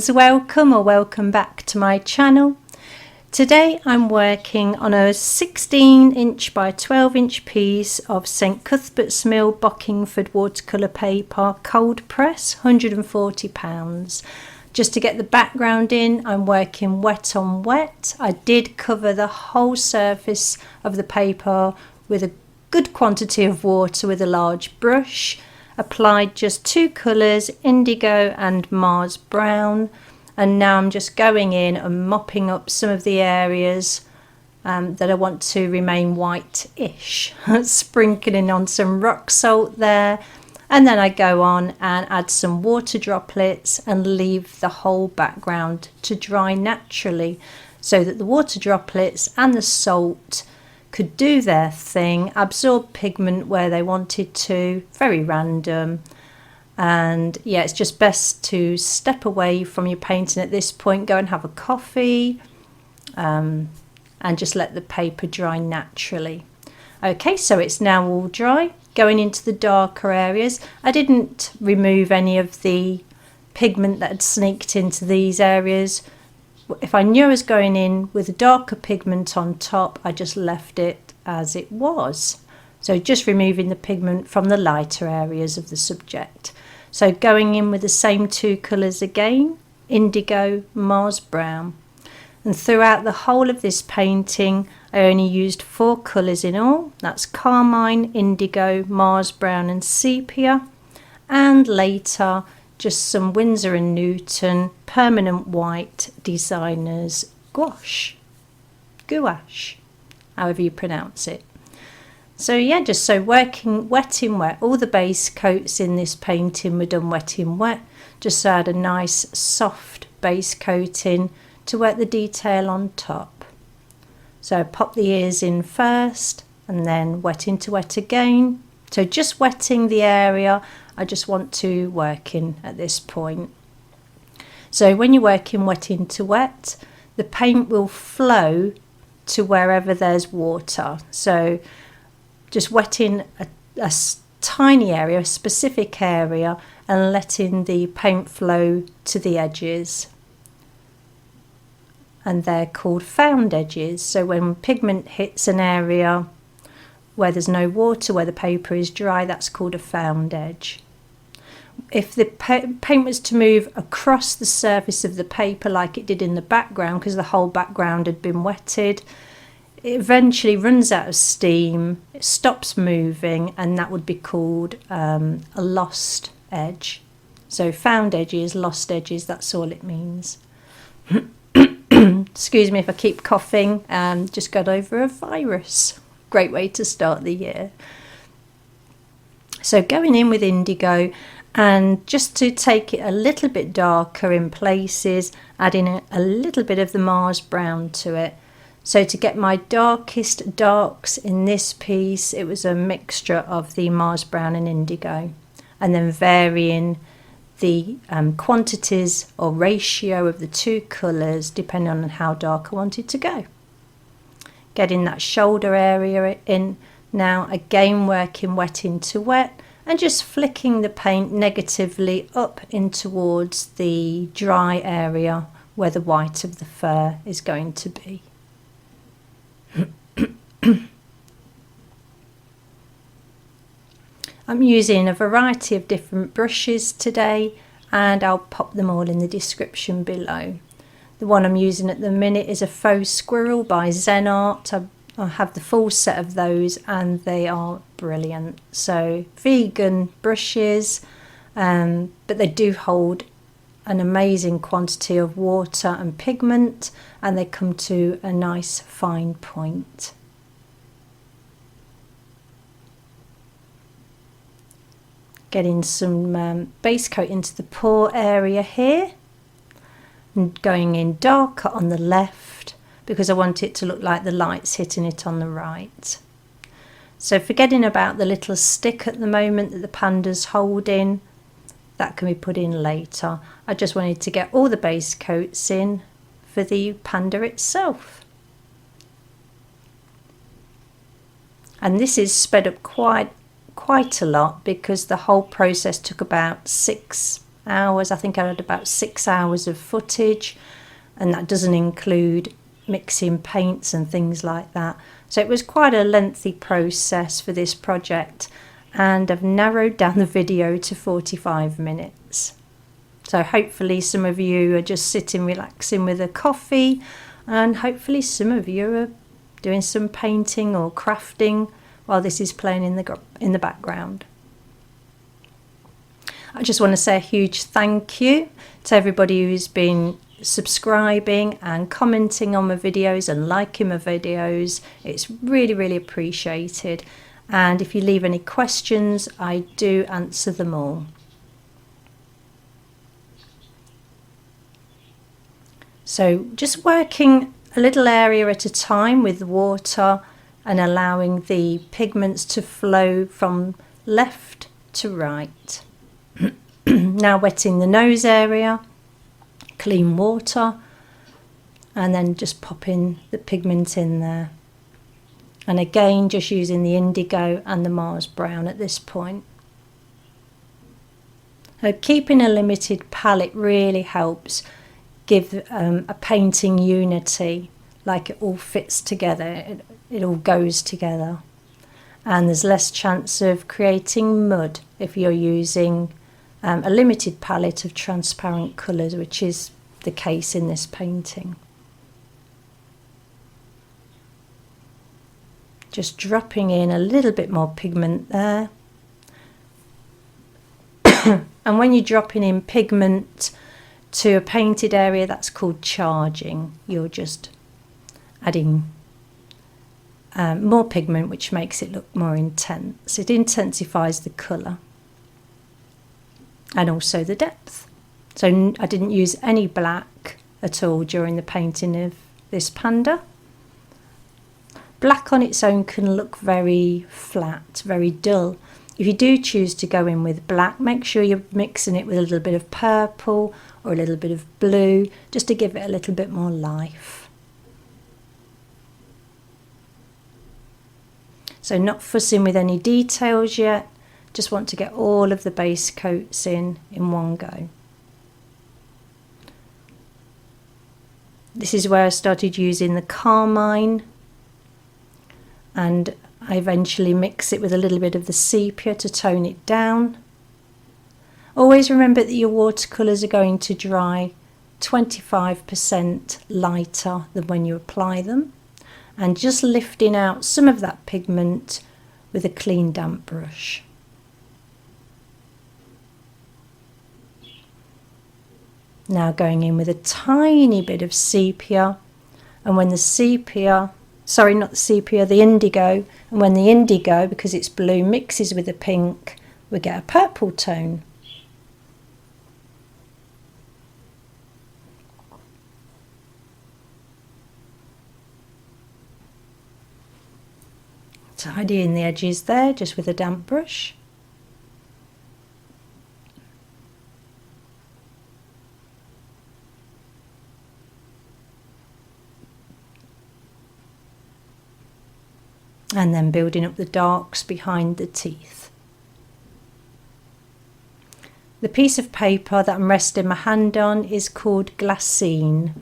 Welcome or welcome back to my channel. Today I'm working on a 16" by 12" piece of St Cuthbert's Mill Bockingford watercolour paper, cold press, £140. Just to get the background in, I'm working wet on wet. I did cover the whole surface of the paper with a good quantity of water with a large brush. Applied just two colours, indigo and Mars brown, and now I'm just going in and mopping up some of the areas that I want to remain white-ish, sprinkling on some rock salt there, and then I go on and add some water droplets and leave the whole background to dry naturally so that the water droplets and the salt could do their thing, absorb pigment where they wanted to, very random. And yeah, it's just best to step away from your painting at this point, go and have a coffee, and just let the paper dry naturally. Okay, so it's now all dry. Going into the darker areas, I didn't remove any of the pigment that had sneaked into these areas. If I knew I was going in with a darker pigment on top, I just left it as it was. So just removing the pigment from the lighter areas of the subject. So going in with the same two colours again, indigo, Mars brown. And throughout the whole of this painting, I only used 4 colours in all. That's carmine, indigo, Mars brown and sepia. And later, just some Winsor Newton permanent white designers gouache, however you pronounce it. So yeah, just so working wet in wet. All the base coats in this painting were done wet in wet, just so I had a nice soft base coating to work the detail on top. So I pop the ears in first and then wet into wet again. So just wetting the area I just want to work in at this point. So when you're working wet into wet, the paint will flow to wherever there's water. So just wetting a tiny area, a specific area, and letting the paint flow to the edges. And they're called found edges. So when pigment hits an area where there's no water, where the paper is dry, that's called a found edge. If the paint was to move across the surface of the paper like it did in the background, because the whole background had been wetted, it eventually runs out of steam, it stops moving, and that would be called a lost edge. So found edges, lost edges, that's all it means. Excuse me if I keep coughing, just got over a virus. Great way to start the year. So going in with indigo, and just to take it a little bit darker in places, adding a little bit of the Mars brown to it. So to get my darkest darks in this piece, it was a mixture of the Mars brown and indigo, and then varying the quantities or ratio of the two colours depending on how dark I wanted to go. Getting that shoulder area in now, again working wet into wet and just flicking the paint negatively up in towards the dry area where the white of the fur is going to be. I'm using a variety of different brushes today, and I'll pop them all in the description below. The one I'm using at the minute is a Faux Squirrel by Zen Art. I have the full set of those and they are brilliant. So vegan brushes, but they do hold an amazing quantity of water and pigment, and they come to a nice fine point. Getting some base coat into the paw area here, and going in darker on the left because I want it to look like the light's hitting it on the right. So forgetting about the little stick at the moment that the panda's holding, that can be put in later. I just wanted to get all the base coats in for the panda itself. And this is sped up quite a lot because the whole process took about 6 hours. I think I had about 6 hours of footage, and that doesn't include mixing paints and things like that. So it was quite a lengthy process for this project, and I've narrowed down the video to 45 minutes. So hopefully some of you are just sitting relaxing with a coffee, and hopefully some of you are doing some painting or crafting while this is playing in the background. I just want to say a huge thank you to everybody who's been subscribing and commenting on my videos and liking my videos. It's really, really appreciated. And if you leave any questions, I do answer them all. So just working a little area at a time with water and allowing the pigments to flow from left to right. Now wetting the nose area, clean water, and then just popping the pigment in there. And again, just using the indigo and the Mars brown at this point. Keeping a limited palette really helps give a painting unity, like it all fits together, it all goes together. And there's less chance of creating mud if you're using a limited palette of transparent colours, which is the case in this painting. Just dropping in a little bit more pigment there. And when you're dropping in pigment to a painted area, that's called charging. You're just adding more pigment, which makes it look more intense. It intensifies the colour and also the depth. So I didn't use any black at all during the painting of this panda. Black on its own can look very flat, very dull. If you do choose to go in with black, make sure you're mixing it with a little bit of purple or a little bit of blue, just to give it a little bit more life. So not fussing with any details yet, just want to get all of the base coats in one go. This is where I started using the carmine, and I eventually mix it with a little bit of the sepia to tone it down. Always remember that your watercolours are going to dry 25% lighter than when you apply them, and just lifting out some of that pigment with a clean damp brush. Now going in with a tiny bit of sepia, and when the sepia, sorry, not the sepia, the indigo, and when the indigo, because it's blue, mixes with the pink, we get a purple tone. Tidying the edges there just with a damp brush. And then building up the darks behind the teeth. The piece of paper that I'm resting my hand on is called glassine,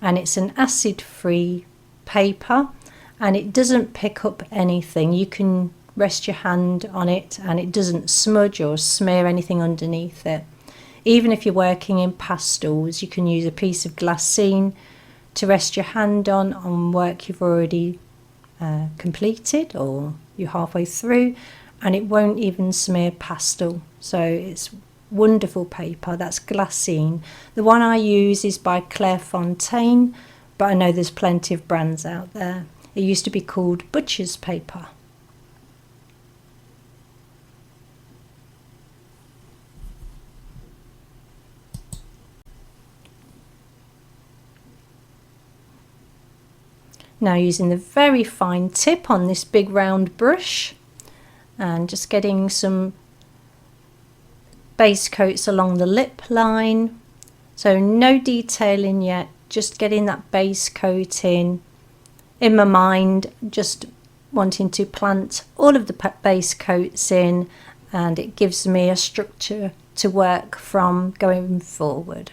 and it's an acid-free paper, and it doesn't pick up anything. You can rest your hand on it and it doesn't smudge or smear anything underneath it. Even if you're working in pastels, you can use a piece of glassine to rest your hand on work you've already completed or you're halfway through, and it won't even smear pastel. So it's wonderful paper. That's glassine. The one I use is by Clairefontaine, but I know there's plenty of brands out there. It used to be called butcher's paper. Now using the very fine tip on this big round brush and just getting some base coats along the lip line. So no detailing yet, just getting that base coat in my mind, just wanting to plant all of the base coats in and it gives me a structure to work from going forward.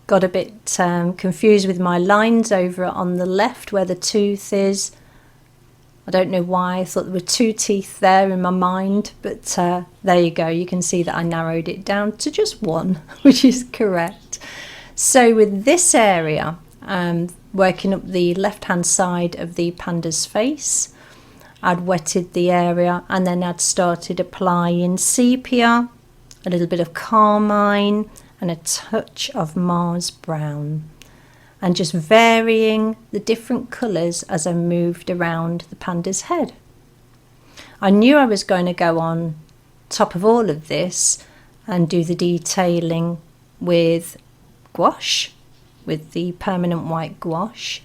Got a bit confused with my lines over on the left where the tooth is. I don't know why, I thought there were 2 teeth there in my mind, but there you go, you can see that I narrowed it down to just 1, which is correct. So with this area, working up the left hand side of the panda's face, I'd wetted the area and then I'd started applying sepia, a little bit of carmine and a touch of Mars brown, and just varying the different colours as I moved around the panda's head. I knew I was going to go on top of all of this and do the detailing with gouache, with the permanent white gouache,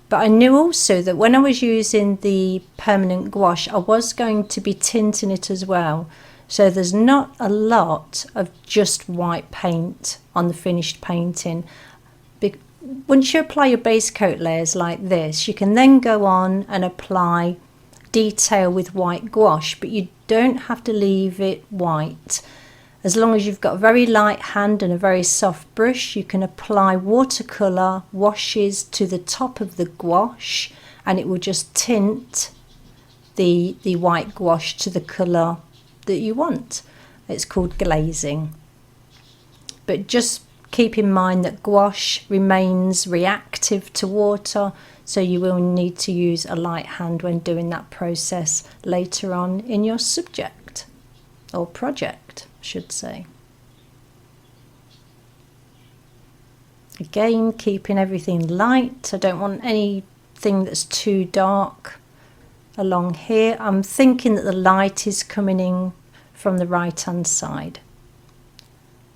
but I knew also that when I was using the permanent gouache I was going to be tinting it as well, so there's not a lot of just white paint on the finished painting. Once you apply your base coat layers like this, you can then go on and apply detail with white gouache, but you don't have to leave it white. As long as you've got a very light hand and a very soft brush, you can apply watercolour washes to the top of the gouache and it will just tint the white gouache to the colour that you want. It's called glazing. But just keep in mind that gouache remains reactive to water, so you will need to use a light hand when doing that process later on in your subject, or project, I should say. Again, keeping everything light. I don't want anything that's too dark along here. I'm thinking that the light is coming in from the right hand side.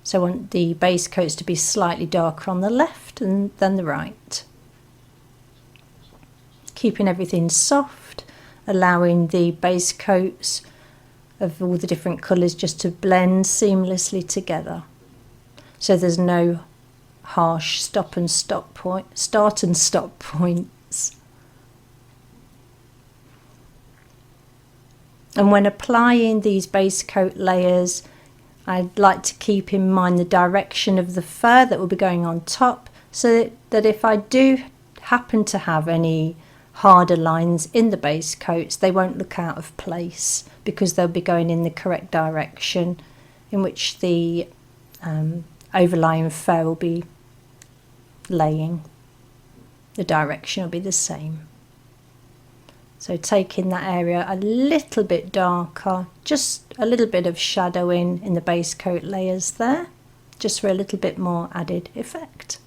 So I want the base coats to be slightly darker on the left than the right. Keeping everything soft, allowing the base coats of all the different colours just to blend seamlessly together. So there's no harsh start and stop points. And when applying these base coat layers, I'd like to keep in mind the direction of the fur that will be going on top, so that if I do happen to have any harder lines in the base coats, they won't look out of place because they'll be going in the correct direction in which the overlying fur will be laying. The direction will be the same. So taking that area a little bit darker, just a little bit of shadowing in the base coat layers there, just for a little bit more added effect.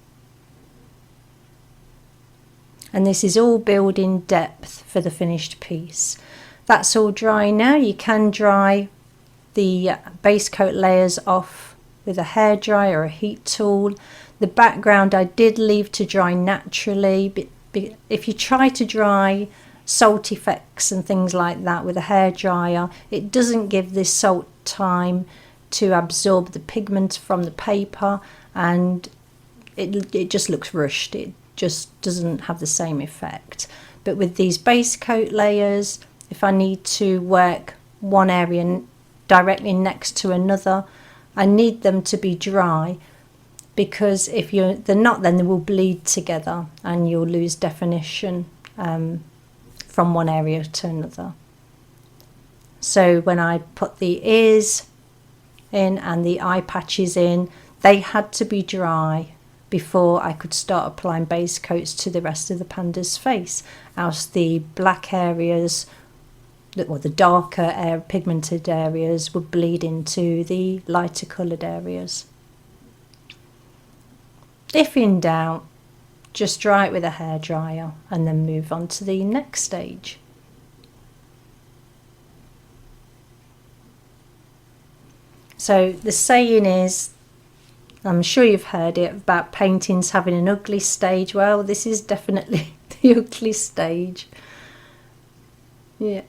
And this is all building depth for the finished piece. That's all dry now. You can dry the base coat layers off with a hairdryer or a heat tool. The background I did leave to dry naturally, but if you try to dry salt effects and things like that with a hairdryer, it doesn't give this salt time to absorb the pigment from the paper, and it just looks rushed. It just doesn't have the same effect. But with these base coat layers, if I need to work one area directly next to another, I need them to be dry, because if they're not, then they will bleed together and you'll lose definition from one area to another. So when I put the ears in and the eye patches in, they had to be dry before I could start applying base coats to the rest of the panda's face, else the black areas, or the darker pigmented areas, would bleed into the lighter coloured areas. If in doubt, just dry it with a hairdryer and then move on to the next stage. So the saying is, I'm sure you've heard it, about paintings having an ugly stage. Well, this is definitely the ugly stage. Yeah,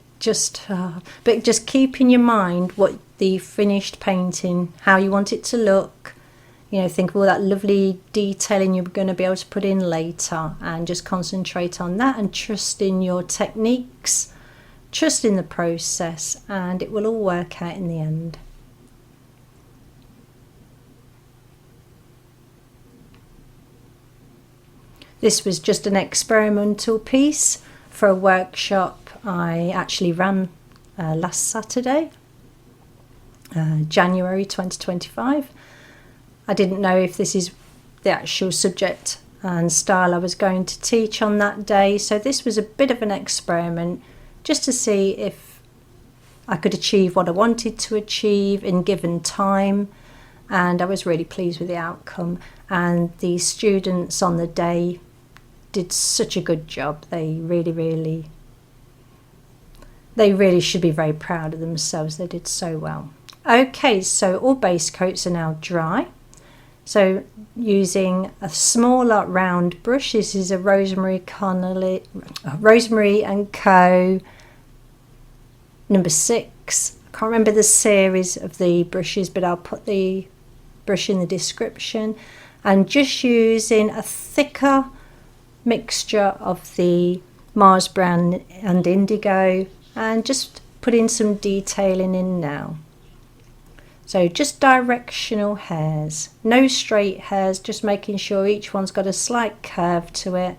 but just keep in your mind what the finished painting, how you want it to look. You know, think of all that lovely detailing you're going to be able to put in later, and just concentrate on that and trust in your techniques, trust in the process, and it will all work out in the end. This was just an experimental piece for a workshop I actually ran last Saturday, January 2025. I didn't know if this is the actual subject and style I was going to teach on that day, so this was a bit of an experiment just to see if I could achieve what I wanted to achieve in given time, and I was really pleased with the outcome. And the students on the day did such a good job. They really should be very proud of themselves. They did so well. Okay, so all base coats are now dry. So using a smaller round brush, this is a Rosemary Co number 6. I can't remember the series of the brushes, but I'll put the brush in the description. And just using a thicker mixture of the Mars Brown and Indigo, and just putting some detailing in now. So just directional hairs, no straight hairs, just making sure each one's got a slight curve to it,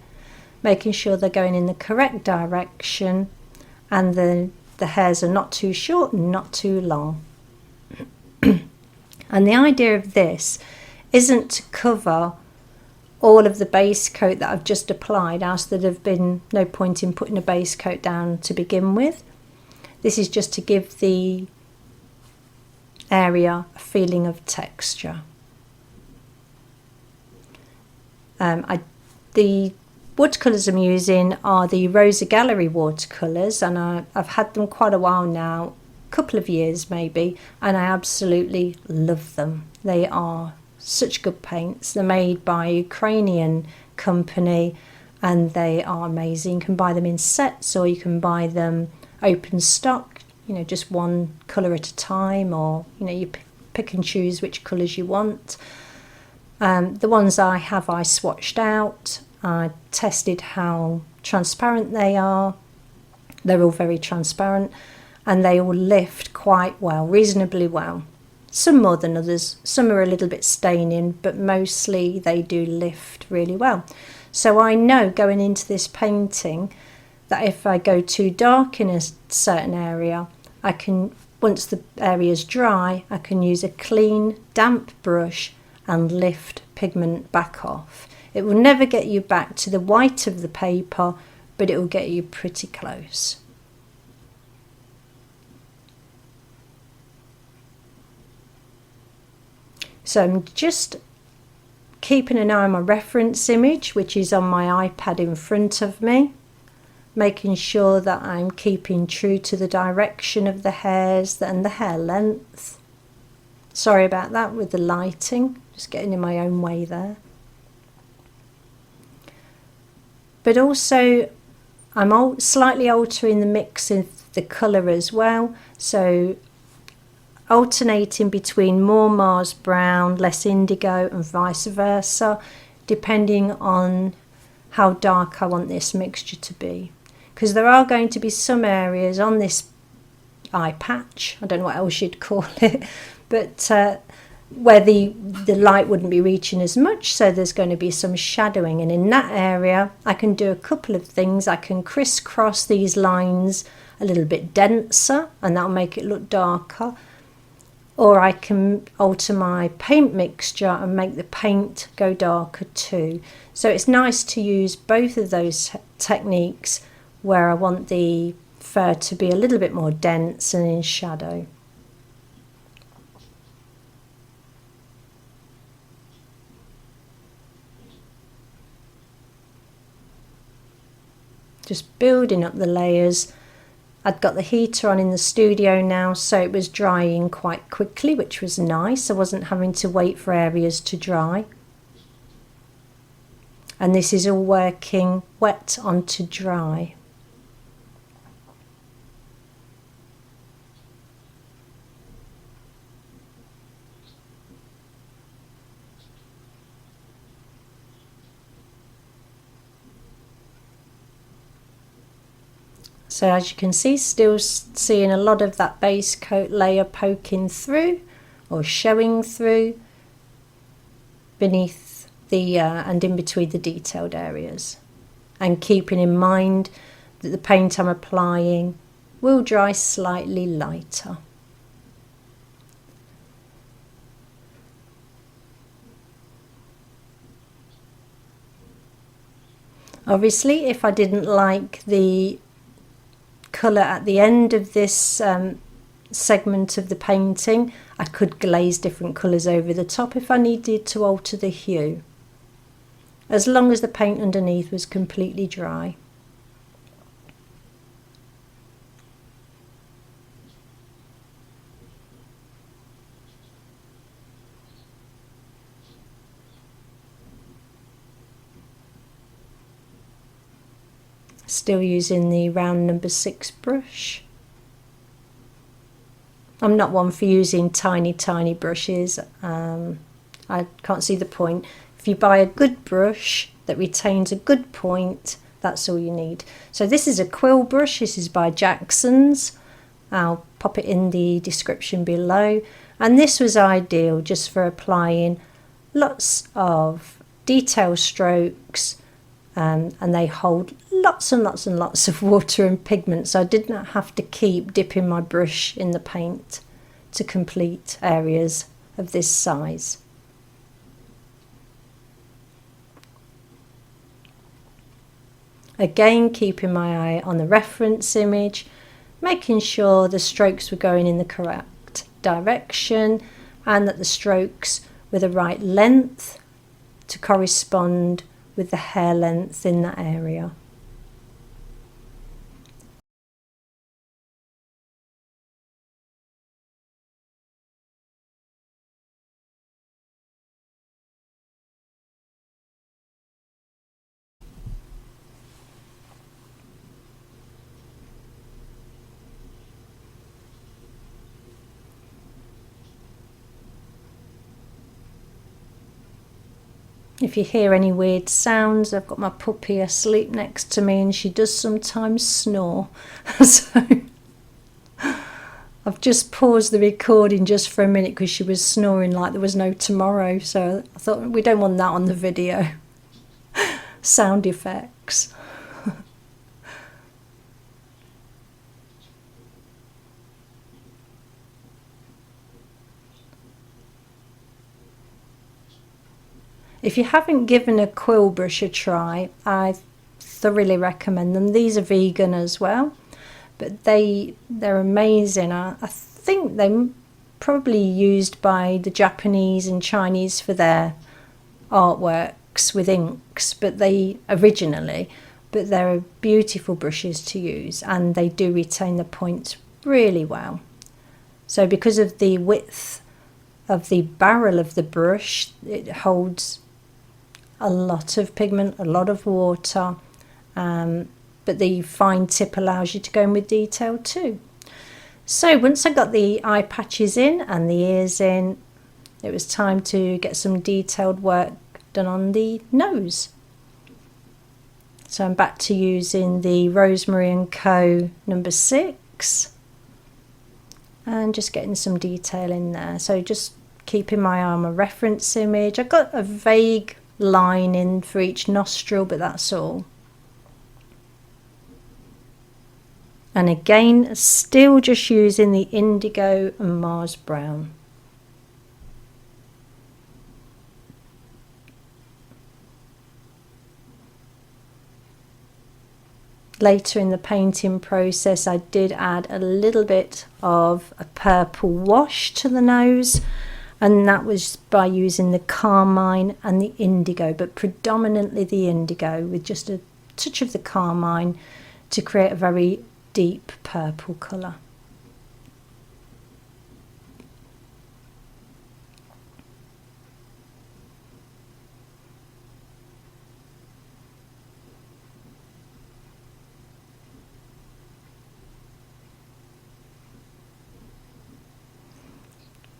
making sure they're going in the correct direction, and the hairs are not too short and not too long. And the idea of this isn't to cover all of the base coat that I've just applied, else there'd have been no point in putting a base coat down to begin with. This is just to give the area a feeling of texture. The watercolours I'm using are the Rosa Gallery watercolours, and I've had them quite a while now, a couple of years maybe, and I absolutely love them. They are such good paints. They're made by a Ukrainian company and they are amazing. You can buy them in sets, or you can buy them open stock, you know, just one colour at a time, or you know, you pick and choose which colours you want. The ones I have, I swatched out. I tested how transparent they are. They're all very transparent, and they all lift quite well, reasonably well. Some more than others, some are a little bit staining, but mostly they do lift really well. So I know going into this painting that if I go too dark in a certain area, I can, once the area's dry, I can use a clean, damp brush and lift pigment back off. It will never get you back to the white of the paper, but it will get you pretty close. So I'm just keeping an eye on my reference image, which is on my iPad in front of me, making sure that I'm keeping true to the direction of the hairs and the hair length. Sorry about that with the lighting, just getting in my own way there. But also I'm slightly altering the mix of the colour as well, so alternating between more Mars Brown, less Indigo, and vice versa, depending on how dark I want this mixture to be. Because there are going to be some areas on this eye patch, I don't know what else you'd call it, but where the light wouldn't be reaching as much, so there's going to be some shadowing, and in that area I can do a couple of things. I can crisscross these lines a little bit denser, and that'll make it look darker. Or I can alter my paint mixture and make the paint go darker too. So it's nice to use both of those techniques where I want the fur to be a little bit more dense and in shadow. Just building up the layers. I'd got the heater on in the studio now, so it was drying quite quickly, which was nice. I wasn't having to wait for areas to dry. And this is all working wet onto dry. So as you can see, still seeing a lot of that base coat layer poking through or showing through beneath the and in between the detailed areas, and keeping in mind that the paint I'm applying will dry slightly lighter. Obviously, if I didn't like the colour at the end of this segment of the painting, I could glaze different colours over the top if I needed to alter the hue, as long as the paint underneath was completely dry. Still using the round number 6 brush. I'm not one for using tiny brushes. I can't see the point. If you buy a good brush that retains a good point, that's all you need. So this is a quill brush. This is by Jackson's. I'll pop it in the description below. And this was ideal just for applying lots of detail strokes, and they hold lots and lots of water and pigment, so I did not have to keep dipping my brush in the paint to complete areas of this size. Again, keeping my eye on the reference image, making sure the strokes were going in the correct direction and that the strokes were the right length to correspond with the hair length in that area. If you hear any weird sounds, I've got my puppy asleep next to me and she does sometimes snore. So I've just paused the recording just for a minute because she was snoring like there was no tomorrow. So I thought we don't want that on the video. Sound effects. If you haven't given a quill brush a try, I thoroughly recommend them. These are vegan as well, but they're amazing. I think they're probably used by the Japanese and Chinese for their artworks with inks, but they're beautiful brushes to use, and they do retain the points really well. So because of the width of the barrel of the brush, it holds a lot of pigment, a lot of water, but the fine tip allows you to go in with detail too. So once I got the eye patches in and the ears in, it was time to get some detailed work done on the nose. So I'm back to using the Rosemary Co number 6 and just getting some detail in there. So just keeping my eye on my reference image. I've got a vague line in for each nostril, but that's all. And again, still just using the indigo and Mars brown. Later in the painting process, I did add a little bit of a purple wash to the nose, and that was by using the carmine and the indigo, but predominantly the indigo with just a touch of the carmine to create a very deep purple colour.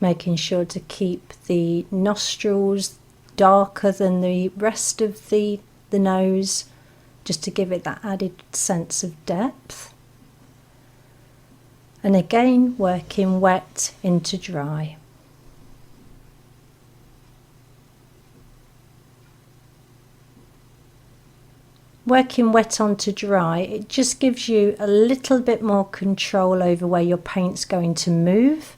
Making sure to keep the nostrils darker than the rest of the nose, just to give it that added sense of depth. And again, working wet into dry. Working wet onto dry, it just gives you a little bit more control over where your paint's going to move.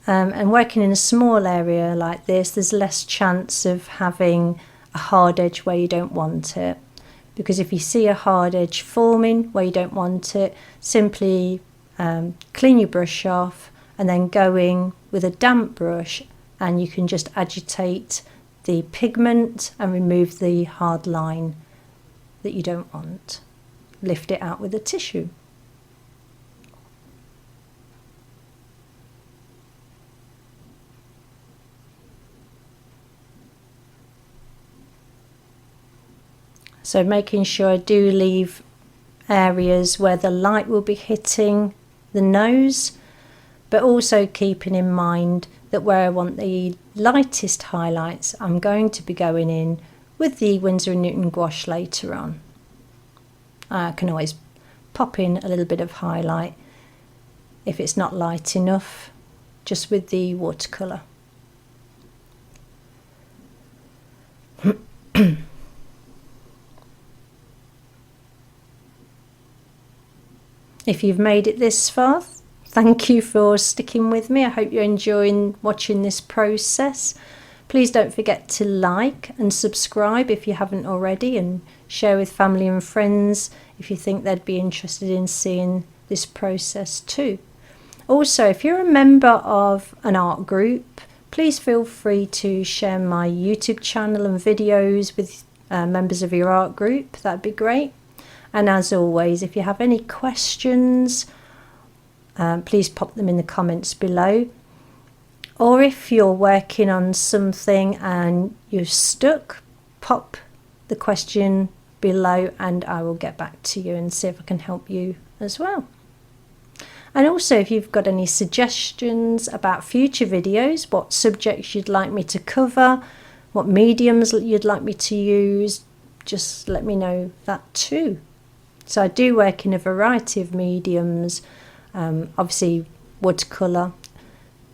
And working in a small area like this, there's less chance of having a hard edge where you don't want it. Because if you see a hard edge forming where you don't want it, simply clean your brush off and then go in with a damp brush, and you can just agitate the pigment and remove the hard line that you don't want. Lift it out with a tissue. So making sure I do leave areas where the light will be hitting the nose, but also keeping in mind that where I want the lightest highlights, I'm going to be going in with the Winsor Newton Gouache later on. I can always pop in a little bit of highlight if it's not light enough, just with the watercolour. If you've made it this far, thank you for sticking with me. I hope you're enjoying watching this process. Please don't forget to like and subscribe if you haven't already, and share with family and friends if you think they'd be interested in seeing this process too. Also, if you're a member of an art group, please feel free to share my YouTube channel and videos with members of your art group. That'd be great. And as always, if you have any questions, please pop them in the comments below. Or if you're working on something and you're stuck, pop the question below and I will get back to you and see if I can help you as well. And also, if you've got any suggestions about future videos, what subjects you'd like me to cover, what mediums you'd like me to use, just let me know that too. So I do work in a variety of mediums, obviously watercolour,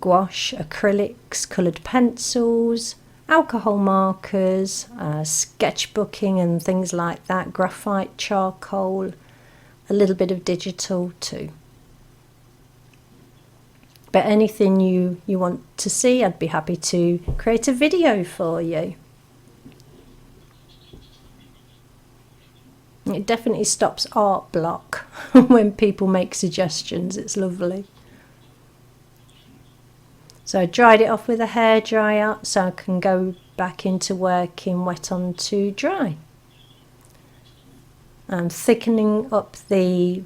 gouache, acrylics, coloured pencils, alcohol markers, sketchbooking and things like that, graphite, charcoal, a little bit of digital too. But anything you want to see, I'd be happy to create a video for you. It definitely stops art block when people make suggestions. It's lovely. So I dried it off with a hairdryer so I can go back into working wet onto dry. I'm thickening up the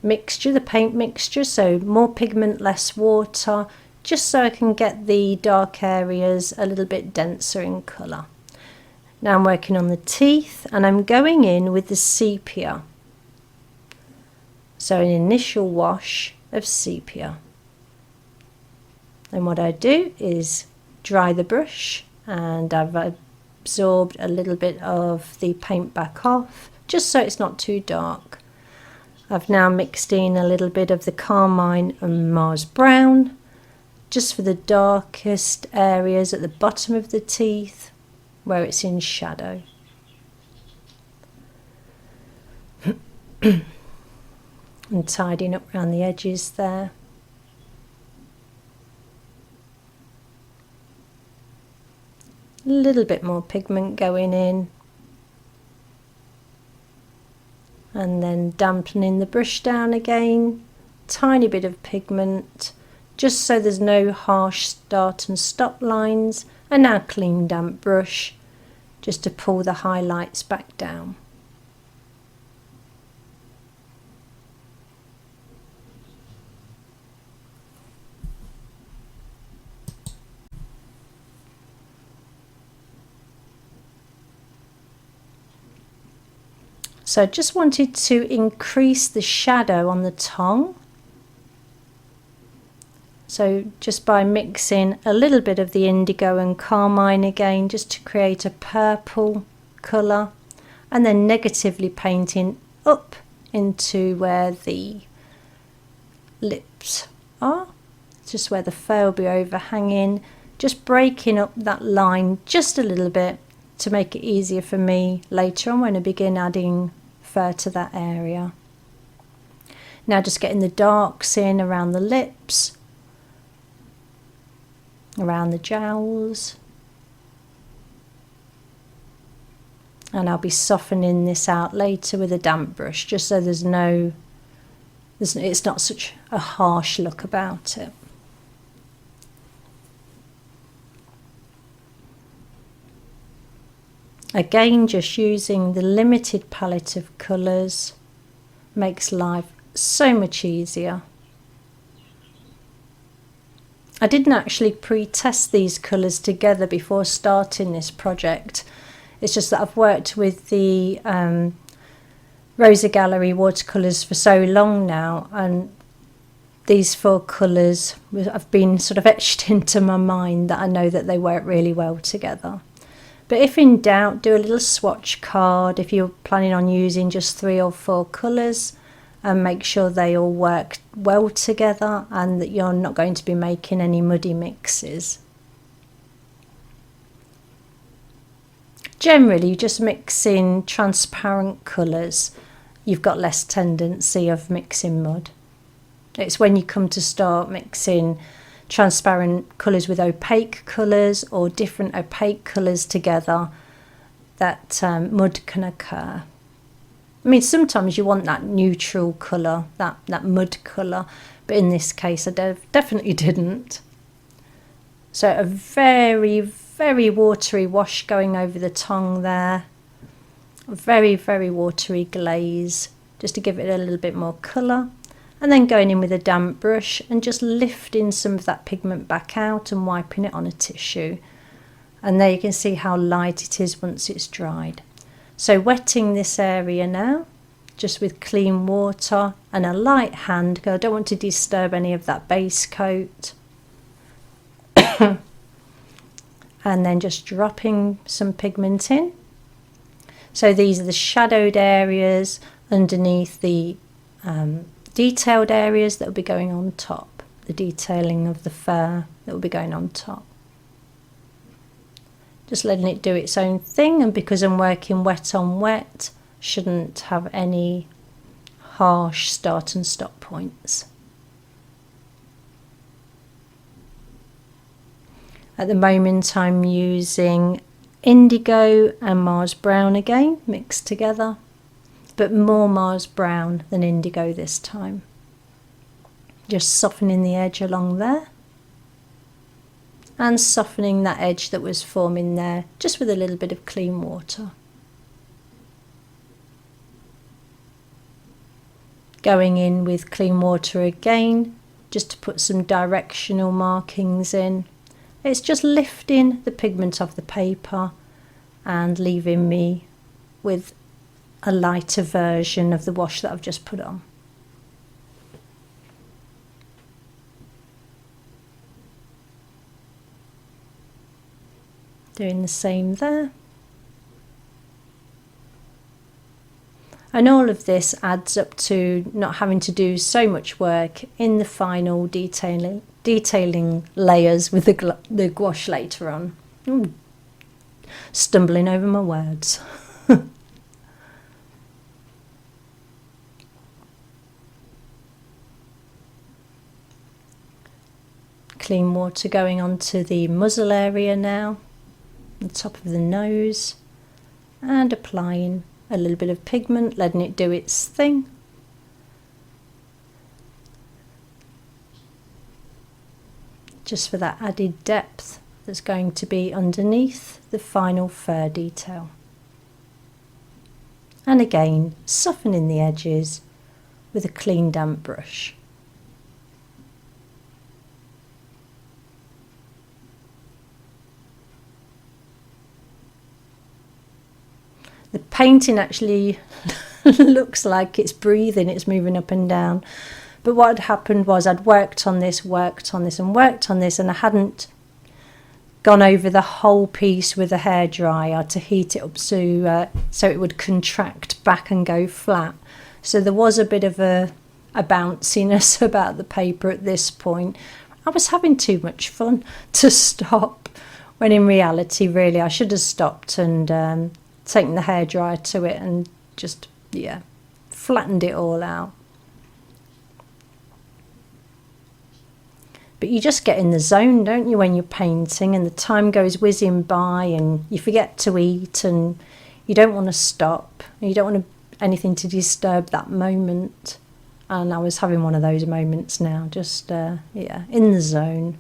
mixture, the paint mixture, so more pigment, less water, just so I can get the dark areas a little bit denser in colour. Now I'm working on the teeth and I'm going in with the sepia. So an initial wash of sepia. And what I do is dry the brush, and I've absorbed a little bit of the paint back off, just so it's not too dark. I've now mixed in a little bit of the carmine and Mars brown, just for the darkest areas at the bottom of the teeth, where it's in shadow. And tidying up around the edges there. A little bit more pigment going in. And then dampening the brush down again. Tiny bit of pigment, just so there's no harsh start and stop lines. And now clean damp brush, just to pull the highlights back down. So I just wanted to increase the shadow on the tongue. So just by mixing a little bit of the indigo and carmine again, just to create a purple colour, and then negatively painting up into where the lips are, just where the fur will be overhanging, just breaking up that line just a little bit to make it easier for me later on when I begin adding fur to that area. Now just getting the darks in around the lips, around the jowls, and I'll be softening this out later with a damp brush just so it's not such a harsh look about it. Again, just using the limited palette of colours makes life so much easier. I didn't actually pre-test these colours together before starting this project. It's just that I've worked with the Rosa Gallery watercolours for so long now, and these 4 colours have been sort of etched into my mind that I know that they work really well together. But if in doubt, do a little swatch card if you're planning on using just 3 or 4 colours, and make sure they all work well together and that you're not going to be making any muddy mixes. Generally, just mixing transparent colours, you've got less tendency of mixing mud. It's when you come to start mixing transparent colours with opaque colours or different opaque colours together that mud can occur. I mean, sometimes you want that neutral colour, that mud colour, but in this case I definitely didn't. So a very, very watery wash going over the tongue there. A very, very watery glaze, just to give it a little bit more colour. And then going in with a damp brush and just lifting some of that pigment back out and wiping it on a tissue. And there you can see how light it is once it's dried. So wetting this area now, just with clean water and a light hand, because I don't want to disturb any of that base coat. And then just dropping some pigment in. So these are the shadowed areas underneath the detailed areas that will be going on top, the detailing of the fur that will be going on top. Just letting it do its own thing, and because I'm working wet on wet, shouldn't have any harsh start and stop points. At the moment I'm using indigo and Mars brown again, mixed together, but more Mars brown than indigo this time. Just softening the edge along there and softening that edge that was forming there just with a little bit of clean water. Going in with clean water again just to put some directional markings in. It's just lifting the pigment off the paper and leaving me with a lighter version of the wash that I've just put on. Doing the same there. And all of this adds up to not having to do so much work in the final detailing layers with the gouache later on. Stumbling over my words. Clean water going onto the muzzle area now, the top of the nose, and applying a little bit of pigment, letting it do its thing. Just for that added depth that's going to be underneath the final fur detail. And again, softening the edges with a clean damp brush. The painting actually looks like it's breathing, it's moving up and down. But what had happened was I'd worked on this, and I hadn't gone over the whole piece with a hairdryer to heat it up so it would contract back and go flat. So there was a bit of a bounciness about the paper at this point. I was having too much fun to stop, when in reality, really, I should have stopped and taken the hairdryer to it and just, yeah, flattened it all out. But you just get in the zone, don't you, when you're painting, and the time goes whizzing by and you forget to eat and you don't want to stop. You don't want anything to disturb that moment. And I was having one of those moments now, just, yeah, in the zone.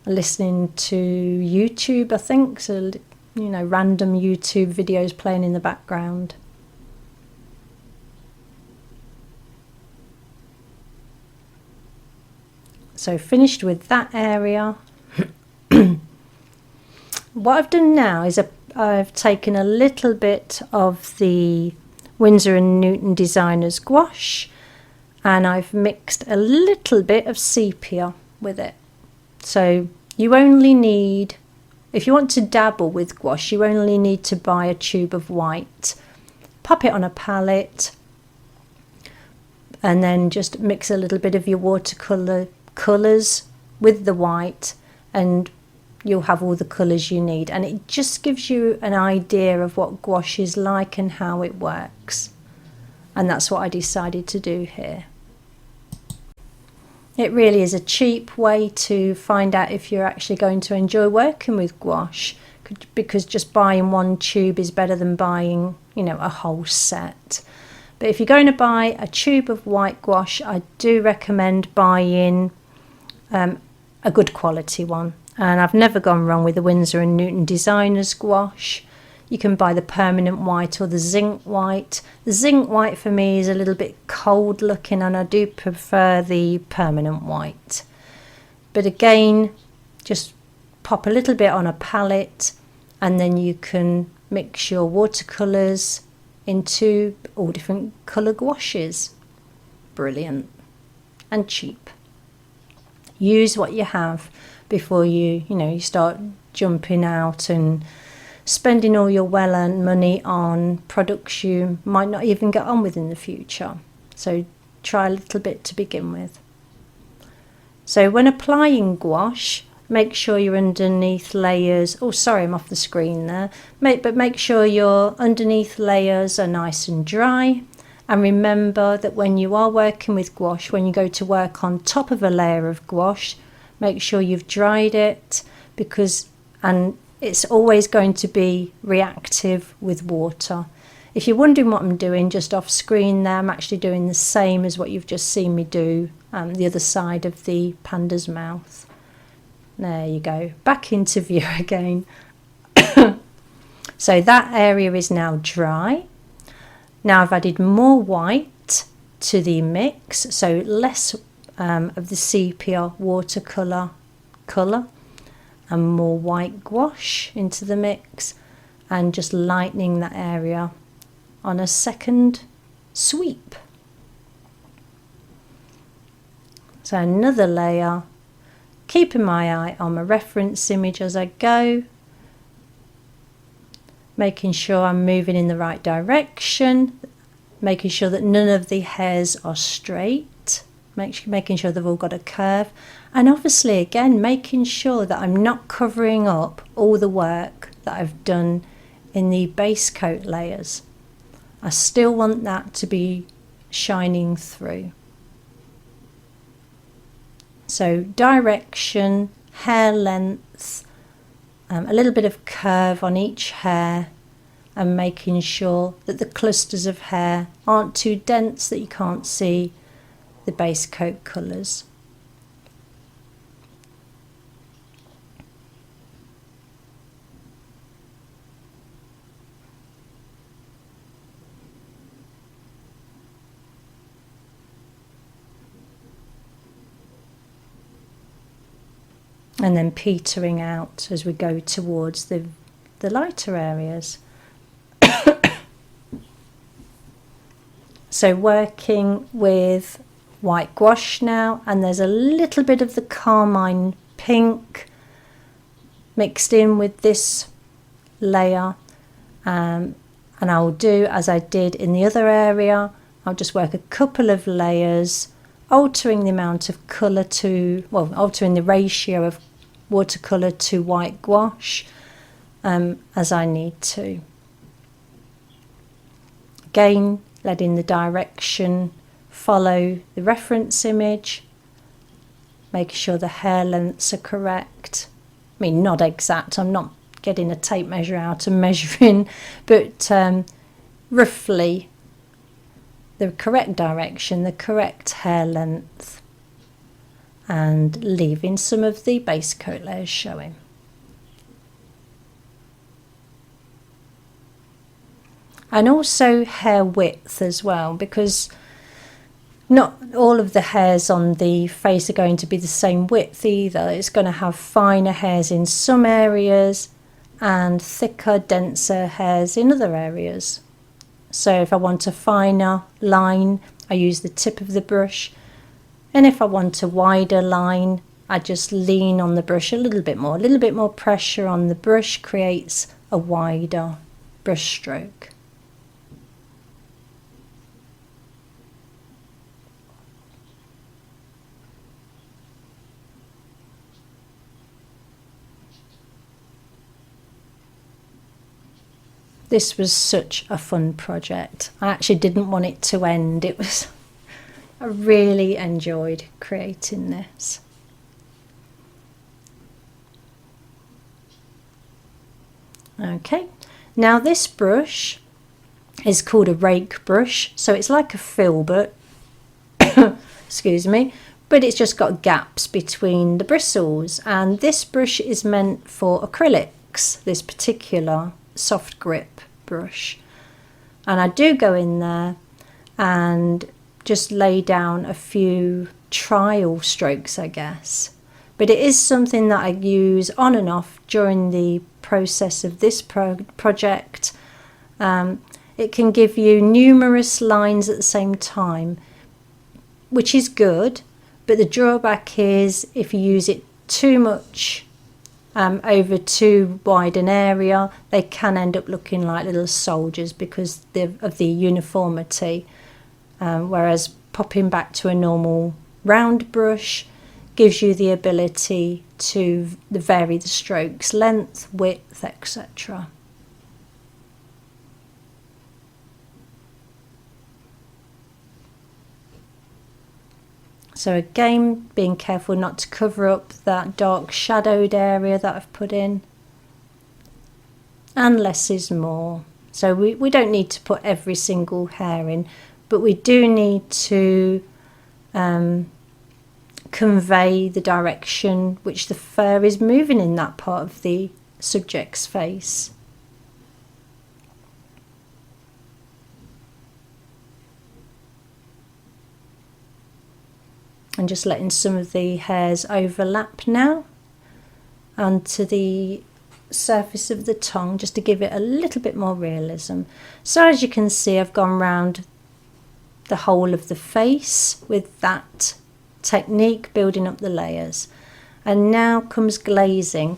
Listening to YouTube, I think, so, you know, random YouTube videos playing in the background. So finished with that area. What I've done now is I've taken a little bit of the Winsor Newton Designers Gouache and I've mixed a little bit of sepia with it. So you only need, if you want to dabble with gouache, you only need to buy a tube of white, pop it on a palette, and then just mix a little bit of your watercolour colours with the white, and you'll have all the colours you need. And it just gives you an idea of what gouache is like and how it works. And that's what I decided to do here. It really is a cheap way to find out if you're actually going to enjoy working with gouache, because just buying one tube is better than buying, you know, a whole set. But if you're going to buy a tube of white gouache, I do recommend buying a good quality one. And I've never gone wrong with the Winsor Newton Designers Gouache. You can buy the permanent white or the zinc white. The zinc white for me is a little bit cold looking, and I do prefer the permanent white. But again, just pop a little bit on a palette and then you can mix your watercolours into all different colour gouaches. Brilliant and cheap. Use what you have before you start jumping out and spending all your well-earned money on products you might not even get on with in the future. So try a little bit to begin with. So when applying gouache, make sure your underneath layers, oh sorry, I'm off the screen there, but make sure your underneath layers are nice and dry. And remember that when you are working with gouache, when you go to work on top of a layer of gouache, make sure you've dried it, and it's always going to be reactive with water. If you're wondering what I'm doing just off screen there, I'm actually doing the same as what you've just seen me do the other side of the panda's mouth. There you go, back into view again. So that area is now dry. Now I've added more white to the mix, so less of the sepia watercolour colour and more white gouache into the mix, and just lightening that area on a second sweep. So another layer, keeping my eye on my reference image as I go, making sure I'm moving in the right direction, making sure that none of the hairs are straight, making sure they've all got a curve, and obviously again making sure that I'm not covering up all the work that I've done in the base coat layers. I still want that to be shining through. So direction, hair length, a little bit of curve on each hair, and making sure that the clusters of hair aren't too dense that you can't see the base coat colours. And then petering out as we go towards the lighter areas. So working with white gouache now, and there's a little bit of the carmine pink mixed in with this layer, and And I'll do as I did in the other area. I'll just work a couple of layers, altering the amount of colour to, well, altering the ratio of watercolour to white gouache as I need to. Again, letting the direction follow the reference image, making sure the hair lengths are correct. I mean, not exact, I'm not getting a tape measure out and measuring, but roughly the correct direction, the correct hair length, and leaving some of the base coat layers showing. And also hair width as well, because not all of the hairs on the face are going to be the same width either. It's going to have finer hairs in some areas and thicker, denser hairs in other areas. So if I want a finer line, I use the tip of the brush, and if I want a wider line, I just lean on the brush a little bit more pressure on the brush creates a wider brush stroke. This was such a fun project. I actually didn't want it to end. I really enjoyed creating this. Okay, now this brush is called a rake brush, so it's like a filbert, excuse me, but it's just got gaps between the bristles, and this brush is meant for acrylics, this particular soft grip brush. And I do go in there and just lay down a few trial strokes, I guess, but it is something that I use on and off during the process of this project. It can give you numerous lines at the same time, which is good, but the drawback is if you use it too much over too wide an area, they can end up looking like little soldiers because of the uniformity, whereas popping back to a normal round brush gives you the ability to vary the strokes, length, width, etc. So again, being careful not to cover up that dark shadowed area that I've put in. And less is more. So we don't need to put every single hair in, but we do need to convey the direction which the fur is moving in that part of the subject's face. And just letting some of the hairs overlap now onto the surface of the tongue, just to give it a little bit more realism. So as you can see, I've gone round the whole of the face with that technique, building up the layers. And now comes glazing.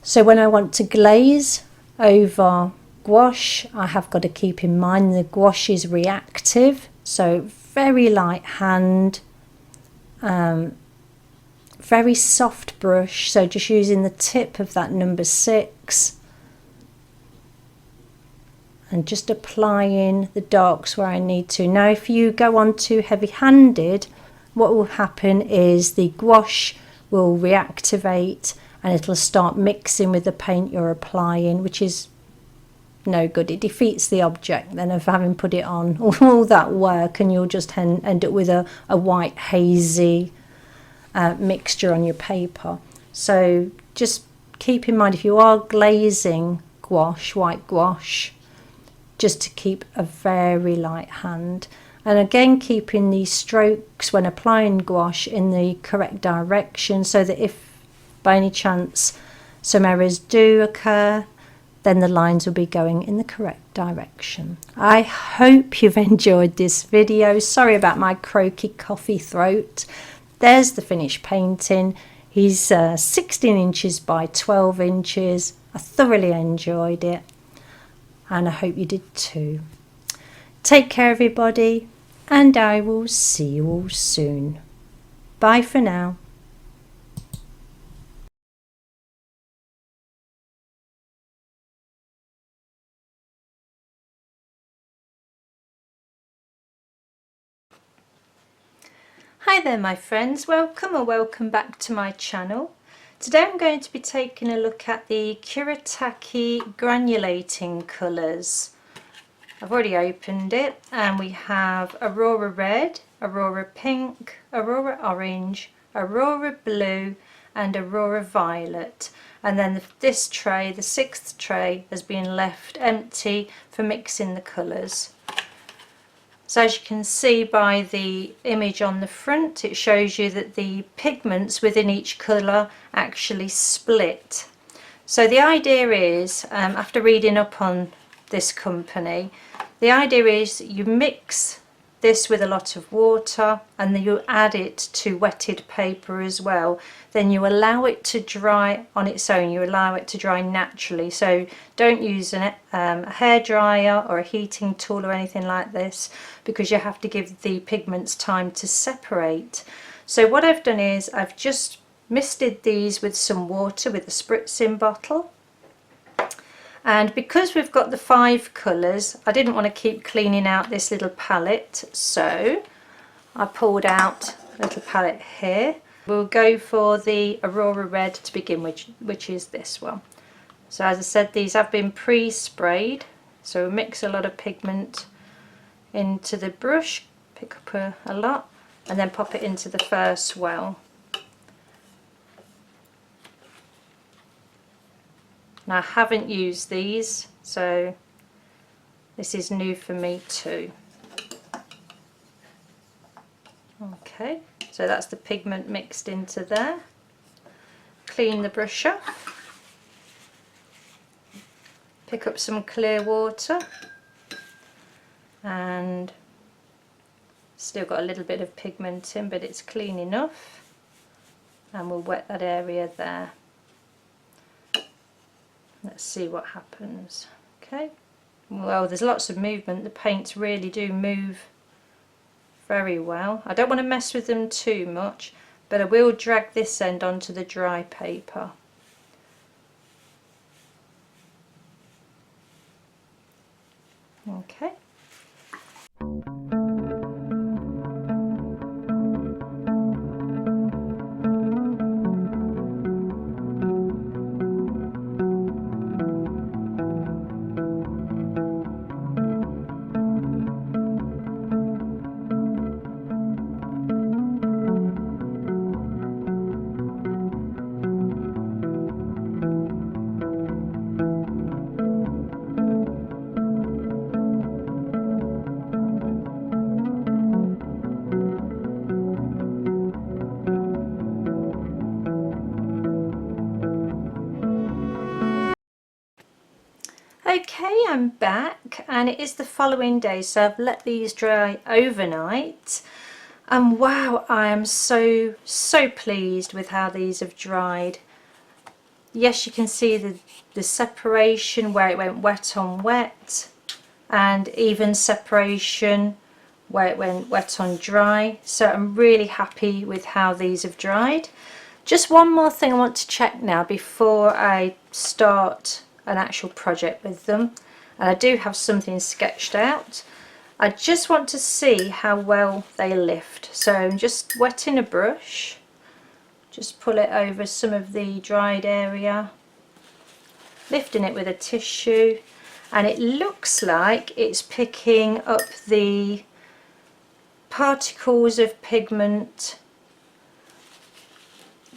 So when I want to glaze over gouache, I have got to keep in mind the gouache is reactive, so very light hand, very soft brush, so just using the tip of that number 6 and just applying the darks where I need to. Now if you go on too heavy-handed, what will happen is the gouache will reactivate and it'll start mixing with the paint you're applying, which is no good. It defeats the object then of having put it on all that work, and you'll just end up with a white hazy mixture on your paper. So just keep in mind, if you are glazing gouache, white gouache, just to keep a very light hand, and again keeping the strokes when applying gouache in the correct direction, so that if by any chance some errors do occur, then the lines will be going in the correct direction. I hope you've enjoyed this video. Sorry about my croaky coffee throat. There's the finished painting. He's 16 inches by 12 inches. I thoroughly enjoyed it. and I hope you did too. Take care everybody, and I will see you all soon. Bye for now. Hi there my friends, welcome or welcome back to my channel. Today I'm going to be taking a look at the Kuretake granulating colours. I've already opened it and we have Aurora Red, Aurora Pink, Aurora Orange, Aurora Blue and Aurora Violet. And then this tray, the 6th tray, has been left empty for mixing the colours. So as you can see by the image on the front, it shows you that the pigments within each colour actually split. So the idea is, after reading up on this company, the idea is you mix this with a lot of water and then you add it to wetted paper as well. Then you allow it to dry on its own, you allow it to dry naturally. So don't use a hairdryer or a heating tool or anything like this, because you have to give the pigments time to separate. So what I've done is I've just misted these with some water with a spritzing bottle. And because we've got the 5 colours, I didn't want to keep cleaning out this little palette, so I pulled out a little palette here. We'll go for the Aurora Red to begin with, which is this one. So as I said, these have been pre-sprayed, so we'll mix a lot of pigment into the brush, pick up a lot, and then pop it into the first swell. Now I haven't used these, so this is new for me too. Okay, so that's the pigment mixed into there. Clean the brush up. Pick up some clear water, and still got a little bit of pigment in, but it's clean enough, and we'll wet that area there. Let's see what happens. Okay, well, there's lots of movement. The paints really do move very well. I don't want to mess with them too much, but I will drag this end onto the dry paper. Okay. Okay, I'm back and it is the following day, so I've let these dry overnight, and wow, I am so pleased with how these have dried. Yes, you can see the separation where it went wet on wet, and even separation where it went wet on dry. So I'm really happy with how these have dried. Just one more thing I want to check now before I start an actual project with them, and I do have something sketched out. I just want to see how well they lift, so I'm just wetting a brush, just pull it over some of the dried area, lifting it with a tissue, and it looks like it's picking up the particles of pigment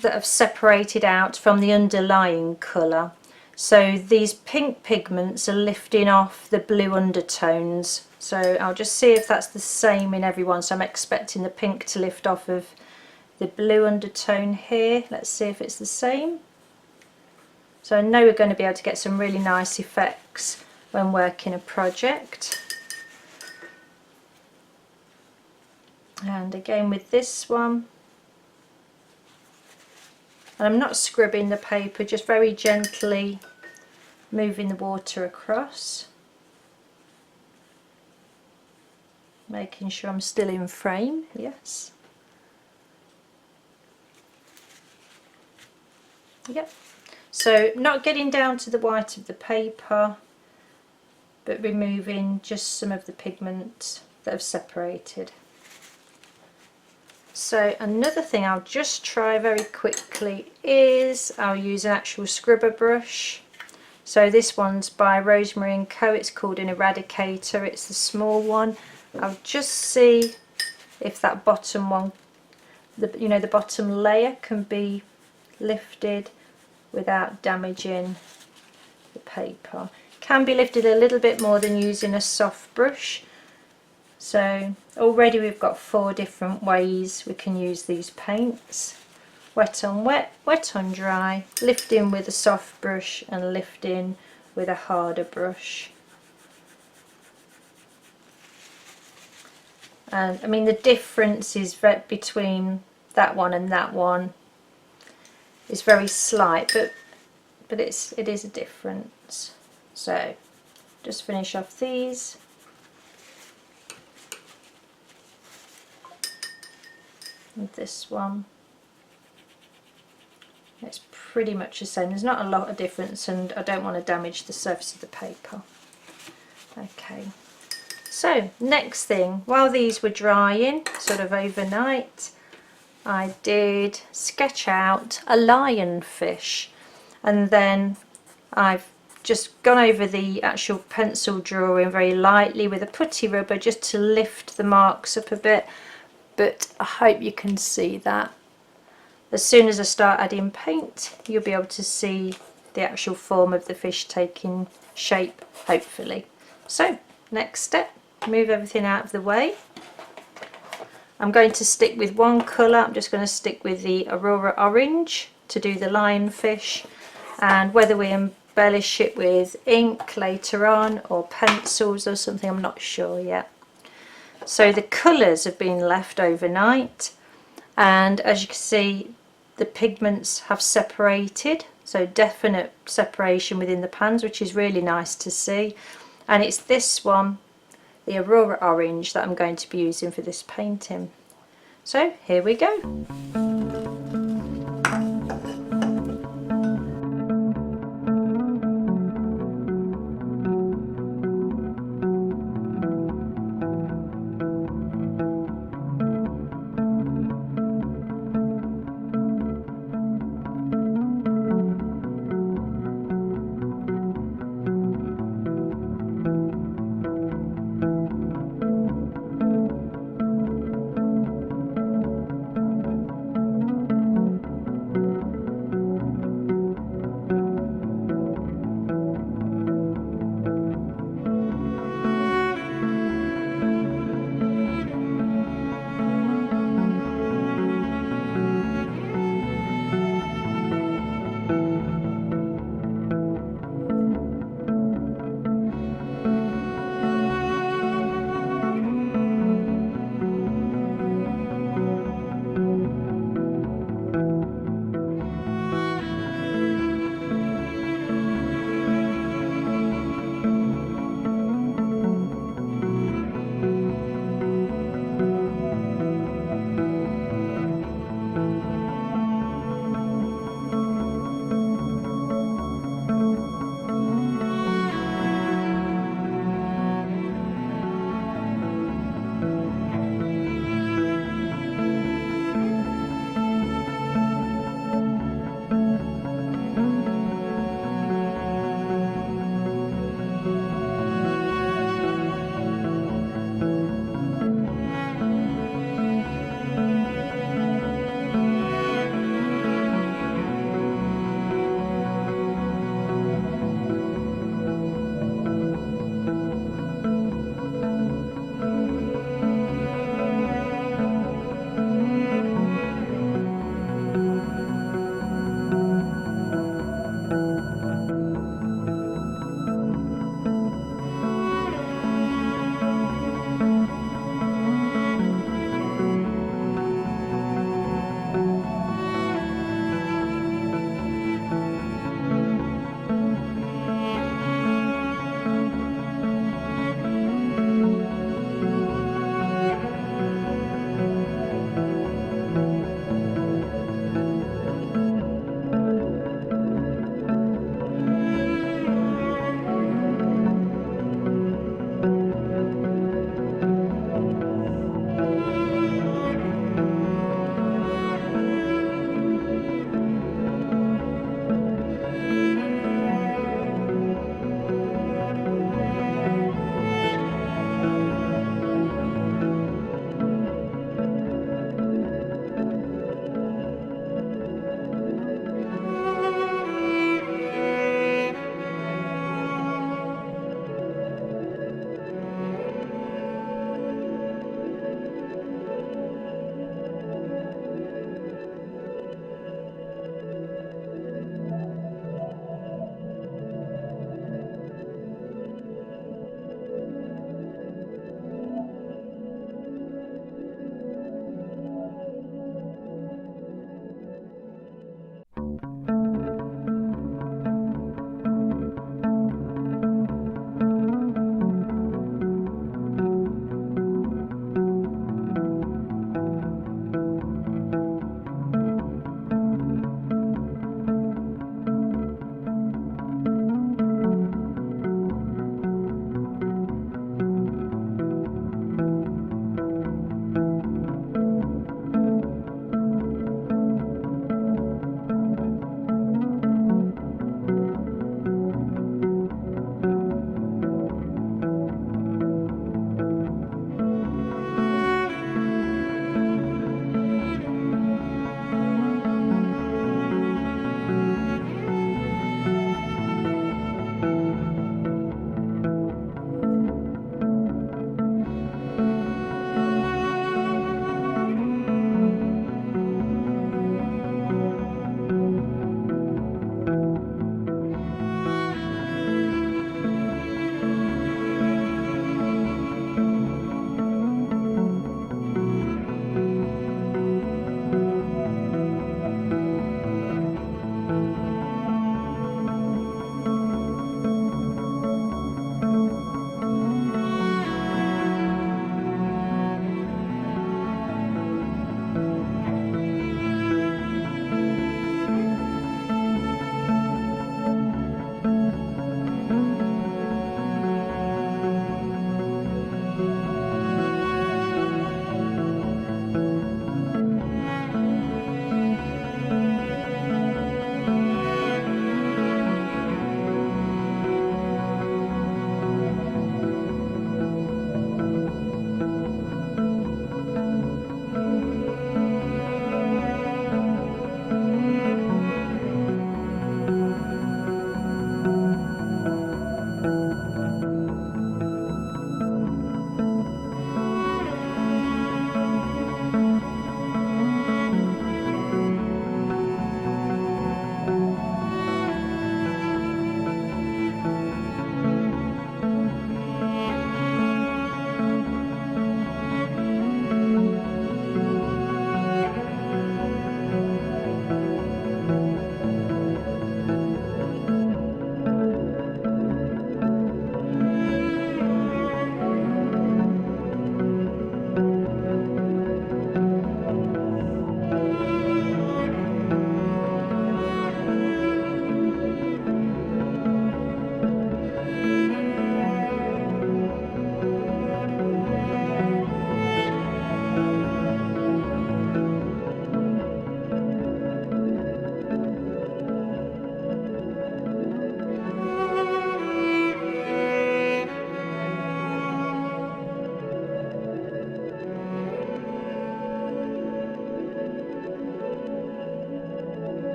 that have separated out from the underlying colour. So these pink pigments are lifting off the blue undertones. So I'll just see if that's the same in everyone. So I'm expecting the pink to lift off of the blue undertone here. Let's see if it's the same. So I know we're going to be able to get some really nice effects when working a project. And again with this one. And I'm not scrubbing the paper, just very gently moving the water across. making sure I'm still in frame. Yes. Yep. So not getting down to the white of the paper, but removing just some of the pigment that have separated. So another thing I'll just try very quickly is I'll use an actual scrubber brush. So this one's by Rosemary Co. It's called an Eradicator. It's the small one. I'll just see if that bottom one, the bottom layer can be lifted without damaging the paper. Can be lifted a little bit more than using a soft brush. So already we've got 4 different ways we can use these paints. Wet on wet, wet on dry, lifting with a soft brush and lifting with a harder brush. And I mean the difference is between that one and that one is very slight, but it is a difference. So just finish off these. With this one. It's pretty much the same. There's not a lot of difference, and I don't want to damage the surface of the paper. Okay, so next thing, while these were drying sort of overnight, I did sketch out a lionfish, and then I've just gone over the actual pencil drawing very lightly with a putty rubber just to lift the marks up a bit, but I hope you can see that. As soon as I start adding paint, you'll be able to see the actual form of the fish taking shape, hopefully. So, next step, move everything out of the way. I'm going to stick with one colour. I'm just going to stick with the Aurora Orange to do the lionfish, and whether we embellish it with ink later on or pencils or something, I'm not sure yet. So the colours have been left overnight, and as you can see, the pigments have separated, so definite separation within the pans, which is really nice to see. And it's this one, the Aurora Orange, that I'm going to be using for this painting. So here we go.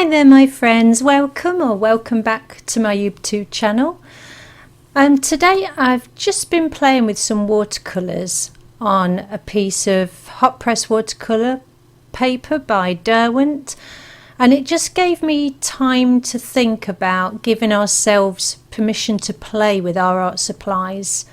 Hi there my friends, welcome back to my YouTube channel. Today I've just been playing with some watercolours on a piece of hot press watercolour paper by Derwent, and it just gave me time to think about giving ourselves permission to play with our art supplies.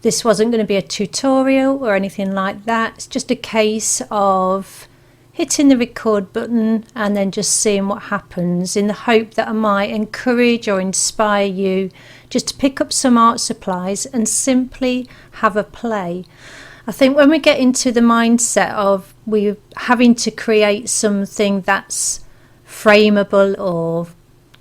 This wasn't going to be a tutorial or anything like that, it's just a case of hitting the record button and then just seeing what happens, in the hope that I might encourage or inspire you just to pick up some art supplies and simply have a play. I think when we get into the mindset of we having to create something that's frameable or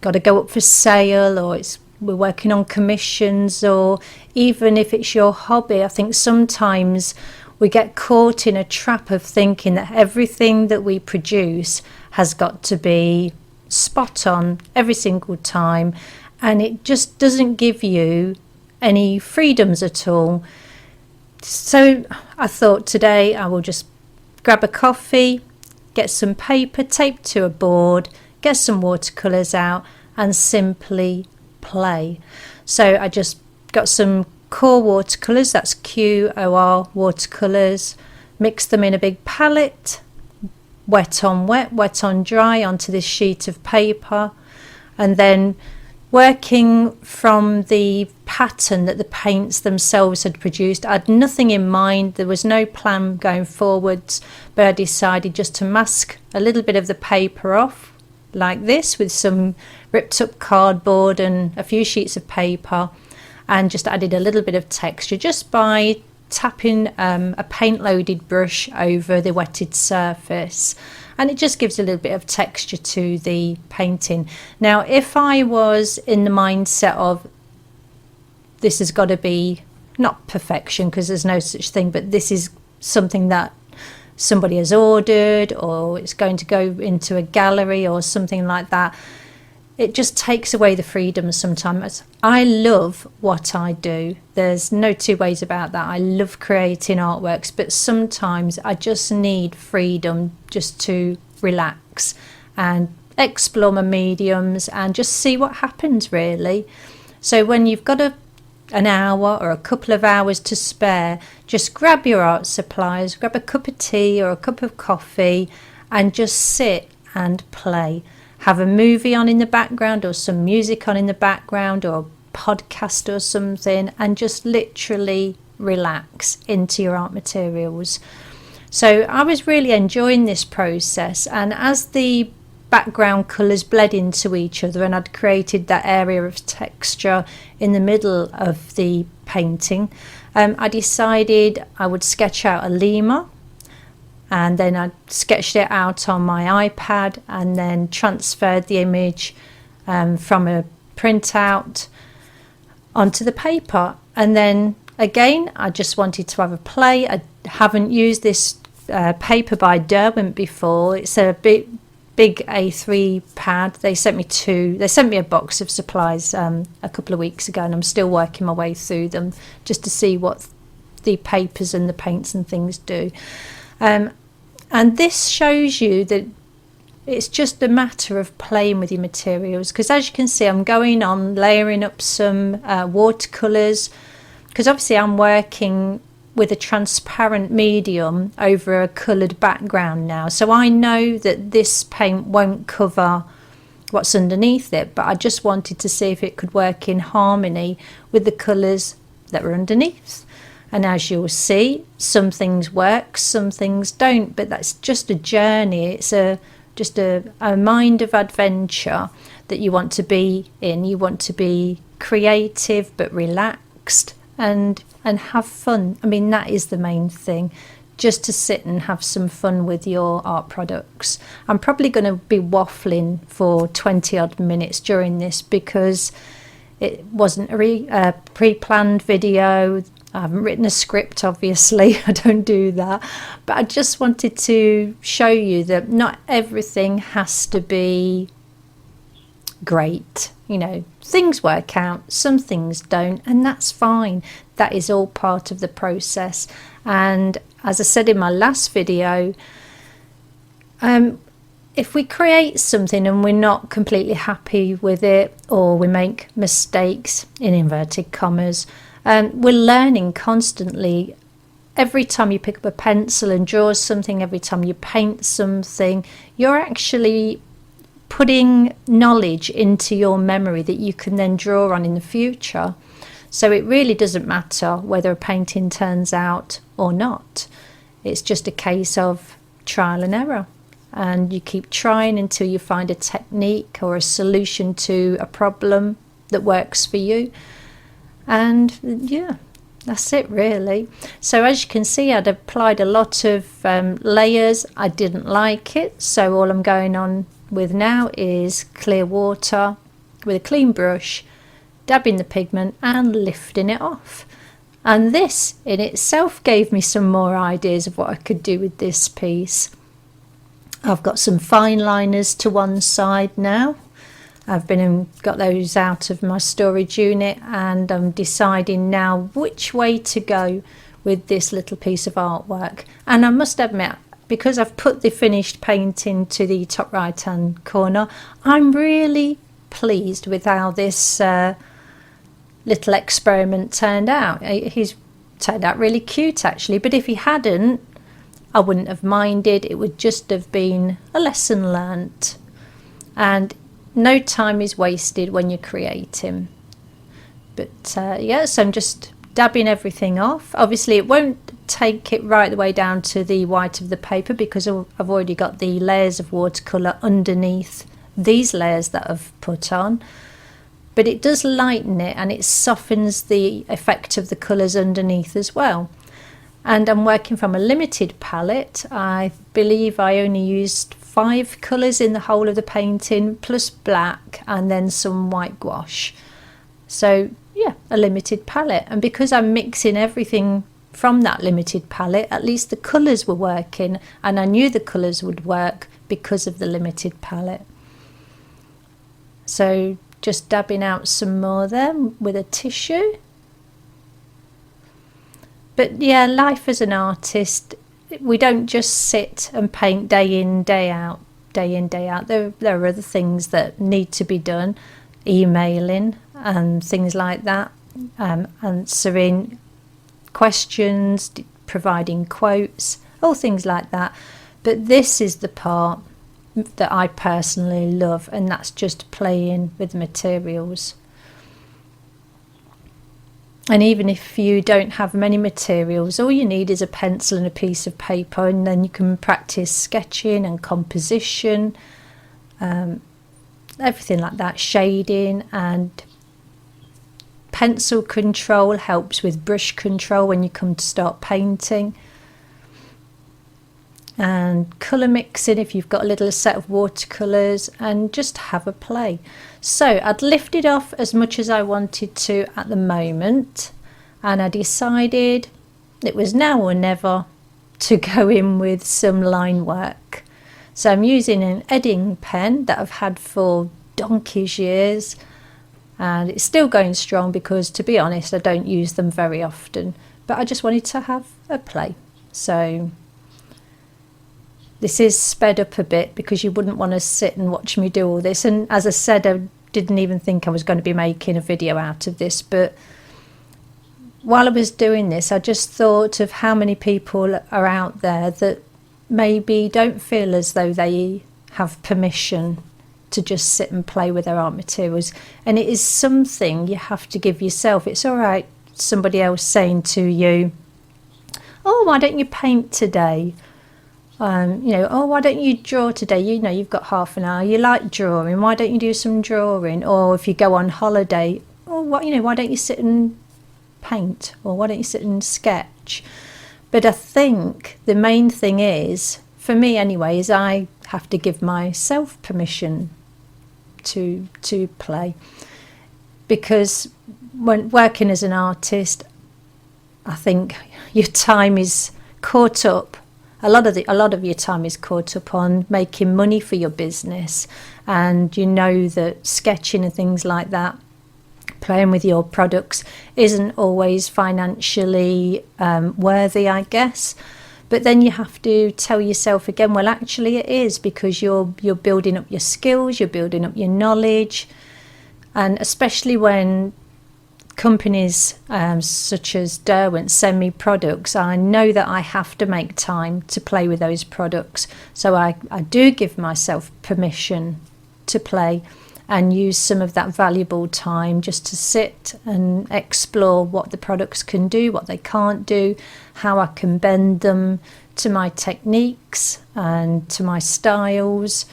got to go up for sale, or we're working on commissions, or even if it's your hobby, I think sometimes we get caught in a trap of thinking that everything that we produce has got to be spot on every single time, and it just doesn't give you any freedoms at all. So I thought today I will just grab a coffee, get some paper taped to a board, get some watercolours out and simply play. So I just got some Core watercolours, that's QOR watercolours, mix them in a big palette, wet on wet, wet on dry onto this sheet of paper, and then working from the pattern that the paints themselves had produced. I had nothing in mind, there was no plan going forwards, but I decided just to mask a little bit of the paper off like this with some ripped up cardboard and a few sheets of paper, and just added a little bit of texture just by tapping a paint loaded brush over the wetted surface, and it just gives a little bit of texture to the painting. Now if I was in the mindset of this has got to be not perfection, because there's no such thing, but this is something that somebody has ordered or it's going to go into a gallery or something like that, it just takes away the freedom sometimes. I love what I do. There's no two ways about that. I love creating artworks, but sometimes I just need freedom just to relax and explore my mediums and just see what happens really. So when you've got an hour or a couple of hours to spare, just grab your art supplies, grab a cup of tea or a cup of coffee and just sit and play. Have a movie on in the background or some music on in the background or a podcast or something, and just literally relax into your art materials. So I was really enjoying this process, and as the background colours bled into each other and I'd created that area of texture in the middle of the painting, I decided I would sketch out a lemur. And then I sketched it out on my iPad and then transferred the image from a printout onto the paper. And then again, I just wanted to have a play. I haven't used this paper by Derwent before. It's a big A3 pad. They sent me a box of supplies a couple of weeks ago, and I'm still working my way through them just to see what the papers and the paints and things do. And this shows you that it's just a matter of playing with your materials, because as you can see I'm going on layering up some watercolours, because obviously I'm working with a transparent medium over a coloured background now, so I know that this paint won't cover what's underneath it, but I just wanted to see if it could work in harmony with the colours that were underneath. And as you'll see, some things work, some things don't, but that's just a journey. It's just a mind of adventure that you want to be in. You want to be creative but relaxed and have fun. I mean, that is the main thing, just to sit and have some fun with your art products. I'm probably going to be waffling for 20 odd minutes during this because it wasn't a pre-planned video. I haven't written a script, obviously, I don't do that, but I just wanted to show you that not everything has to be great. You know, things work out, some things don't, and that's fine. That is all part of the process. And as I said in my last video, if we create something and we're not completely happy with it, or we make mistakes in inverted commas, we're learning constantly. Every time you pick up a pencil and draw something, every time you paint something, you're actually putting knowledge into your memory that you can then draw on in the future. So it really doesn't matter whether a painting turns out or not. It's just a case of trial and error. And you keep trying until you find a technique or a solution to a problem that works for you. And yeah, that's it really. So as you can see, I'd applied a lot of layers. I didn't like it, so all I'm going on with now is clear water with a clean brush, dabbing the pigment and lifting it off. And this in itself gave me some more ideas of what I could do with this piece. I've got some fine liners to one side now. I've been and got those out of my storage unit, and I'm deciding now which way to go with this little piece of artwork. And I must admit, because I've put the finished painting to the top right hand corner, I'm really pleased with how this little experiment turned out. He's turned out really cute actually, but if he hadn't, I wouldn't have minded. It would just have been a lesson learnt. And no time is wasted when you're creating. But yeah, so I'm just dabbing everything off. Obviously it won't take it right the way down to the white of the paper, because I've already got the layers of watercolour underneath these layers that I've put on. But it does lighten it, and it softens the effect of the colours underneath as well. And I'm working from a limited palette. I believe I only used 5 colours in the whole of the painting, plus black and then some white gouache. So yeah, a limited palette. And because I'm mixing everything from that limited palette, at least the colours were working, and I knew the colours would work because of the limited palette. So just dabbing out some more there with a tissue. But yeah, life as an artist, we don't just sit and paint day in, day out, day in, day out. There are other things that need to be done, emailing and things like that, answering questions, providing quotes, all things like that. But this is the part that I personally love, and that's just playing with materials. And even if you don't have many materials, all you need is a pencil and a piece of paper, and then you can practice sketching and composition, everything like that, shading. And pencil control helps with brush control when you come to start painting. And colour mixing if you've got a little set of watercolours, and just have a play. So I'd lifted off as much as I wanted to at the moment, and I decided it was now or never to go in with some line work. So I'm using an edding pen that I've had for donkey's years, and it's still going strong because, to be honest, I don't use them very often, but I just wanted to have a play. So this is sped up a bit because you wouldn't want to sit and watch me do all this. And as I said, I didn't even think I was going to be making a video out of this. But while I was doing this, I just thought of how many people are out there that maybe don't feel as though they have permission to just sit and play with their art materials. And it is something you have to give yourself. It's all right somebody else saying to you, oh, why don't you paint today? You know, oh, why don't you draw today? You know, you've got half an hour. You like drawing. Why don't you do some drawing? Or if you go on holiday, oh, what, you know, why don't you sit and paint? Or why don't you sit and sketch? But I think the main thing is, for me anyway, is I have to give myself permission to play. Because when working as an artist, I think your time is caught up. A lot of your time is caught up on making money for your business, and you know that sketching and things like that, playing with your products, isn't always financially worthy, I guess. But then you have to tell yourself again, well, actually it is, because you're building up your skills, you're building up your knowledge. And especially when companies such as Derwent send me products, I know that I have to make time to play with those products. So I do give myself permission to play and use some of that valuable time just to sit and explore what the products can do, what they can't do, how I can bend them to my techniques and to my styles.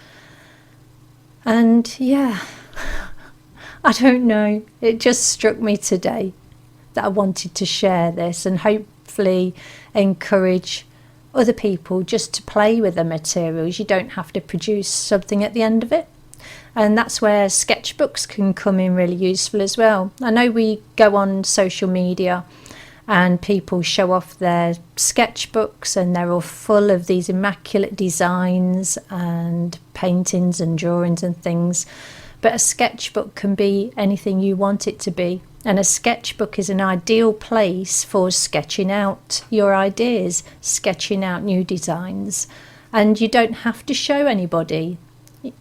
And yeah, I don't know, it just struck me today that I wanted to share this and hopefully encourage other people just to play with the materials. You don't have to produce something at the end of it. And that's where sketchbooks can come in really useful as well. I know we go on social media and people show off their sketchbooks and they're all full of these immaculate designs and paintings and drawings and things. But a sketchbook can be anything you want it to be. And a sketchbook is an ideal place for sketching out your ideas, sketching out new designs. And you don't have to show anybody.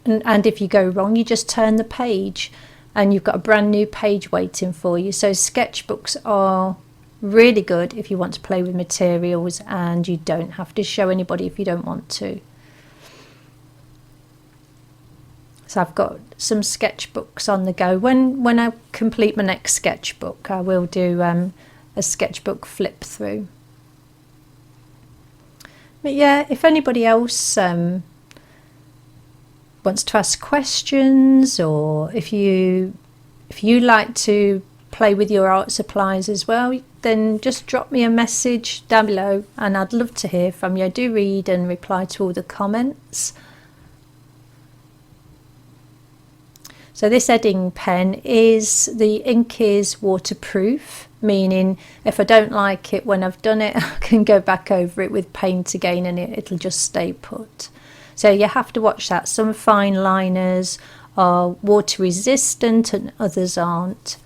And if you go wrong, you just turn the page and you've got a brand new page waiting for you. So sketchbooks are really good if you want to play with materials and you don't have to show anybody if you don't want to. So I've got some sketchbooks on the go. When I complete my next sketchbook, I will do a sketchbook flip through. But yeah, if anybody else wants to ask questions, or if you like to play with your art supplies as well, then just drop me a message down below and I'd love to hear from you. I do read and reply to all the comments. So this edding pen the ink is waterproof, meaning if I don't like it when I've done it, I can go back over it with paint again and it'll just stay put. So you have to watch that. Some fine liners are water resistant and others aren't.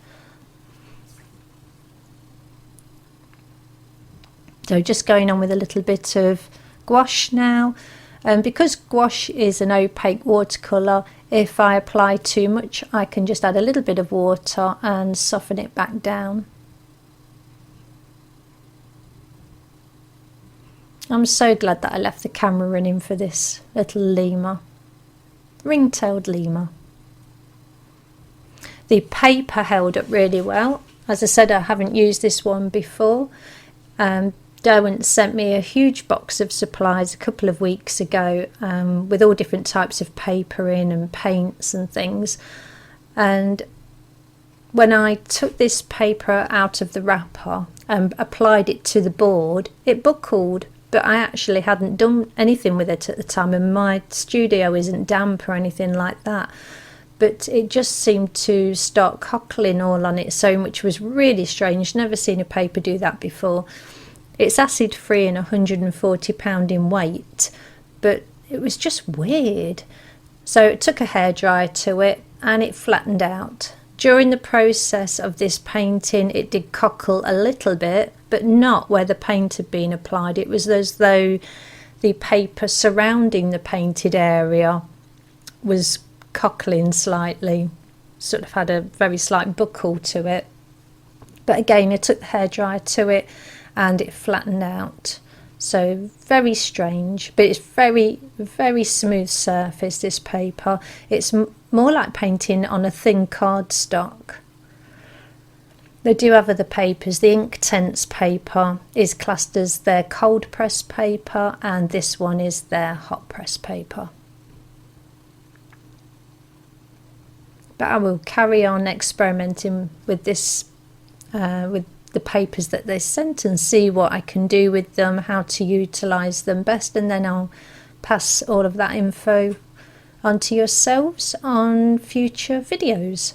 So just going on with a little bit of gouache now. And because gouache is an opaque watercolour, if I apply too much, I can just add a little bit of water and soften it back down. I'm so glad that I left the camera running for this little lemur, ring-tailed lemur. The paper held up really well. As I said, I haven't used this one before. Derwent sent me a huge box of supplies a couple of weeks ago with all different types of paper in and paints and things. And when I took this paper out of the wrapper and applied it to the board, it buckled. But I actually hadn't done anything with it at the time, and my studio isn't damp or anything like that. But it just seemed to start cockling all on its own, which was really strange. Never seen a paper do that before. It's acid free and 140 pound in weight, but it was just weird. So it took a hairdryer to it and it flattened out. During the process of this painting, it did cockle a little bit, but not where the paint had been applied. It was as though the paper surrounding the painted area was cockling slightly, sort of had a very slight buckle to it. But again, I took the hairdryer to it and it flattened out. So very strange, but it's very, very smooth surface, this paper. It's more like painting on a thin cardstock. They do have other papers. The Inktense paper is classed as their cold press paper, and this one is their hot press paper. But I will carry on experimenting with this, with the papers that they sent, and see what I can do with them, how to utilise them best, and then I'll pass all of that info on to yourselves on future videos.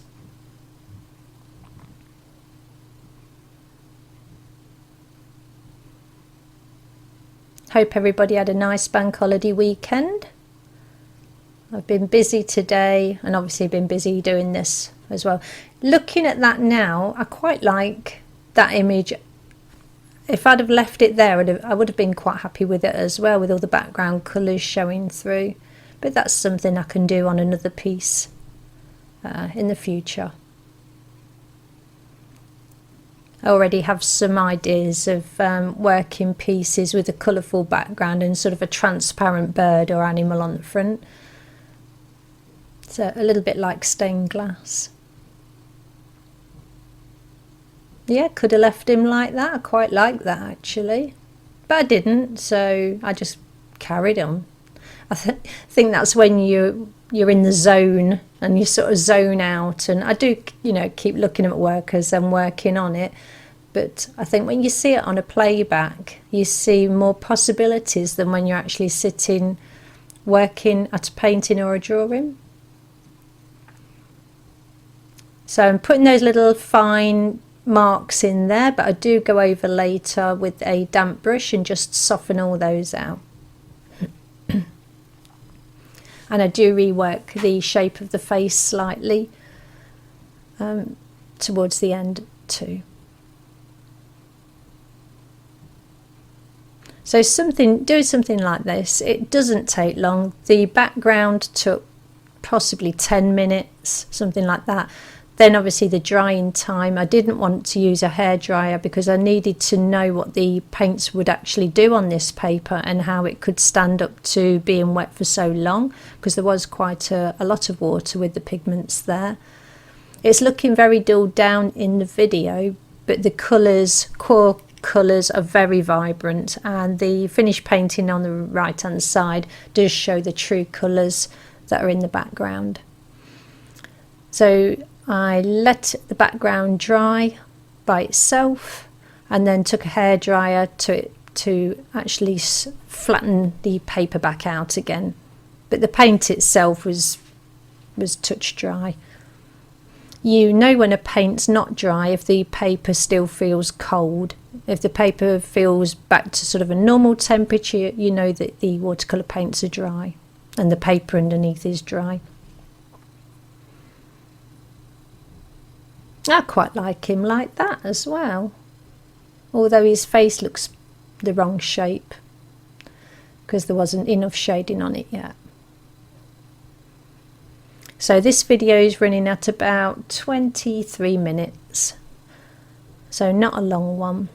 Hope everybody had a nice bank holiday weekend. I've been busy today and obviously been busy doing this as well. Looking at that now, I quite like that image. if I'd have left it there, I would have been quite happy with it as well, with all the background colours showing through. But that's something I can do on another piece in the future. I already have some ideas of working pieces with a colourful background and sort of a transparent bird or animal on the front. So a little bit like stained glass. Yeah, could have left him like that. I quite like that actually, but I didn't, so I just carried on. I think that's when you're in the zone and you sort of zone out, and I do, you know, keep looking at work as I'm working on it, but I think when you see it on a playback you see more possibilities than when you're actually sitting working at a painting or a drawing. So I'm putting those little fine marks in there, but I do go over later with a damp brush and just soften all those out. And I do rework the shape of the face slightly towards the end too. So doing something like this, it doesn't take long. The background took possibly 10 minutes, something like that. Then obviously the drying time, I didn't want to use a hairdryer because I needed to know what the paints would actually do on this paper and how it could stand up to being wet for so long, because there was quite a lot of water with the pigments there. It's looking very dulled down in the video, but the colours, core colours, are very vibrant, and the finished painting on the right hand side does show the true colours that are in the background. So I let the background dry by itself and then took a hairdryer to actually flatten the paper back out again. But the paint itself was touch dry. You know when a paint's not dry if the paper still feels cold. If the paper feels back to sort of a normal temperature, you know that the watercolour paints are dry and the paper underneath is dry. I quite like him like that as well, although his face looks the wrong shape because there wasn't enough shading on it yet. So this video is running at about 23 minutes, so not a long one.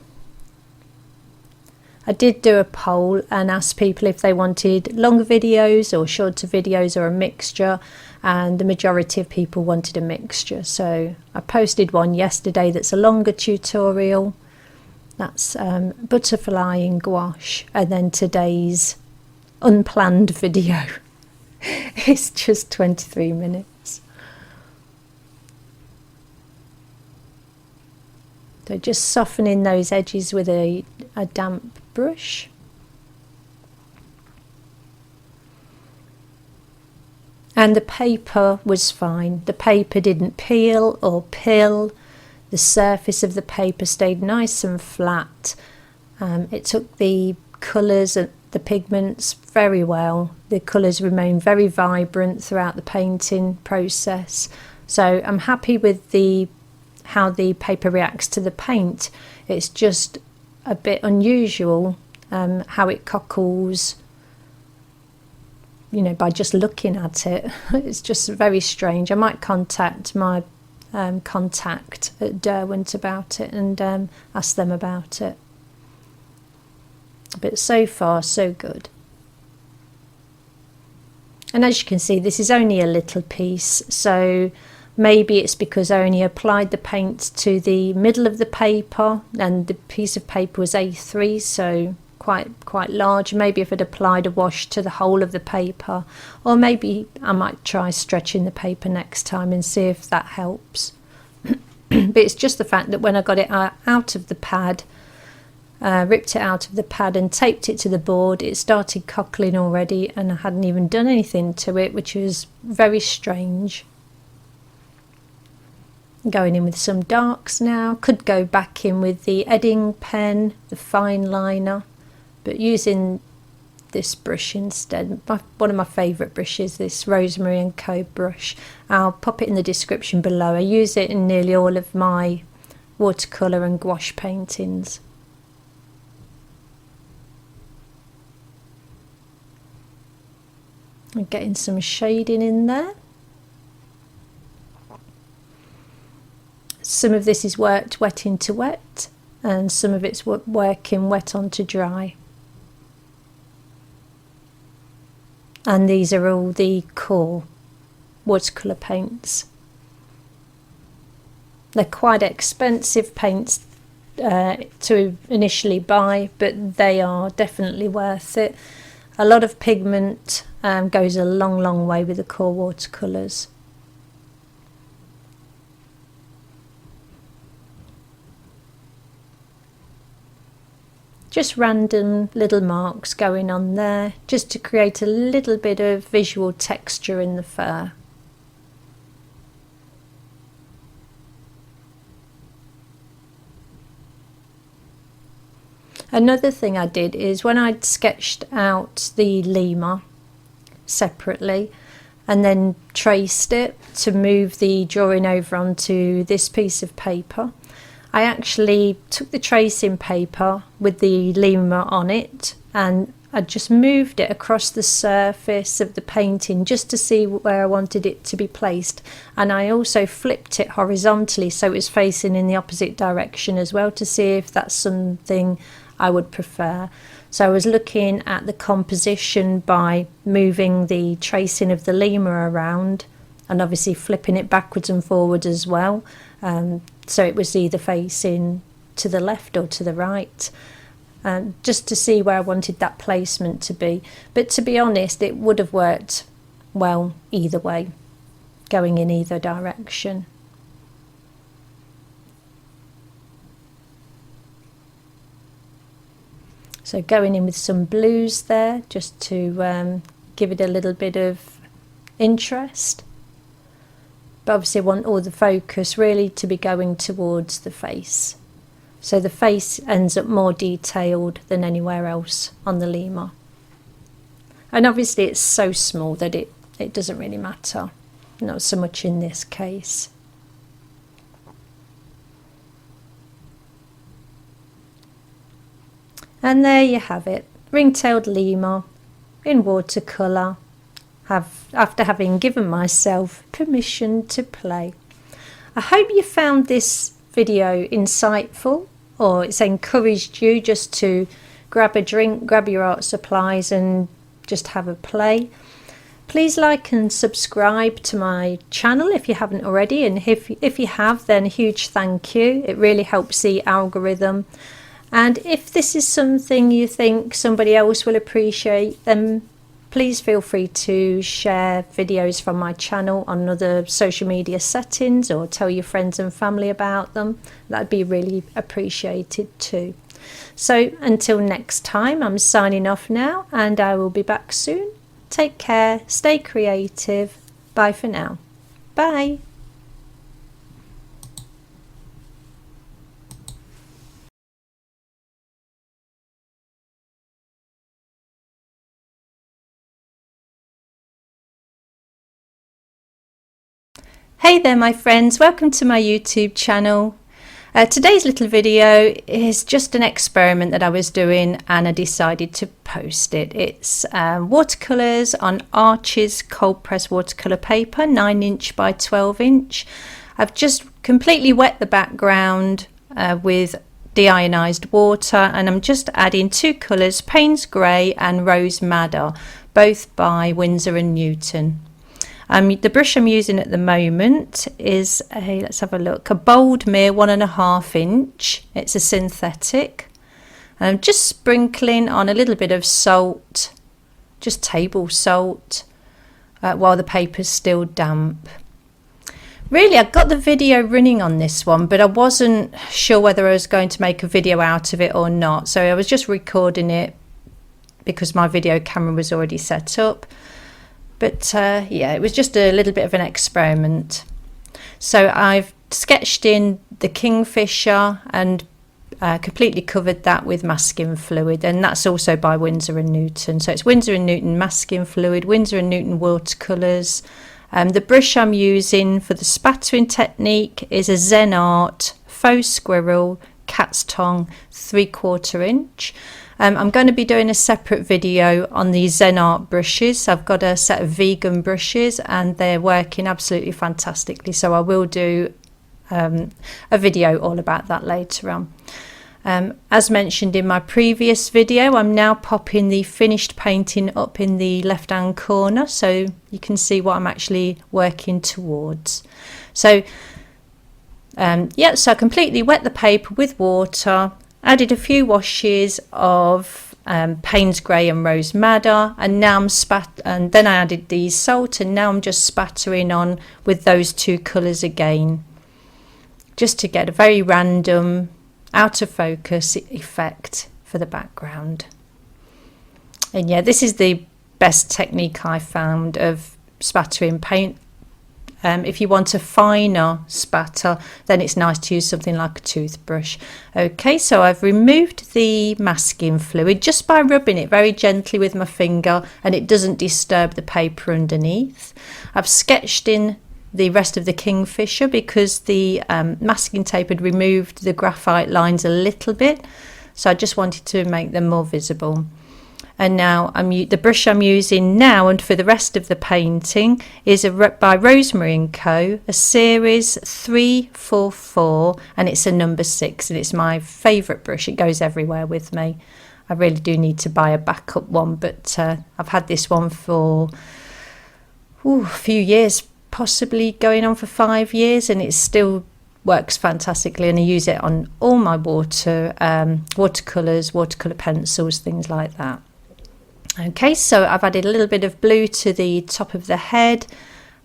I did do a poll and asked people if they wanted longer videos or shorter videos or a mixture, and the majority of people wanted a mixture. So I posted one yesterday that's a longer tutorial. That's butterfly in gouache, and then today's unplanned video. It's just 23 minutes. So just softening those edges with a damp brush. And the paper was fine. The paper didn't peel or pill. The surface of the paper stayed nice and flat. It took the colours and the pigments very well. The colours remained very vibrant throughout the painting process. So I'm happy with how the paper reacts to the paint. It's just a bit unusual how it cockles, you know, by just looking at it. It's just very strange. I might contact my contact at Derwent about it and ask them about it. But so far so good. And as you can see, this is only a little piece, so maybe it's because I only applied the paint to the middle of the paper and the piece of paper was A3, so quite large. Maybe if I'd applied a wash to the whole of the paper, or maybe I might try stretching the paper next time and see if that helps. But it's just the fact that when I got it out of the pad, ripped it out of the pad and taped it to the board, it started cockling already and I hadn't even done anything to it, which was very strange. Going in with some darks now. Could go back in with the Edding pen, the Fineliner, but using this brush instead. One of my favourite brushes, this Rosemary Co brush. I'll pop it in the description below. I use it in nearly all of my watercolour and gouache paintings. I'm getting some shading in there. Some of this is worked wet into wet, and some of it's working wet onto dry. And these are all the core watercolour paints. They're quite expensive paints to initially buy, but they are definitely worth it. A lot of pigment goes a long way with the core watercolours. Just random little marks going on there, just to create a little bit of visual texture in the fur. Another thing I did is when I'd sketched out the lemur separately and then traced it to move the drawing over onto this piece of paper, I actually took the tracing paper with the lemur on it and I just moved it across the surface of the painting just to see where I wanted it to be placed, and I also flipped it horizontally so it was facing in the opposite direction as well, to see if that's something I would prefer. So I was looking at the composition by moving the tracing of the lemur around and obviously flipping it backwards and forwards as well. So it was either facing to the left or to the right, just to see where I wanted that placement to be. But to be honest, it would have worked well either way, going in either direction. So going in with some blues there, just to give it a little bit of interest. But obviously I want all the focus really to be going towards the face. So the face ends up more detailed than anywhere else on the lemur. And obviously it's so small that it doesn't really matter, not so much in this case. And there you have it, ring-tailed lemur in watercolour, after having given myself permission to play. I hope you found this video insightful, or it's encouraged you just to grab a drink, grab your art supplies and just have a play. Please like and subscribe to my channel if you haven't already, and if you have, then a huge thank you. It really helps the algorithm. And if this is something you think somebody else will appreciate, then please feel free to share videos from my channel on other social media settings, or tell your friends and family about them. That'd be really appreciated too. So until next time, I'm signing off now, and I will be back soon. Take care, stay creative. Bye for now. Bye. Hey there my friends, welcome to my YouTube channel. Today's little video is just an experiment that I was doing and I decided to post it. It's watercolours on Arches cold press watercolour paper, 9" by 12". I've just completely wet the background with deionized water, and I'm just adding two colours, Payne's Grey and Rose Madder, both by Winsor Newton. The brush I'm using at the moment is let's have a look, a Boldmere 1.5". It's a synthetic. And I'm just sprinkling on a little bit of salt, just table salt, while the paper's still damp. Really, I got the video running on this one, but I wasn't sure whether I was going to make a video out of it or not. So I was just recording it because my video camera was already set up. But yeah, it was just a little bit of an experiment. So I've sketched in the Kingfisher and completely covered that with masking fluid, and that's also by Winsor & Newton. So it's Winsor & Newton masking fluid, Winsor & Newton watercolours. The brush I'm using for the spattering technique is a Zen Art Faux Squirrel Cat's Tongue 3/4". I'm going to be doing a separate video on the Zen Art brushes. I've got a set of vegan brushes and they're working absolutely fantastically, so I will do a video all about that later on. As mentioned in my previous video, I'm now popping the finished painting up in the left hand corner so you can see what I'm actually working towards. So so I completely wet the paper with water, added a few washes of Payne's Grey and Rose Madder, and now and then I added the salt, and now I'm just spattering on with those two colours again, just to get a very random out of focus effect for the background. And yeah, this is the best technique I found of spattering paint. If you want a finer spatter, then it's nice to use something like a toothbrush. Okay, so I've removed the masking fluid just by rubbing it very gently with my finger, and it doesn't disturb the paper underneath. I've sketched in the rest of the Kingfisher because the masking tape had removed the graphite lines a little bit, so I just wanted to make them more visible. And now the brush I'm using now and for the rest of the painting is by Rosemary Co, a series 344, and it's a number 6, and it's my favourite brush. It goes everywhere with me. I really do need to buy a backup one, but I've had this one for a few years, possibly going on for 5 years, and it still works fantastically, and I use it on all my watercolours, watercolour pencils, things like that. Okay, so I've added a little bit of blue to the top of the head,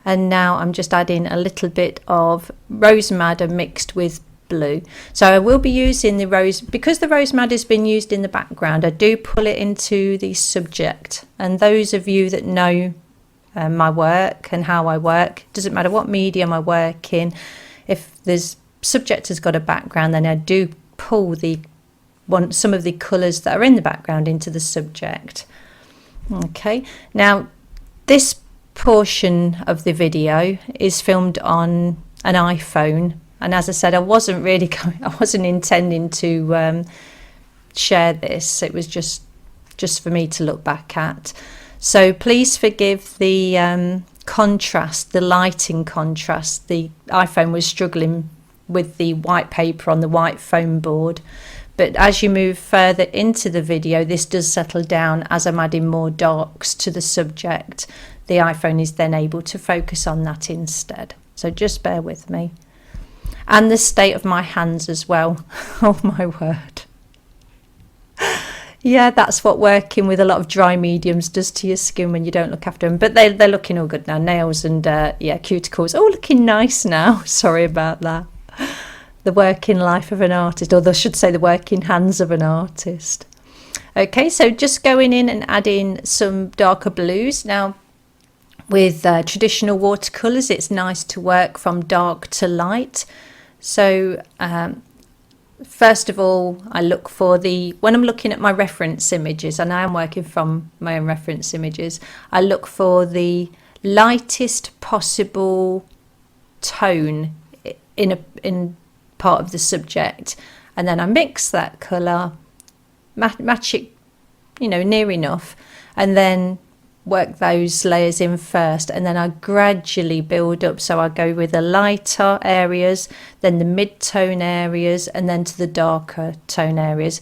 and now I'm just adding a little bit of Rose Madder mixed with blue. So I will be using the rose, because the Rose Madder has been used in the background, I do pull it into the subject. And those of you that know my work and how I work, doesn't matter what medium I work in, if the subject has got a background, then I do pull some of the colours that are in the background into the subject. Okay, now this portion of the video is filmed on an iPhone, and as I said, I wasn't intending to share this. It was just for me to look back at. So please forgive the contrast, the lighting contrast. The iPhone was struggling with the white paper on the white foam board. But as you move further into the video, this does settle down as I'm adding more darks to the subject. The iPhone is then able to focus on that instead. So just bear with me. And the state of my hands as well. Oh my word. Yeah, that's what working with a lot of dry mediums does to your skin when you don't look after them. But they're looking all good now. Nails and cuticles all looking nice now. Sorry about that. The working life of an artist, or I should say the working hands of an artist. Okay, so just going in and adding some darker blues. Now with traditional watercolours, it's nice to work from dark to light. So first of all, I look for when I'm looking at my reference images, and I am working from my own reference images, I look for the lightest possible tone in part of the subject, and then I mix that colour, match it, near enough, and then work those layers in first, and then I gradually build up. So I go with the lighter areas, then the mid-tone areas, and then to the darker tone areas.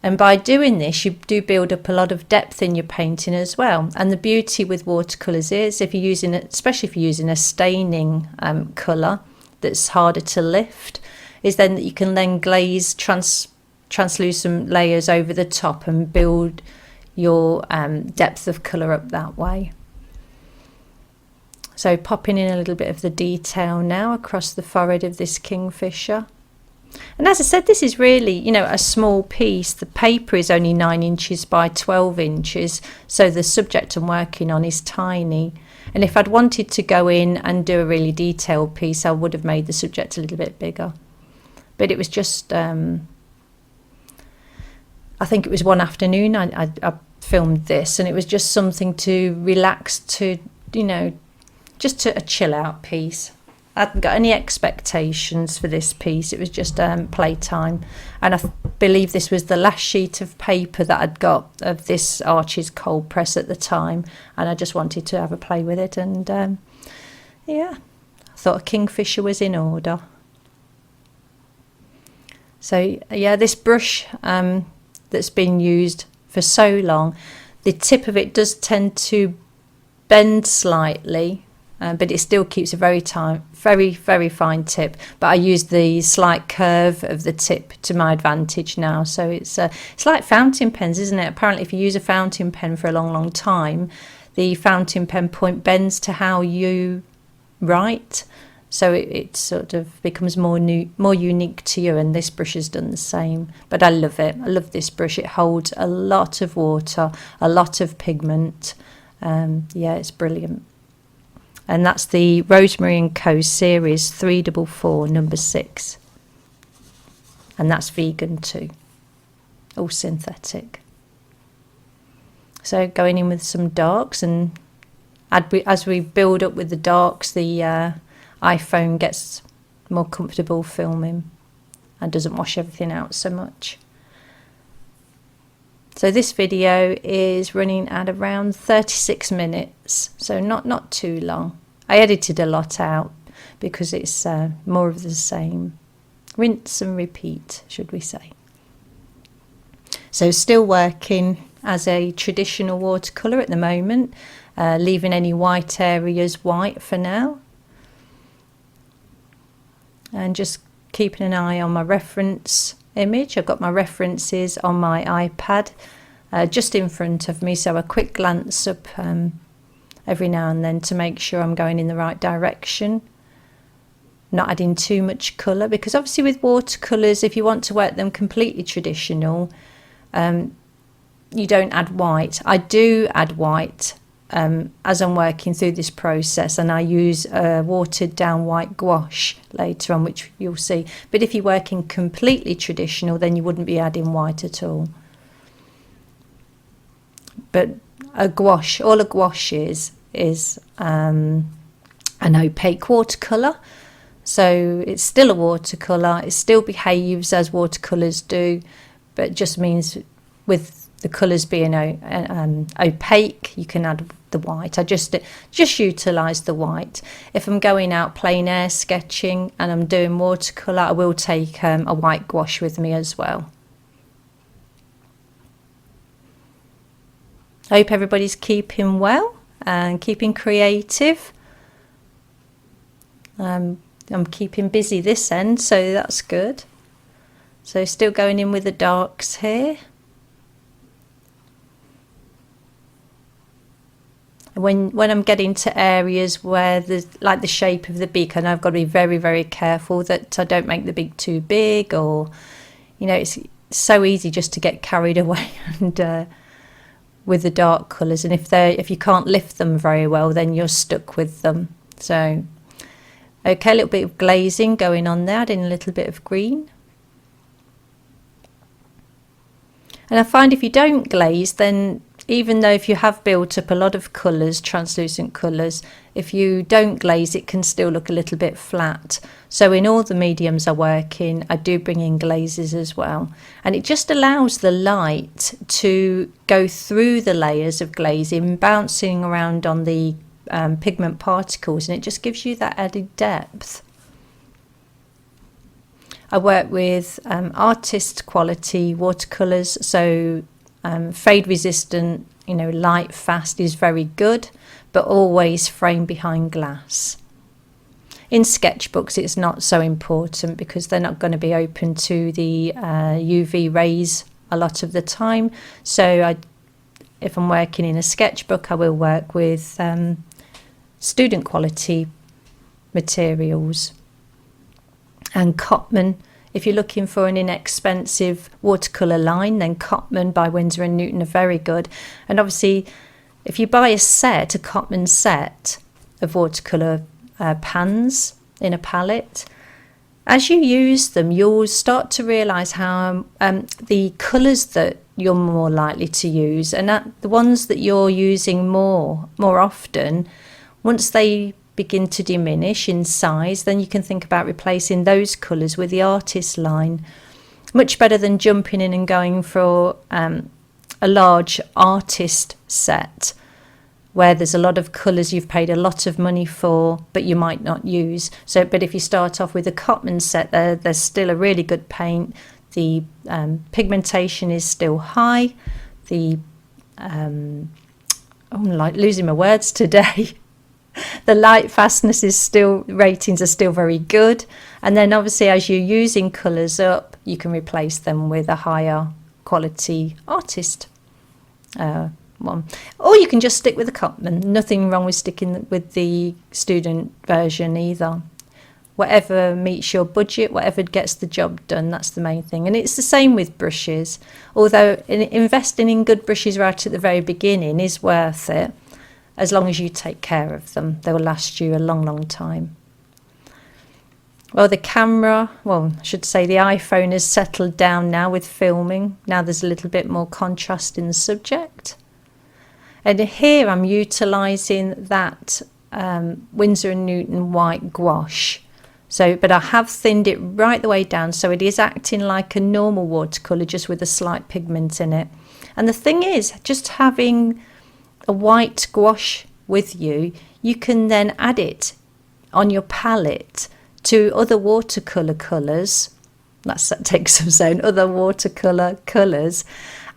And by doing this, you do build up a lot of depth in your painting as well. And the beauty with watercolours is, especially if you're using a staining colour that's harder to lift, is then that you can then glaze translucent layers over the top and build your depth of colour up that way. So popping in a little bit of the detail now across the forehead of this Kingfisher. And as I said, this is really, a small piece. The paper is only 9 inches by 12 inches, so the subject I'm working on is tiny. And if I'd wanted to go in and do a really detailed piece, I would have made the subject a little bit bigger. But it was just, I think it was one afternoon I filmed this, and it was just something to relax to, just to a chill out piece. hadn't got any expectations for this piece. It was just playtime, and I believe this was the last sheet of paper that I'd got of this Archie's cold press at the time, and I just wanted to have a play with it, and yeah, I thought a Kingfisher was in order. So yeah, this brush that's been used for so long, the tip of it does tend to bend slightly, but it still keeps a very fine tip. But I use the slight curve of the tip to my advantage now. So it's like fountain pens, isn't it? Apparently if you use a fountain pen for a long time, the fountain pen point bends to how you write, so it sort of becomes more unique to you, and this brush has done the same. But I love it. I love this brush. It holds a lot of water, a lot of pigment. Yeah, it's brilliant. And that's the Rosemary Co Series 344 number 6, and that's vegan too, all synthetic. So going in with some darks, and as we build up with the darks, the iPhone gets more comfortable filming and doesn't wash everything out so much. So this video is running at around 36 minutes, so not too long. I edited a lot out because it's more of the same. Rinse and repeat, should we say. So still working as a traditional watercolour at the moment, leaving any white areas white for now. And just keeping an eye on my reference image. I've got my references on my iPad just in front of me, so a quick glance up every now and then to make sure I'm going in the right direction, not adding too much colour, because obviously with watercolours, if you want to work them completely traditional, you don't add white. I do add white as I'm working through this process, and I use a watered down white gouache later on, which you'll see. But if you're working completely traditional, then you wouldn't be adding white at all. But a gouache, all a gouache is an opaque watercolour. So it's still a watercolour, it still behaves as watercolours do, but it just means with the colours being opaque, you can add the white. I just utilise the white. If I'm going out plein air sketching and I'm doing watercolour, I will take a white gouache with me as well. I hope everybody's keeping well and keeping creative. I'm keeping busy this end, so that's good. So still going in with the darks here. When I'm getting to areas where there's like the shape of the beak, I know I've got to be very careful that I don't make the beak too big, or it's so easy just to get carried away and with the dark colours, and if you can't lift them very well, then you're stuck with them. So okay, a little bit of glazing going on there, adding a little bit of green. And I find if you don't glaze, then even though if you have built up a lot of colours, translucent colours, if you don't glaze, it can still look a little bit flat. So in all the mediums I work in, I do bring in glazes as well. And it just allows the light to go through the layers of glazing, bouncing around on the pigment particles, and it just gives you that added depth. I work with artist quality watercolours, so fade resistant, light fast is very good, but always framed behind glass. In sketchbooks it's not so important because they're not going to be open to the UV rays a lot of the time. So if I'm working in a sketchbook, I will work with student quality materials. And Cotman, if you're looking for an inexpensive watercolour line, then Cotman by Winsor Newton are very good. And obviously if you buy a Cotman set of watercolour pans in a palette, as you use them, you'll start to realise how the colours that you're more likely to use, and the ones that you're using more often, once they begin to diminish in size, then you can think about replacing those colours with the artist line. Much better than jumping in and going for a large artist set where there's a lot of colours you've paid a lot of money for but you might not use. So but if you start off with a Cotman set, there's still a really good paint. The pigmentation is still high. The I'm like losing my words today. The light fastness is still, ratings are still very good. And then obviously as you're using colours up, you can replace them with a higher quality artist one. Or you can just stick with the Cotman. Nothing wrong with sticking with the student version either. Whatever meets your budget, whatever gets the job done, that's the main thing. And it's the same with brushes. Although investing in good brushes right at the very beginning is worth it, as long as you take care of them. They will last you a long, long time. Well, the camera, well, I should say the iPhone has settled down now with filming. Now there's a little bit more contrast in the subject. And here I'm utilising that Winsor Newton white gouache. So, but I have thinned it right the way down, so it is acting like a normal watercolour, just with a slight pigment in it. And the thing is, just having a white gouache with you, you can then add it on your palette to other watercolour colours. That takes some zone, other watercolour colours,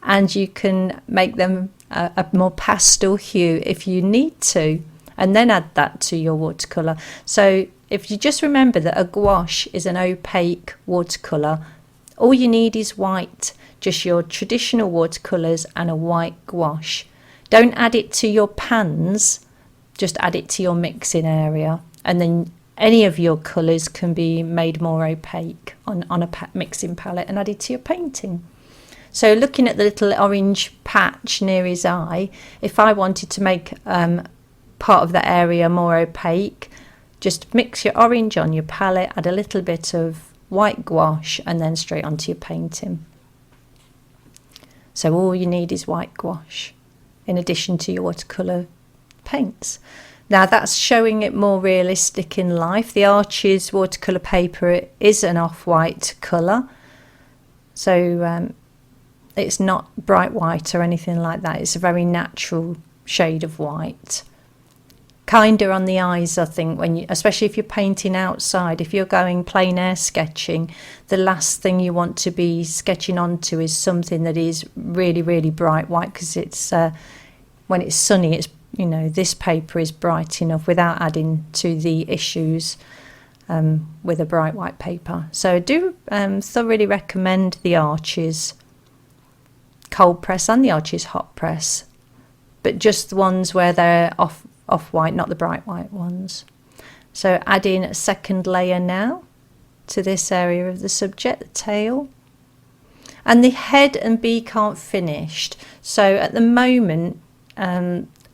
and you can make them a more pastel hue if you need to, and then add that to your watercolour. So if you just remember that a gouache is an opaque watercolour, all you need is white, just your traditional watercolours and a white gouache. Don't add it to your pans, just add it to your mixing area, and then any of your colours can be made more opaque on a mixing palette and added to your painting. So looking at the little orange patch near his eye, if I wanted to make part of that area more opaque, just mix your orange on your palette, add a little bit of white gouache, and then straight onto your painting. So all you need is white gouache in addition to your watercolour paints. Now that's showing it more realistic in life. The Arches watercolour paper is an off-white colour, so it's not bright white or anything like that. It's a very natural shade of white. Kinder on the eyes, I think, when you, especially if you're painting outside. If you're going plein air sketching, the last thing you want to be sketching onto is something that is really, really bright white, because it's when it's sunny, it's, you know, this paper is bright enough without adding to the issues with a bright white paper. So I do thoroughly recommend the Arches cold press and the Arches hot press, but just the ones where they're off-white, not the bright white ones. So adding a second layer now to this area of the subject, the tail. And the head and beak aren't finished. So at the moment,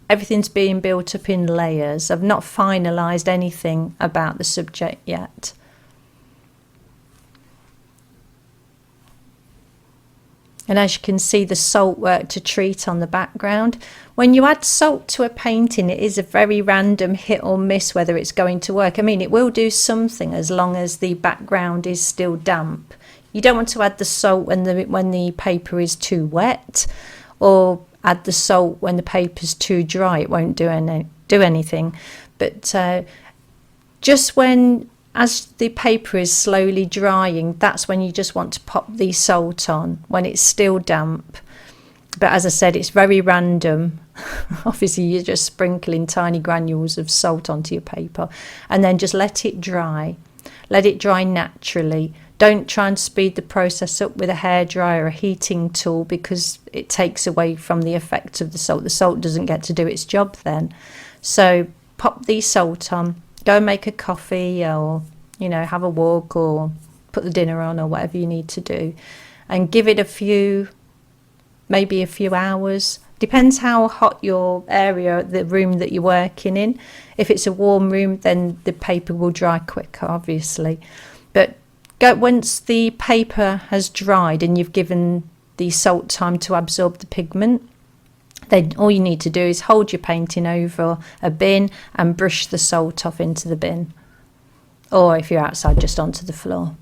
everything's being built up in layers. I've not finalised anything about the subject yet. And as you can see, the salt work to treat on the background. When you add salt to a painting, it is a very random hit or miss whether it's going to work. I mean, it will do something as long as the background is still damp. You don't want to add the salt when the paper is too wet, or add the salt when the paper's too dry. It won't do anything. But just as the paper is slowly drying, that's when you just want to pop the salt on, when it's still damp. But as I said, it's very random. Obviously, you're just sprinkling tiny granules of salt onto your paper, and then just let it dry. Let it dry naturally. Don't try and speed the process up with a hairdryer or a heating tool, because it takes away from the effect of the salt. The salt doesn't get to do its job then. So pop the salt on. Go and make a coffee, or, you know, have a walk, or put the dinner on, or whatever you need to do, and give it maybe a few hours. Depends how hot your area, the room that you're working in. If it's a warm room, then the paper will dry quicker, obviously. But once the paper has dried and you've given the salt time to absorb the pigment, Then all you need to do is hold your painting over a bin and brush the salt off into the bin, or if you're outside, just onto the floor.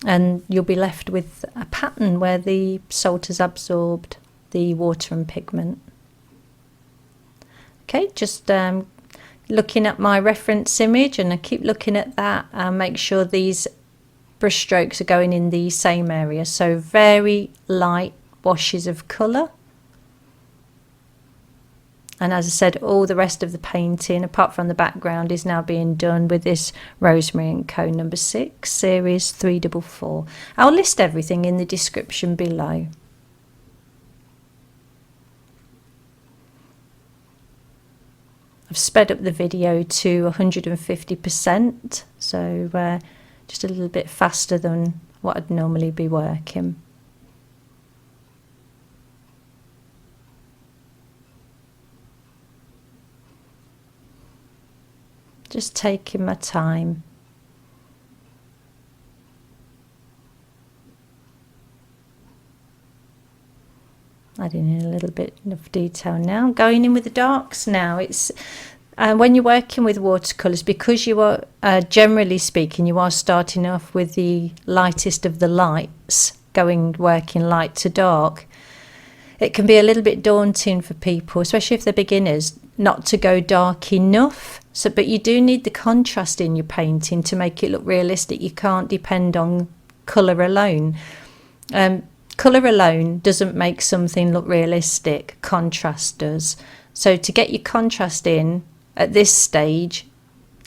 And you'll be left with a pattern where the salt has absorbed the water and pigment. Okay, just looking at my reference image, and I keep looking at that and make sure these brush strokes are going in the same area. So very light washes of colour. And as I said, all the rest of the painting, apart from the background, is now being done with this Rosemary Co number 6, series 344. I'll list everything in the description below. I've sped up the video to 150%, so just a little bit faster than what I'd normally be working. Just taking my time. Adding in a little bit of detail now. Going in with the darks now. It's when you're working with watercolours, because you are, generally speaking, you are starting off with the lightest of the lights, working light to dark. It can be a little bit daunting for people, especially if they're beginners, not to go dark enough. So, but you do need the contrast in your painting to make it look realistic. You can't depend on colour alone. Colour alone doesn't make something look realistic. Contrast does. So to get your contrast in at this stage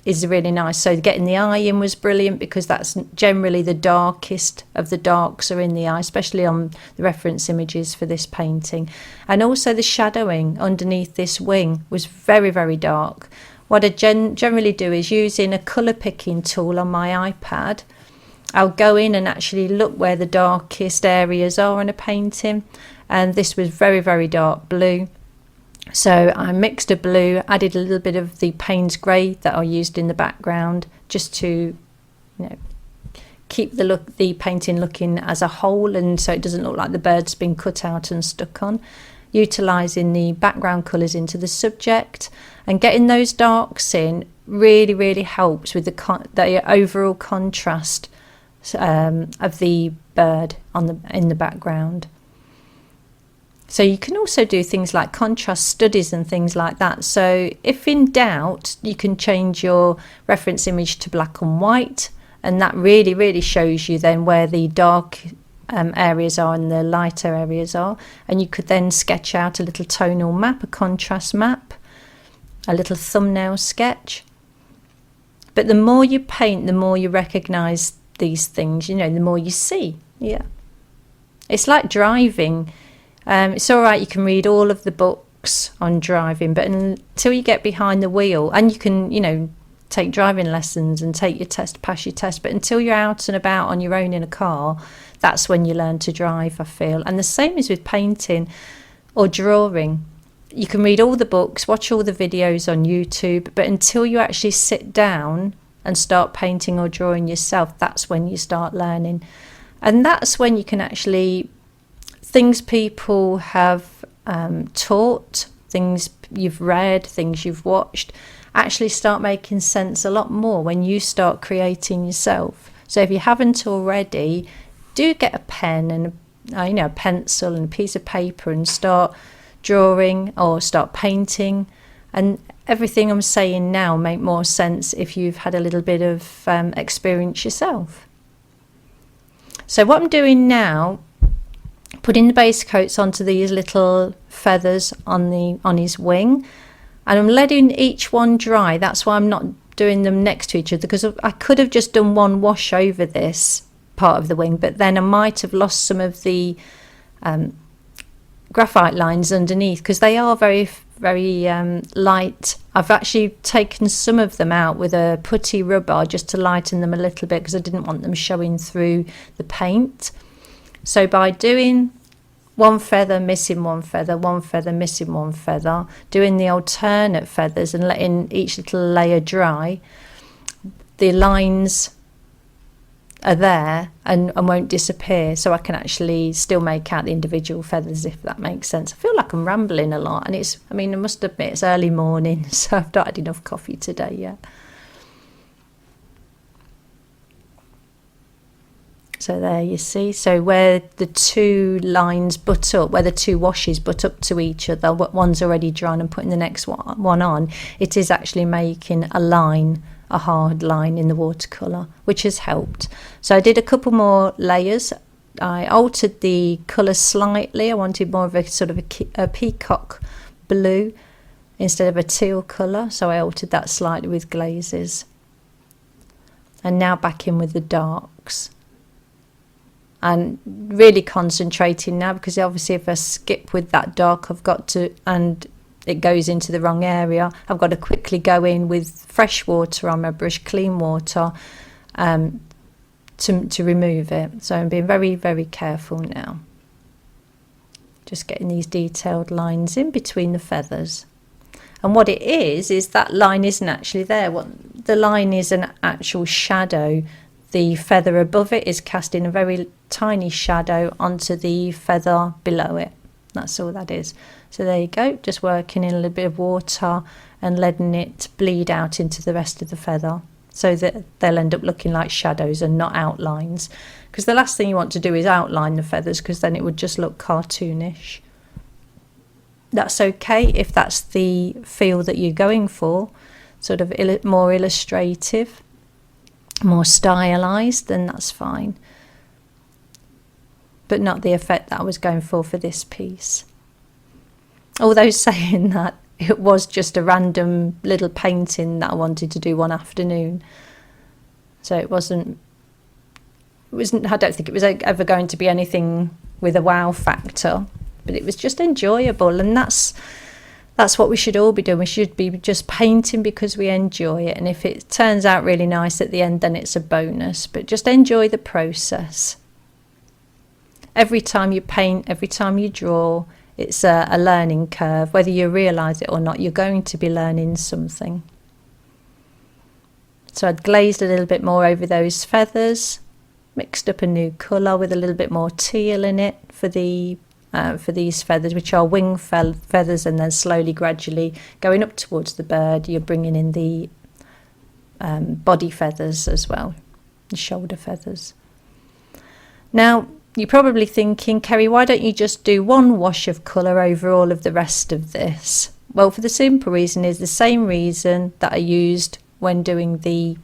is really nice. So getting the eye in was brilliant, because that's generally the darkest of the darks are in the eye, especially on the reference images for this painting. And also the shadowing underneath this wing was very, very dark. What I generally do is, using a colour picking tool on my iPad, I'll go in and actually look where the darkest areas are on a painting, and this was very, very dark blue. So I mixed a blue, added a little bit of the Payne's grey that I used in the background, just to, keep the painting looking as a whole, and so it doesn't look like the bird's been cut out and stuck on. Utilising the background colours into the subject and getting those darks in really, really helps with the overall contrast of the bird in the background. So you can also do things like contrast studies and things like that. So if in doubt, you can change your reference image to black and white, and that really, really shows you then where the dark areas are and the lighter areas are. And you could then sketch out a little tonal map, a contrast map, a little thumbnail sketch. But the more you paint, the more you recognise these things, the more you see. Yeah, it's like driving. It's all right, you can read all of the books on driving, but until you get behind the wheel, and you can, take driving lessons and take your test, pass your test, but until you're out and about on your own in a car, that's when you learn to drive, I feel. And the same is with painting or drawing. You can read all the books, watch all the videos on YouTube, but until you actually sit down and start painting or drawing yourself, that's when you start learning. And that's when you can actually, things people have taught, things you've read, things you've watched, actually start making sense a lot more when you start creating yourself. So if you haven't already, do get a pen and a pencil and a piece of paper and start drawing or start painting, and everything I'm saying now make more sense if you've had a little bit of experience yourself. So what I'm doing now, putting the base coats onto these little feathers on his wing, and I'm letting each one dry. That's why I'm not doing them next to each other, because I could have just done one wash over this part of the wing, but then I might have lost some of the graphite lines underneath, because they are very, very light. I've actually taken some of them out with a putty rubber just to lighten them a little bit, because I didn't want them showing through the paint. So by doing one feather, missing one feather, one feather, missing one feather, doing the alternate feathers and letting each little layer dry, the lines are there and won't disappear, so I can actually still make out the individual feathers, if that makes sense. I feel like I'm rambling a lot, and I must admit it's early morning, so I've not had enough coffee today yet. So there you see, so where the two lines butt up, where the two washes butt up to each other, one's already drawn and putting the next one on, it is actually making a line, a hard line in the watercolour, which has helped. So I did a couple more layers. I altered the colour slightly. I wanted more of a sort of a peacock blue instead of a teal colour, so I altered that slightly with glazes. And now back in with the darks. And really concentrating now, because obviously if I skip with that dark, I've got to, and it goes into the wrong area, I've got to quickly go in with fresh water on my brush, clean water, to remove it. So I'm being very, very careful now. Just getting these detailed lines in between the feathers. And what it is that line isn't actually there. What the line is, an actual shadow. The feather above it is casting a very tiny shadow onto the feather below it. That's all that is. So there you go, just working in a little bit of water and letting it bleed out into the rest of the feather, so that they'll end up looking like shadows and not outlines. Because the last thing you want to do is outline the feathers, because then it would just look cartoonish. That's okay if that's the feel that you're going for, sort of more illustrative, more stylized, then that's fine. But not the effect that I was going for this piece. Although saying that, it was just a random little painting that I wanted to do one afternoon. So it wasn't, I don't think it was ever going to be anything with a wow factor, but it was just enjoyable. And that's what we should all be doing. We should be just painting because we enjoy it. And if it turns out really nice at the end, then it's a bonus. But just enjoy the process. Every time you paint, every time you draw, it's a learning curve. Whether you realise it or not, you're going to be learning something. So I'd glazed a little bit more over those feathers, mixed up a new colour with a little bit more teal in it for these feathers, which are wing feathers, and then slowly, gradually going up towards the bird, you're bringing in the body feathers as well, the shoulder feathers. Now, you're probably thinking, Kerry, why don't you just do one wash of colour over all of the rest of this? Well, for the simple reason is the same reason that I used when doing the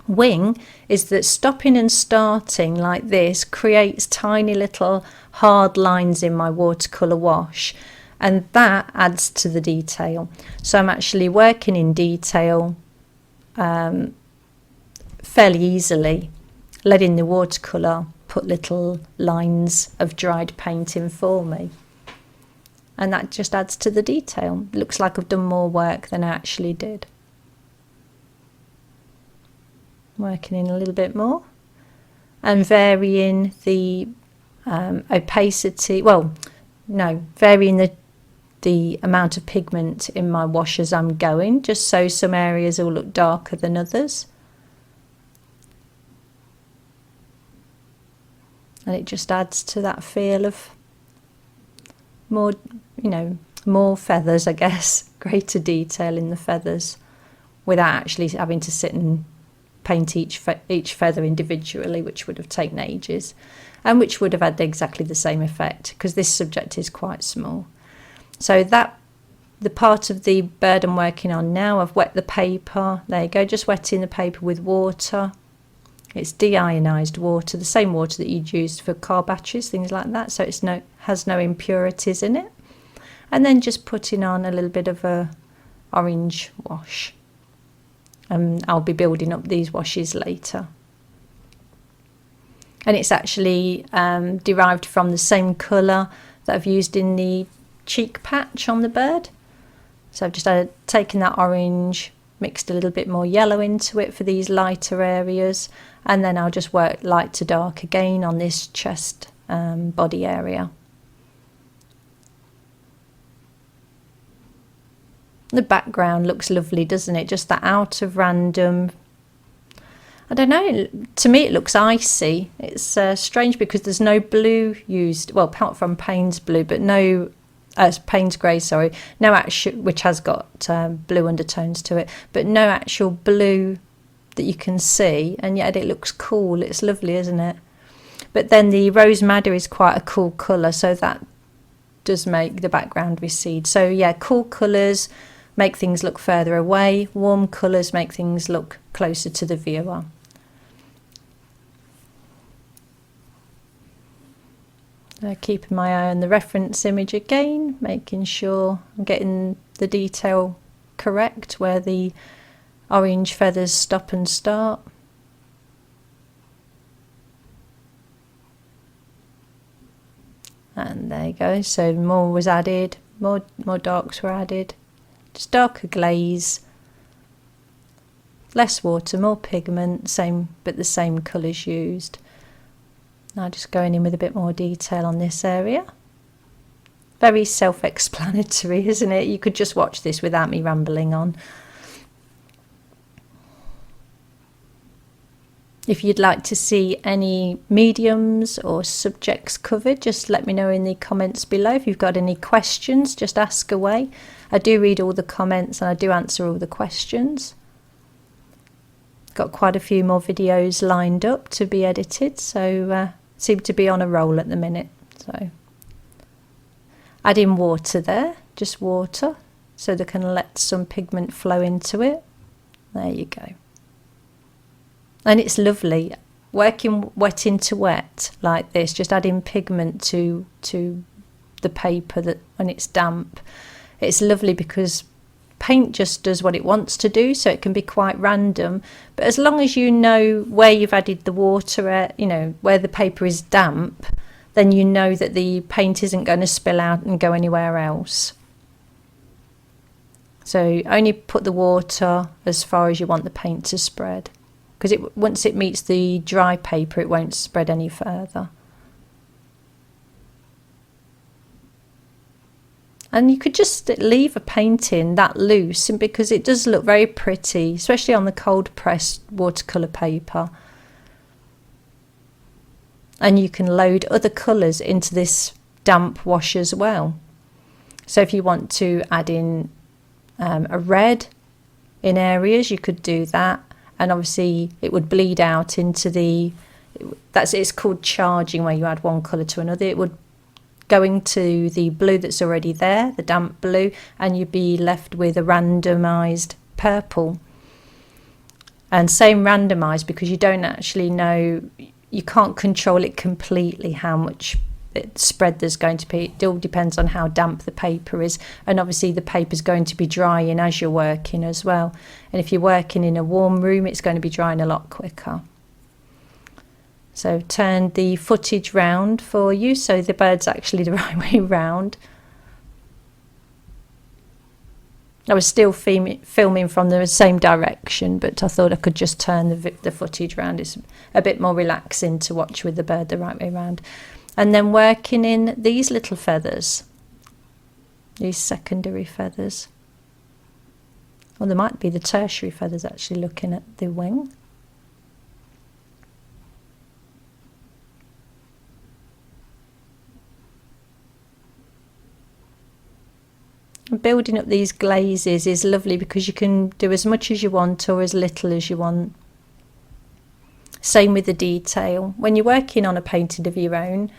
wing, is that stopping and starting like this creates tiny little hard lines in my watercolour wash, and that adds to the detail. So I'm actually working in detail fairly easily, letting the watercolour put little lines of dried paint in for me, and that just adds to the detail. It looks like I've done more work than I actually did. Working in a little bit more and varying the opacity, varying the amount of pigment in my wash as I'm going, just so some areas will look darker than others. And it just adds to that feel of more, more feathers, I guess, greater detail in the feathers, without actually having to sit and paint each feather individually, which would have taken ages, and which would have had exactly the same effect, because this subject is quite small. So that the part of the bird I'm working on now, I've wet the paper. There you go, just wetting the paper with water. It's deionized water, the same water that you'd use for car batteries, things like that, so it's has no impurities in it. And then just putting on a little bit of a orange wash. I'll be building up these washes later. And it's actually derived from the same colour that I've used in the cheek patch on the bird. So I've just taken that orange, mixed a little bit more yellow into it for these lighter areas, and then I'll just work light to dark again on this chest body area. The background looks lovely, doesn't it? Just that out of random. I don't know, to me it looks icy. It's strange because there's no blue used, well, apart from Payne's blue, but no, Payne's grey, sorry, no actual, which has got blue undertones to it, but no actual blue that you can see, and yet it looks cool. It's lovely, isn't it? But then the rose madder is quite a cool colour, so that does make the background recede. So yeah, cool colours make things look further away, warm colours make things look closer to the viewer. Keeping my eye on the reference image again, making sure I'm getting the detail correct where the orange feathers stop and start. And there you go, so more was added, more darks were added, just darker glaze, less water, more pigment, same, but the same colours used. Now just going in with a bit more detail on this area. Very self-explanatory, isn't it? You could just watch this without me rambling on. If you'd like to see any mediums or subjects covered, just let me know in the comments below. If you've got any questions, just ask away. I do read all the comments and I do answer all the questions. Got quite a few more videos lined up to be edited, so seem to be on a roll at the minute. So add in water there, just water, so they can let some pigment flow into it. There you go. And it's lovely working wet into wet like this, just adding pigment to the paper that when it's damp. It's lovely because paint just does what it wants to do, so it can be quite random, but as long as you know where you've added the water at, you know, where the paper is damp, then you know that the paint isn't going to spill out and go anywhere else. So only put the water as far as you want the paint to spread, because once it meets the dry paper it won't spread any further. And you could just leave a painting that loose, and because it does look very pretty, especially on the cold pressed watercolour paper. And you can load other colours into this damp wash as well. So if you want to add in a red in areas, you could do that, and obviously it would bleed out into the, it's called charging, where you add one colour to another. It would going to the blue that's already there, the damp blue, and you'd be left with a randomised purple. And same randomised because you don't actually know, you can't control it completely how much spread there's going to be. It all depends on how damp the paper is, and obviously the paper's going to be drying as you're working as well. And if you're working in a warm room, it's going to be drying a lot quicker. So turn the footage round for you, so the bird's actually the right way round. I was still filming from the same direction, but I thought I could just turn the footage round. It's a bit more relaxing to watch with the bird the right way round. And then working in these little feathers, these secondary feathers. Well, there might be the tertiary feathers actually, looking at the wing. Building up these glazes is lovely because you can do as much as you want or as little as you want. Same with the detail. When you're working on a painting of your own,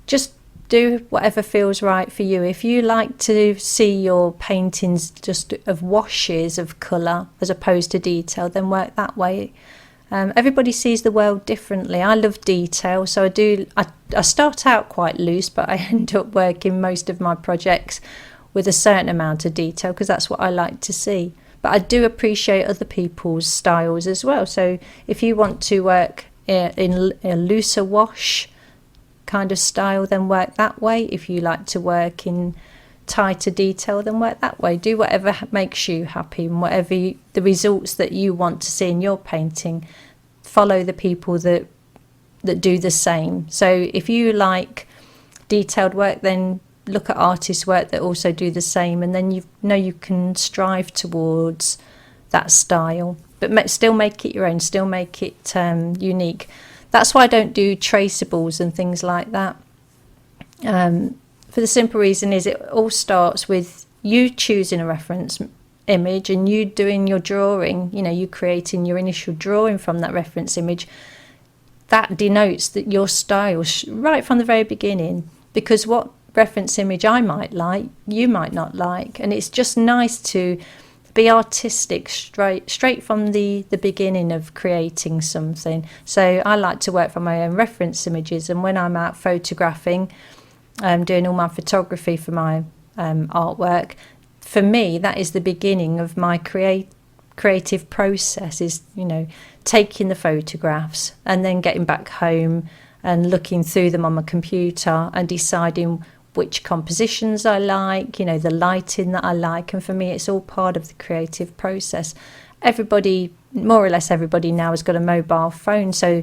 just do whatever feels right for you. If you like to see your paintings just of washes of colour as opposed to detail, then work that way. Everybody sees the world differently. I love detail, so I start out quite loose, but I end up working most of my projects with a certain amount of detail because that's what I like to see. But I do appreciate other people's styles as well. So if you want to work in a looser wash kind of style, then work that way. If you like to work in tighter detail, then work that way. Do whatever makes you happy, and whatever the results that you want to see in your painting, follow the people that do the same. So if you like detailed work, then look at artists' work that also do the same, and then you can strive towards that style. but still make it your own, still make it unique. That's why I don't do traceables and things like that. For the simple reason is it all starts with you choosing a reference image and you doing your drawing, you know, you creating your initial drawing from that reference image. That denotes that your style right from the very beginning, because what reference image I might like, you might not like, and it's just nice to be artistic straight from the beginning of creating something. So I like to work from my own reference images, and when I'm out photographing, doing all my photography for my artwork, for me that is the beginning of my creative process, is, you know, taking the photographs and then getting back home and looking through them on my computer and deciding which compositions I like, you know, the lighting that I like. And for me, it's all part of the creative process. Everybody, more or less everybody now, has got a mobile phone, so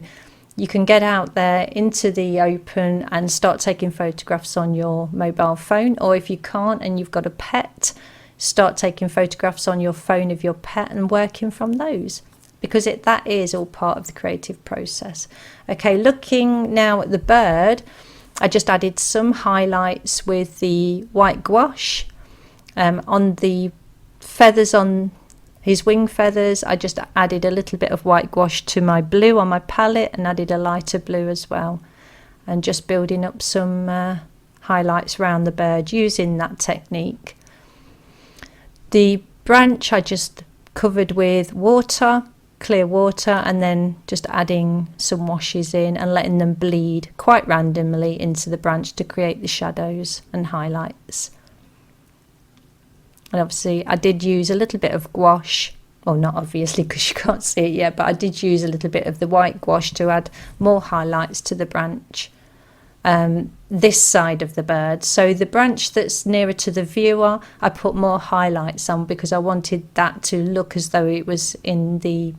you can get out there into the open and start taking photographs on your mobile phone. Or if you can't and you've got a pet, start taking photographs on your phone of your pet and working from those, because that is all part of the creative process. Okay, looking now at the bird, I just added some highlights with the white gouache on the feathers, on his wing feathers. I just added a little bit of white gouache to my blue on my palette and added a lighter blue as well, and just building up some highlights around the bird using that technique. The branch I just covered with water, clear water, and then just adding some washes in and letting them bleed quite randomly into the branch to create the shadows and highlights. And obviously I did use a little bit of gouache, well, not obviously because you can't see it yet, but I did use a little bit of the white gouache to add more highlights to the branch, this side of the bird. So the branch that's nearer to the viewer, I put more highlights on because I wanted that to look as though it was in the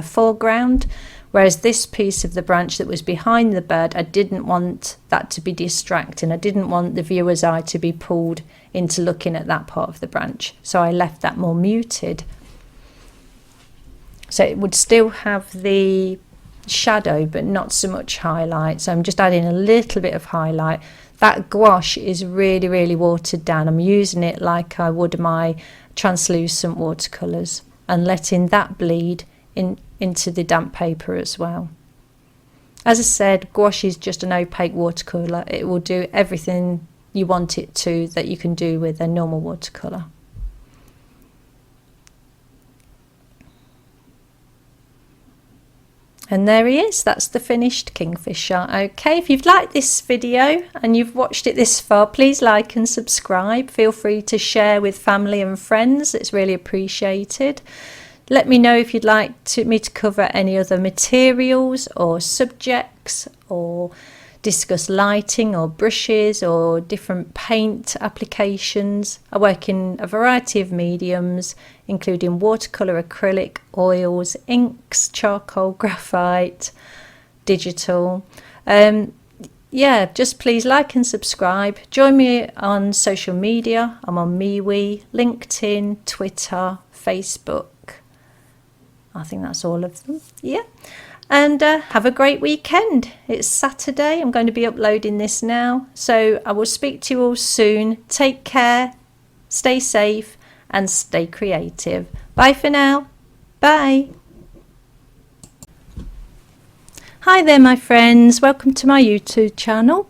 foreground, whereas this piece of the branch that was behind the bird, I didn't want that to be distracting. I didn't want the viewer's eye to be pulled into looking at that part of the branch, so I left that more muted, so it would still have the shadow but not so much highlight. So I'm just adding a little bit of highlight. That gouache is really, really watered down. I'm using it like I would my translucent watercolours and letting that bleed into the damp paper as well. As I said, gouache is just an opaque watercolour. It will do everything you want it to that you can do with a normal watercolour. And there he is, that's the finished Kingfisher. Okay, if you've liked this video and you've watched it this far, please like and subscribe. Feel free to share with family and friends, it's really appreciated. Let me know if you'd like me to cover any other materials or subjects, or discuss lighting or brushes or different paint applications. I work in a variety of mediums, including watercolour, acrylic, oils, inks, charcoal, graphite, digital. Yeah, just please like and subscribe. Join me on social media. I'm on MeWe, LinkedIn, Twitter, Facebook. I think that's all of them. Yeah. And have a great weekend. It's Saturday. I'm going to be uploading this now. So I will speak to you all soon. Take care, stay safe, and stay creative. Bye for now. Bye. Hi there, my friends. Welcome to my YouTube channel.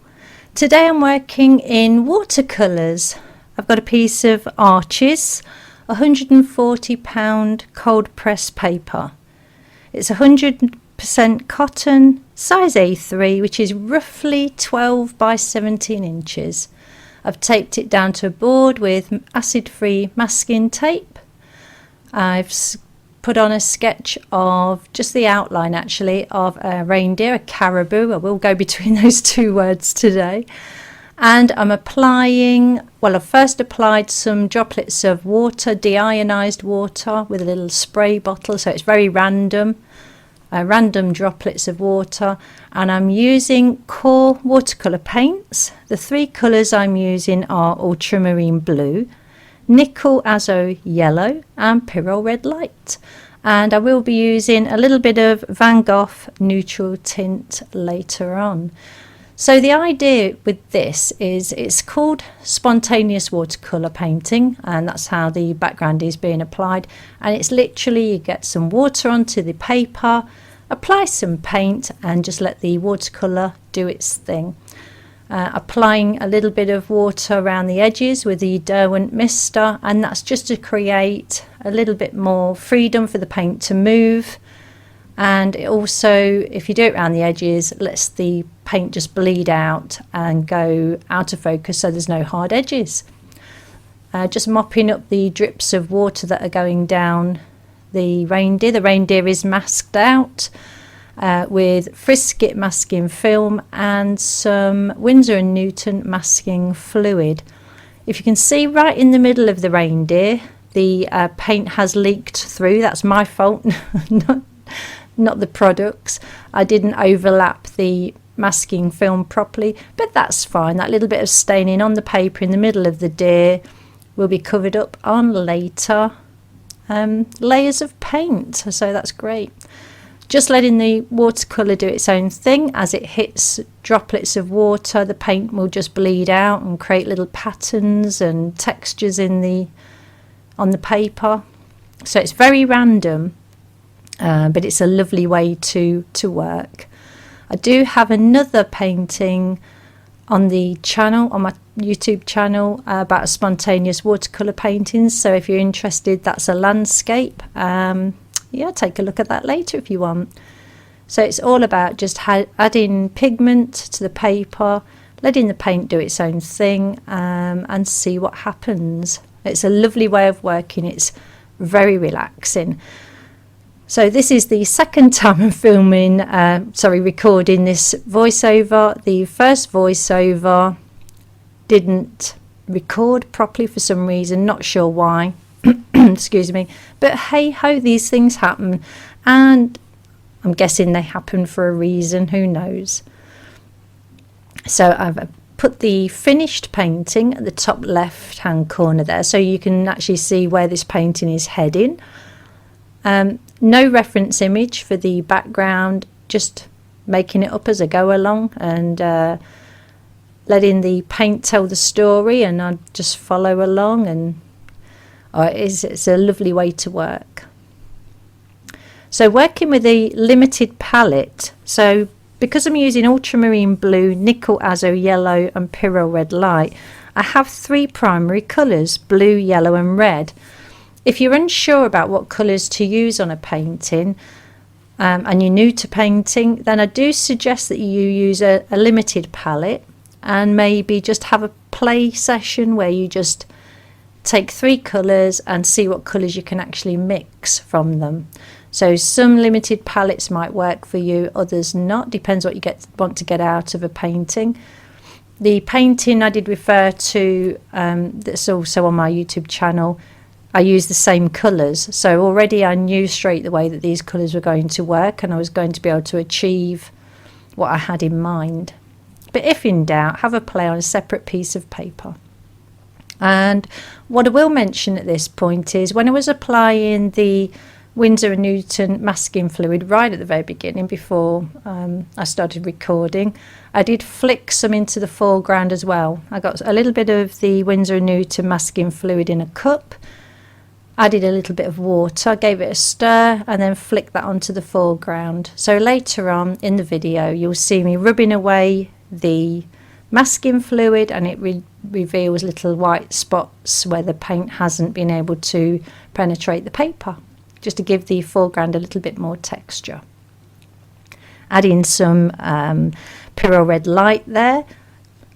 Today I'm working in watercolours. I've got a piece of Arches, £140 cold press paper. It's 100% cotton, size A3, which is roughly 12 by 17 inches. I've taped it down to a board with acid-free masking tape. I've put on a sketch of just the outline actually of a reindeer, a caribou. I will go between those two words today. And I'm applying, well, I've first applied some droplets of water, deionized water with a little spray bottle, so it's very random droplets of water. And I'm using core watercolour paints. The three colours I'm using are ultramarine blue, nickel azo yellow, and pyrrole red light. and I will be using a little bit of Van Gogh neutral tint later on. So the idea with this is it's called spontaneous watercolour painting, and that's how the background is being applied. And it's literally you get some water onto the paper, apply some paint and just let the watercolour do its thing. Applying a little bit of water around the edges with the Derwent mister, and that's just to create a little bit more freedom for the paint to move. And it also, if you do it around the edges, lets the paint just bleed out and go out of focus so there's no hard edges. Just mopping up the drips of water that are going down the reindeer. The reindeer is masked out with Frisket masking film and some Winsor Newton masking fluid. If you can see right in the middle of the reindeer, the paint has leaked through. That's my fault, not the products. I didn't overlap the masking film properly, but that's fine. That little bit of staining on the paper in the middle of the deer will be covered up on later layers of paint, so that's great. Just letting the watercolour do its own thing. As it hits droplets of water, the paint will just bleed out and create little patterns and textures on the paper. So it's very random, but it's a lovely way to work. I do have another painting on the channel, on my YouTube channel, about spontaneous watercolour paintings. So if you're interested, that's a landscape. Yeah, take a look at that later if you want. So it's all about just adding pigment to the paper, letting the paint do its own thing, and see what happens. It's a lovely way of working. It's very relaxing. So this is the second time I'm recording this voiceover. The first voiceover didn't record properly for some reason, not sure why. Excuse me, but hey ho, these things happen, and I'm guessing they happen for a reason, who knows. So I've put the finished painting at the top left hand corner there, so you can actually see where this painting is heading. No reference image for the background, just making it up as I go along and letting the paint tell the story, and I just follow along, and it's a lovely way to work. So working with a limited palette, so because I'm using ultramarine blue, nickel azo yellow and Pyrrole red light, I have three primary colours, blue, yellow and red. If you're unsure about what colours to use on a painting and you're new to painting, then I do suggest that you use a limited palette and maybe just have a play session where you just take three colours and see what colours you can actually mix from them. So some limited palettes might work for you, others not, depends what you want to get out of a painting. The painting I did refer to, that's also on my YouTube channel, I used the same colours, so already I knew straight away that these colours were going to work and I was going to be able to achieve what I had in mind. But if in doubt, have a play on a separate piece of paper. And what I will mention at this point is when I was applying the Winsor Newton masking fluid right at the very beginning before I started recording, I did flick some into the foreground as well. I got a little bit of the Winsor Newton masking fluid in a cup, added a little bit of water, gave it a stir and then flicked that onto the foreground. So later on in the video you'll see me rubbing away the masking fluid and it reveals little white spots where the paint hasn't been able to penetrate the paper, just to give the foreground a little bit more texture. Adding some Pyrrole red light there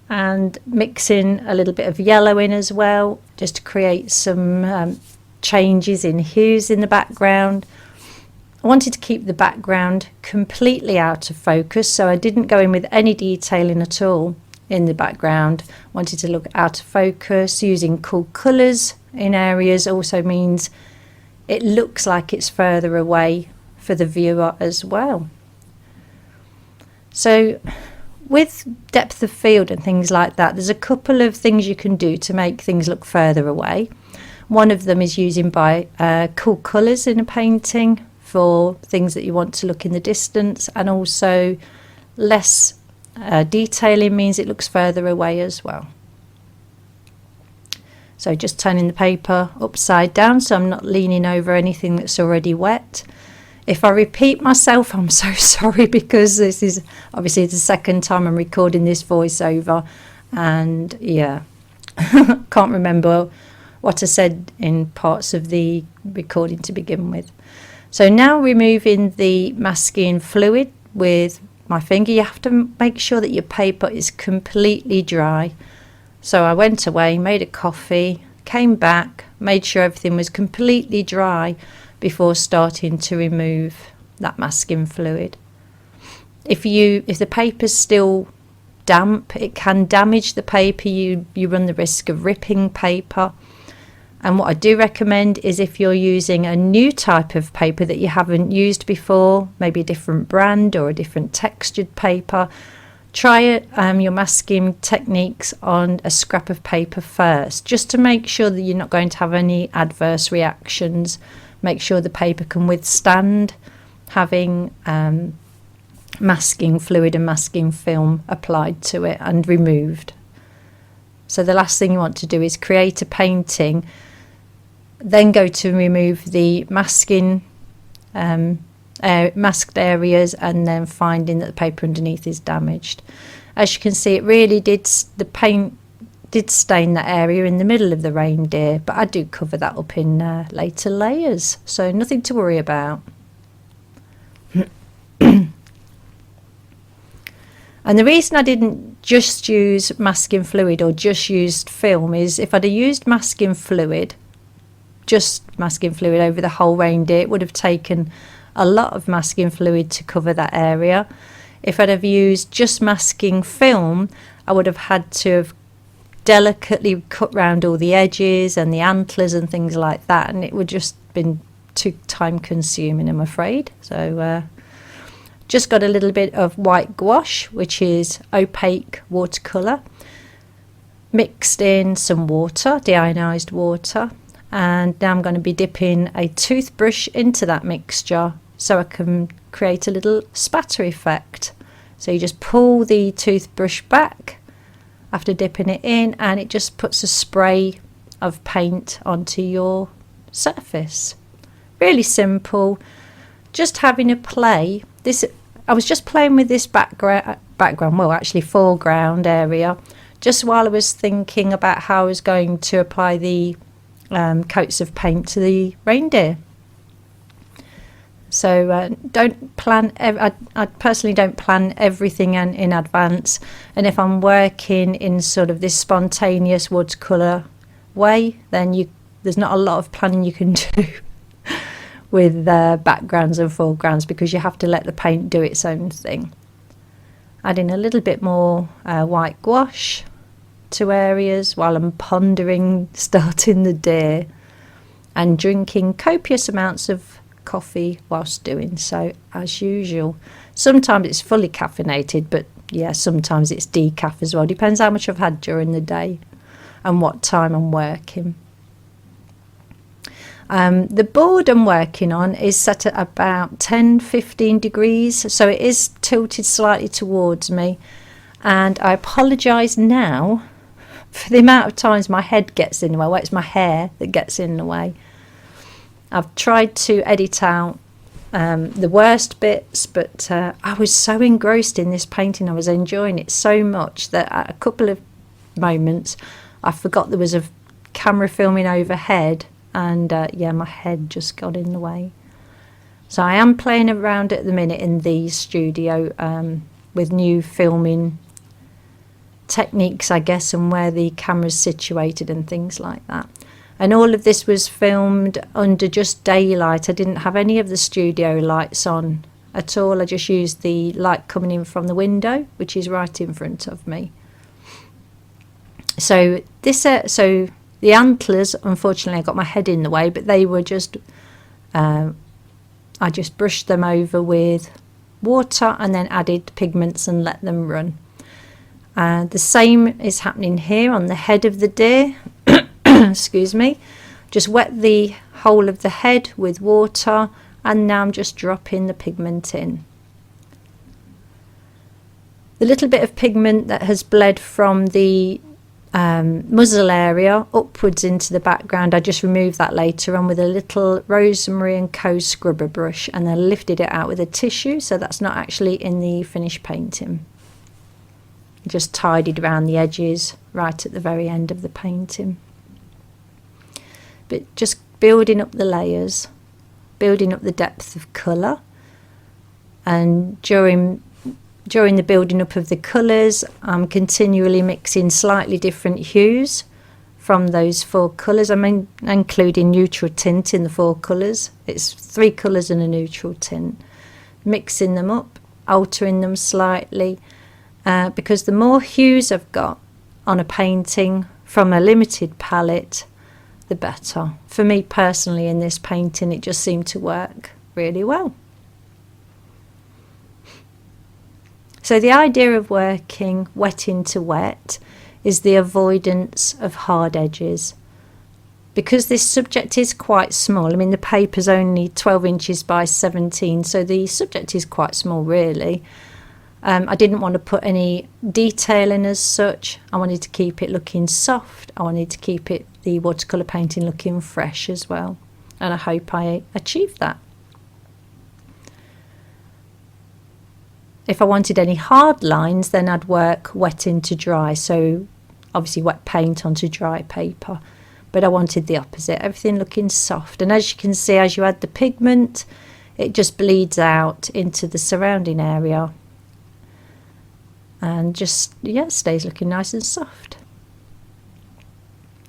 and mixing a little bit of yellow in as well, just to create some changes in hues in the background. I wanted to keep the background completely out of focus, so I didn't go in with any detailing at all in the background. Wanted to look out of focus. Using cool colours in areas also means it looks like it's further away for the viewer as well. So with depth of field and things like that, there's a couple of things you can do to make things look further away. One of them is using cool colours in a painting for things that you want to look in the distance, and also less detailing means it looks further away as well. So just turning the paper upside down so I'm not leaning over anything that's already wet. If I repeat myself, I'm so sorry, because this is obviously the second time I'm recording this voiceover, and yeah, can't remember what I said in parts of the recording to begin with. So now removing the masking fluid with my finger. You have to make sure that your paper is completely dry. So I went away, made a coffee, came back, made sure everything was completely dry before starting to remove that masking fluid. If the paper's still damp, it can damage the paper. You run the risk of ripping paper. And what I do recommend is, if you're using a new type of paper that you haven't used before, maybe a different brand or a different textured paper, try your masking techniques on a scrap of paper first, just to make sure that you're not going to have any adverse reactions. Make sure the paper can withstand having masking fluid and masking film applied to it and removed. So the last thing you want to do is create a painting, then go to remove the masking masked areas, and then finding that the paper underneath is damaged. As you can see, it really the paint did stain that area in the middle of the reindeer, but I do cover that up in later layers, so nothing to worry about. And the reason I didn't just use masking fluid or just used film is, if I'd have used masking fluid, just masking fluid over the whole reindeer, it would have taken a lot of masking fluid to cover that area. If I'd have used just masking film, I would have had to have delicately cut round all the edges and the antlers and things like that, and it would just been too time consuming, I'm afraid. So just got a little bit of white gouache, which is opaque watercolour, mixed in some water, deionized water, and now I'm going to be dipping a toothbrush into that mixture so I can create a little spatter effect. So you just pull the toothbrush back after dipping it in, and it just puts a spray of paint onto your surface. Really simple, just having a play. I was just playing with this background, well actually foreground area, just while I was thinking about how I was going to apply the coats of paint to the reindeer. So don't plan. I personally don't plan everything in advance, and if I'm working in sort of this spontaneous watercolour way, then there's not a lot of planning you can do with backgrounds and foregrounds, because you have to let the paint do its own thing. Adding a little bit more white gouache to areas while I'm pondering starting the day, and drinking copious amounts of coffee whilst doing so, as usual. Sometimes it's fully caffeinated, but yeah, sometimes it's decaf as well. Depends how much I've had during the day and what time I'm working. The board I'm working on is set at about 10-15 degrees, so it is tilted slightly towards me, and I apologise now for the amount of times my head gets in the way. Well, it's my hair that gets in the way. I've tried to edit out the worst bits, but I was so engrossed in this painting, I was enjoying it so much that at a couple of moments I forgot there was a camera filming overhead, and yeah, my head just got in the way. So I am playing around at the minute in the studio with new filming techniques, I guess, and where the camera's situated and things like that. And all of this was filmed under just daylight. I didn't have any of the studio lights on at all. I just used the light coming in from the window, which is right in front of me. So so the antlers, unfortunately, I got my head in the way, but they were just, I just brushed them over with water and then added pigments and let them run. The same is happening here on the head of the deer. Excuse me. Just wet the whole of the head with water, and now I'm just dropping the pigment in. The little bit of pigment that has bled from the muzzle area upwards into the background, I just removed that later on with a little Rosemary Co scrubber brush, and then lifted it out with a tissue, so that's not actually in the finished painting. Just tidied around the edges right at the very end of the painting. But just building up the layers, building up the depth of colour, and during the building up of the colours, I'm continually mixing slightly different hues from those 4 colours. I'm including neutral tint in the 4 colours. It's 3 colours and a neutral tint. Mixing them up, altering them slightly, because the more hues I've got on a painting from a limited palette, the better. For me personally, in this painting, it just seemed to work really well. So the idea of working wet into wet is the avoidance of hard edges. Because this subject is quite small, I mean the paper's only 12 inches by 17, so the subject is quite small really. I didn't want to put any detail in as such. I wanted to keep it looking soft. I wanted to keep the watercolour painting looking fresh as well. And I hope I achieved that. If I wanted any hard lines, then I'd work wet into dry, so obviously wet paint onto dry paper. But I wanted the opposite, everything looking soft. And as you can see, as you add the pigment, it just bleeds out into the surrounding area. And just, yeah, stays looking nice and soft.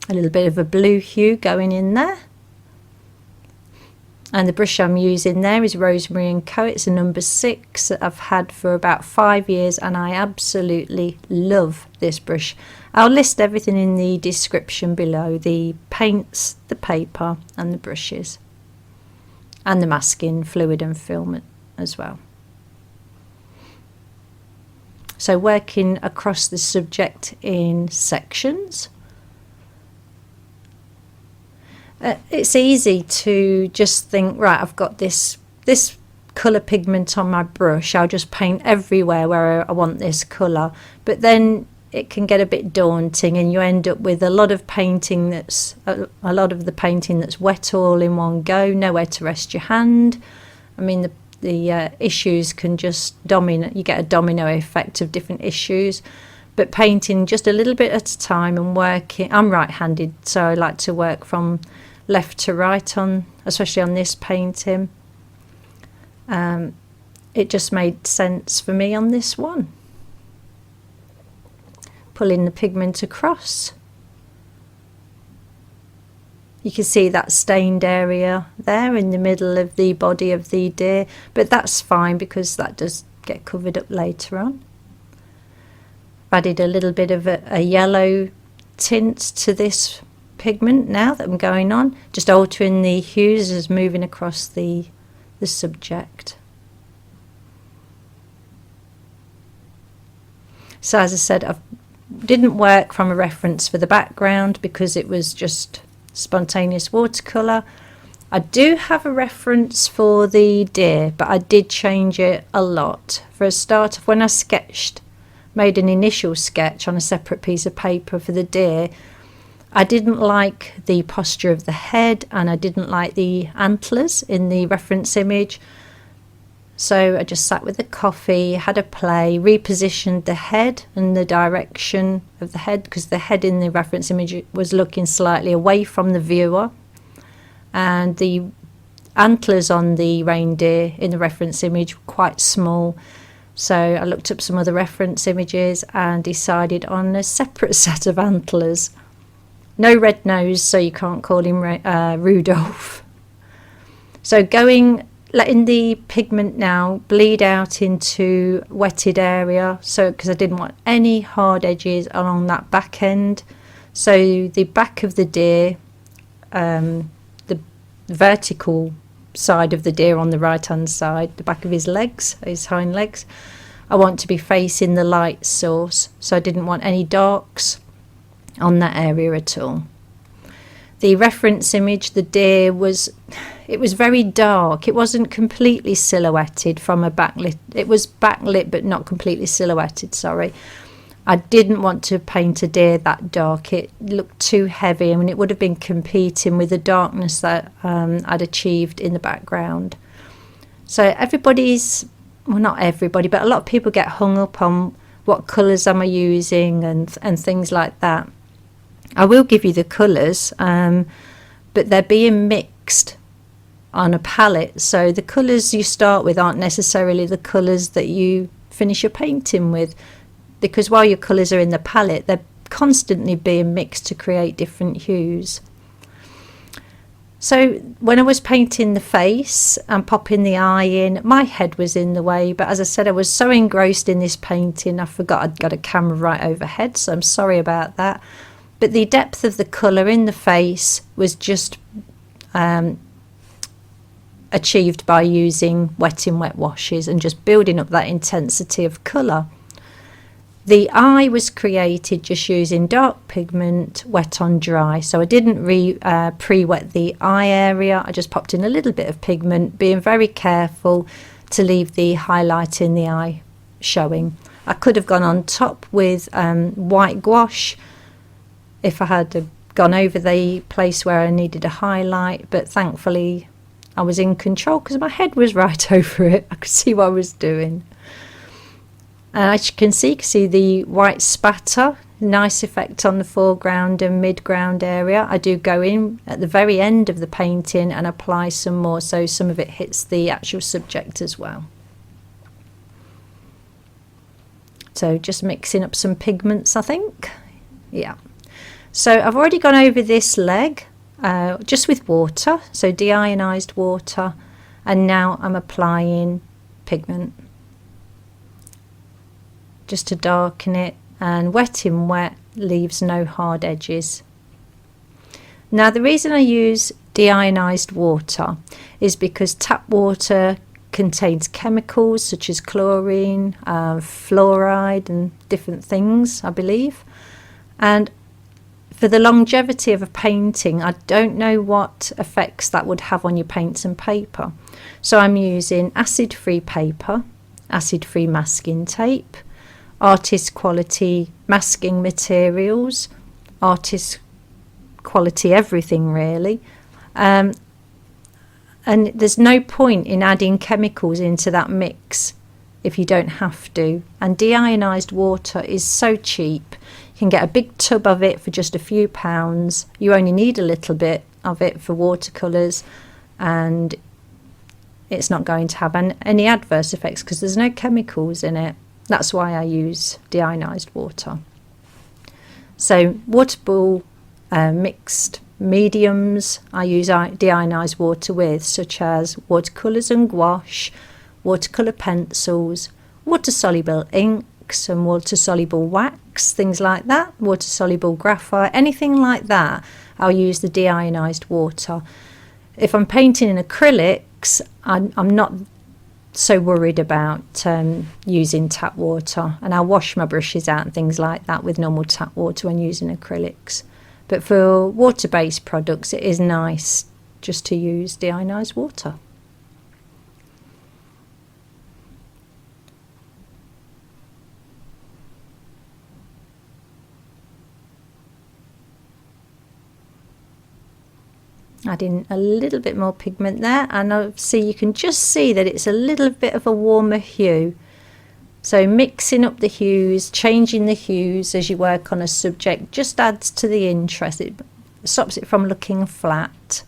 A little bit of a blue hue going in there. And the brush I'm using there is Rosemary Co. It's a number 6 that I've had for about 5 years, and I absolutely love this brush. I'll list everything in the description below, the paints, the paper and the brushes. And the masking fluid and film as well. So working across the subject in sections. It's easy to just think, right, I've got this colour pigment on my brush, I'll just paint everywhere where I want this colour. But then it can get a bit daunting, and you end up with a lot of painting that's a lot of the painting that's wet all in one go, nowhere to rest your hand. I mean, the issues can just dominate. You get a domino effect of different issues. But painting just a little bit at a time and working. I'm right-handed, so I like to work from left to right on, especially on this painting. It just made sense for me on this one. Pulling the pigment across. You can see that stained area there in the middle of the body of the deer, but that's fine because that does get covered up later on. I've added a little bit of a yellow tint to this pigment now that I'm going on, just altering the hues as moving across the subject. So as I said, I didn't work from a reference for the background because it was just spontaneous watercolour. I do have a reference for the deer, but I did change it a lot. For a start, when I made an initial sketch on a separate piece of paper for the deer, I didn't like the posture of the head and I didn't like the antlers in the reference image. So I just sat with the coffee, had a play, repositioned the head and the direction of the head, because the head in the reference image was looking slightly away from the viewer, and the antlers on the reindeer in the reference image were quite small. So I looked up some other reference images and decided on a separate set of antlers. No red nose, so you can't call him Rudolph. So letting the pigment now bleed out into wetted area, so because I didn't want any hard edges along that back end. So the back of the deer, the vertical side of the deer on the right hand side, the back of his legs, his hind legs, I want to be facing the light source, so I didn't want any darks on that area at all. the reference image, the deer, it was very dark. It wasn't completely silhouetted from a backlit. It was backlit but not completely silhouetted, sorry. I didn't want to paint a deer that dark. It looked too heavy. I mean, it would have been competing with the darkness that I'd achieved in the background. So well, not everybody, but a lot of people get hung up on what colours am I using and things like that. I will give you the colours, but they're being mixed on a palette. So the colours you start with aren't necessarily the colours that you finish your painting with, because while your colours are in the palette, they're constantly being mixed to create different hues. So when I was painting the face and popping the eye in, my head was in the way, but as I said, I was so engrossed in this painting I forgot I'd got a camera right overhead, so I'm sorry about that. But the depth of the colour in the face was just achieved by using wet in wet washes and just building up that intensity of colour. The eye was created just using dark pigment, wet on dry. So I didn't pre-wet the eye area. I just popped in a little bit of pigment, being very careful to leave the highlight in the eye showing. I could have gone on top with white gouache if I had gone over the place where I needed a highlight, but thankfully I was in control because my head was right over it. I could see what I was doing. As you can see the white spatter, nice effect on the foreground and midground area. I do go in at the very end of the painting and apply some more, so some of it hits the actual subject as well. So just mixing up some pigments, I think. Yeah. So I've already gone over this leg just with water, so deionized water, and now I'm applying pigment just to darken it, and wet in wet leaves no hard edges. Now the reason I use deionized water is because tap water contains chemicals such as chlorine, fluoride and different things, I believe, and for the longevity of a painting I don't know what effects that would have on your paints and paper. So I'm using acid-free paper, acid-free masking tape, artist quality masking materials, artist quality everything really, and there's no point in adding chemicals into that mix if you don't have to. And deionized water is so cheap. You can get a big tub of it for just a few pounds. You only need a little bit of it for watercolours, and it's not going to have any adverse effects because there's no chemicals in it. That's why I use deionized water. So water-ball mixed mediums I use deionized water with, such as watercolours and gouache, watercolour pencils, water-soluble inks and water-soluble wax, things like that, water-soluble graphite, anything like that, I'll use the deionized water. If I'm painting in acrylics, I'm not so worried about using tap water, and I'll wash my brushes out and things like that with normal tap water when using acrylics. But for water-based products it is nice just to use deionized water. Adding a little bit more pigment there, and obviously you can just see that it's a little bit of a warmer hue. So mixing up the hues, changing the hues as you work on a subject just adds to the interest. It stops it from looking flat.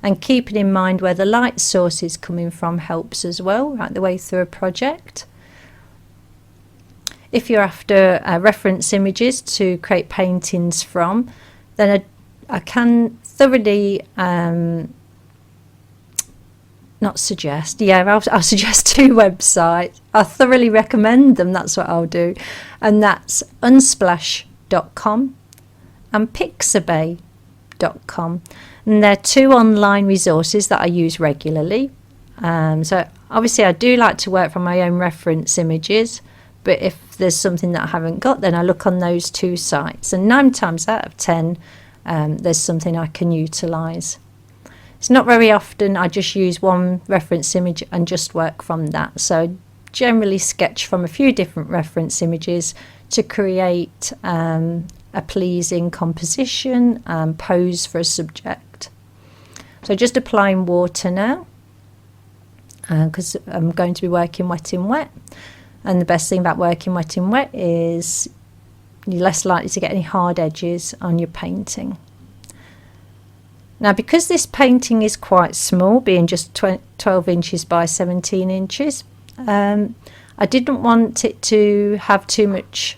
And keeping in mind where the light source is coming from helps as well, right the way through a project. If you're after reference images to create paintings from, then I can thoroughly not suggest, yeah, I'll suggest two websites. I thoroughly recommend them, that's what I'll do, and that's unsplash.com and pixabay.com, and they're two online resources that I use regularly. So obviously I do like to work from my own reference images, but if there's something that I haven't got, then I look on those two sites, and 9 times out of 10 there's something I can utilise. It's not very often I just use one reference image and just work from that. So generally sketch from a few different reference images to create a pleasing composition and pose for a subject. So just applying water now, because I'm going to be working wet in wet. And the best thing about working wet in wet is you're less likely to get any hard edges on your painting. Now, because this painting is quite small, being just 12 inches by 17 inches, I didn't want it to have too much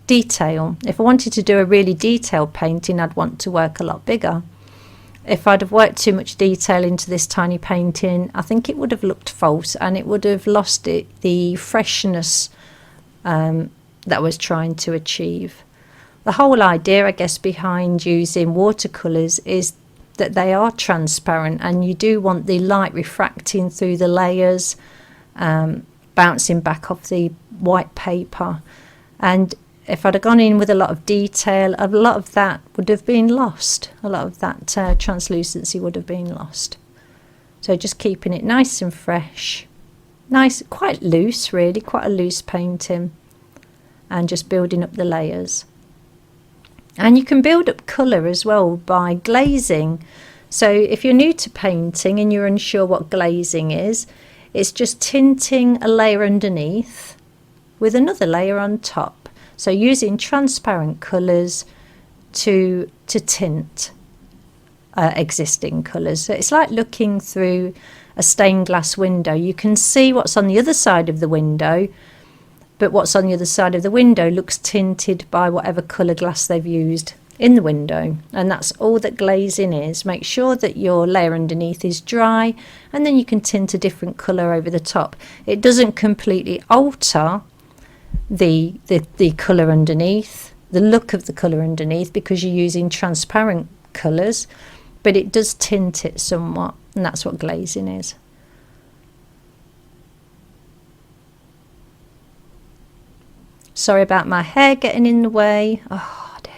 detail. If I wanted to do a really detailed painting, I'd want to work a lot bigger. If I'd have worked too much detail into this tiny painting, I think it would have looked false and it would have lost the freshness that I was trying to achieve. The whole idea, I guess, behind using watercolours is that they are transparent, and you do want the light refracting through the layers, bouncing back off the white paper. And if I'd have gone in with a lot of detail, a lot of that would have been lost. A lot of that translucency would have been lost. So just keeping it nice and fresh, nice, quite loose really, quite a loose painting, and just building up the layers. And you can build up colour as well by glazing. So if you're new to painting and you're unsure what glazing is, it's just tinting a layer underneath with another layer on top. So using transparent colours to tint existing colours. So it's like looking through a stained glass window. You can see what's on the other side of the window, but what's on the other side of the window looks tinted by whatever colour glass they've used in the window. And that's all that glazing is. Make sure that your layer underneath is dry, and then you can tint a different colour over the top. It doesn't completely alter the colour underneath, the look of the colour underneath, because you're using transparent colours, but it does tint it somewhat, and that's what glazing is. Sorry about my hair getting in the way. Oh dear.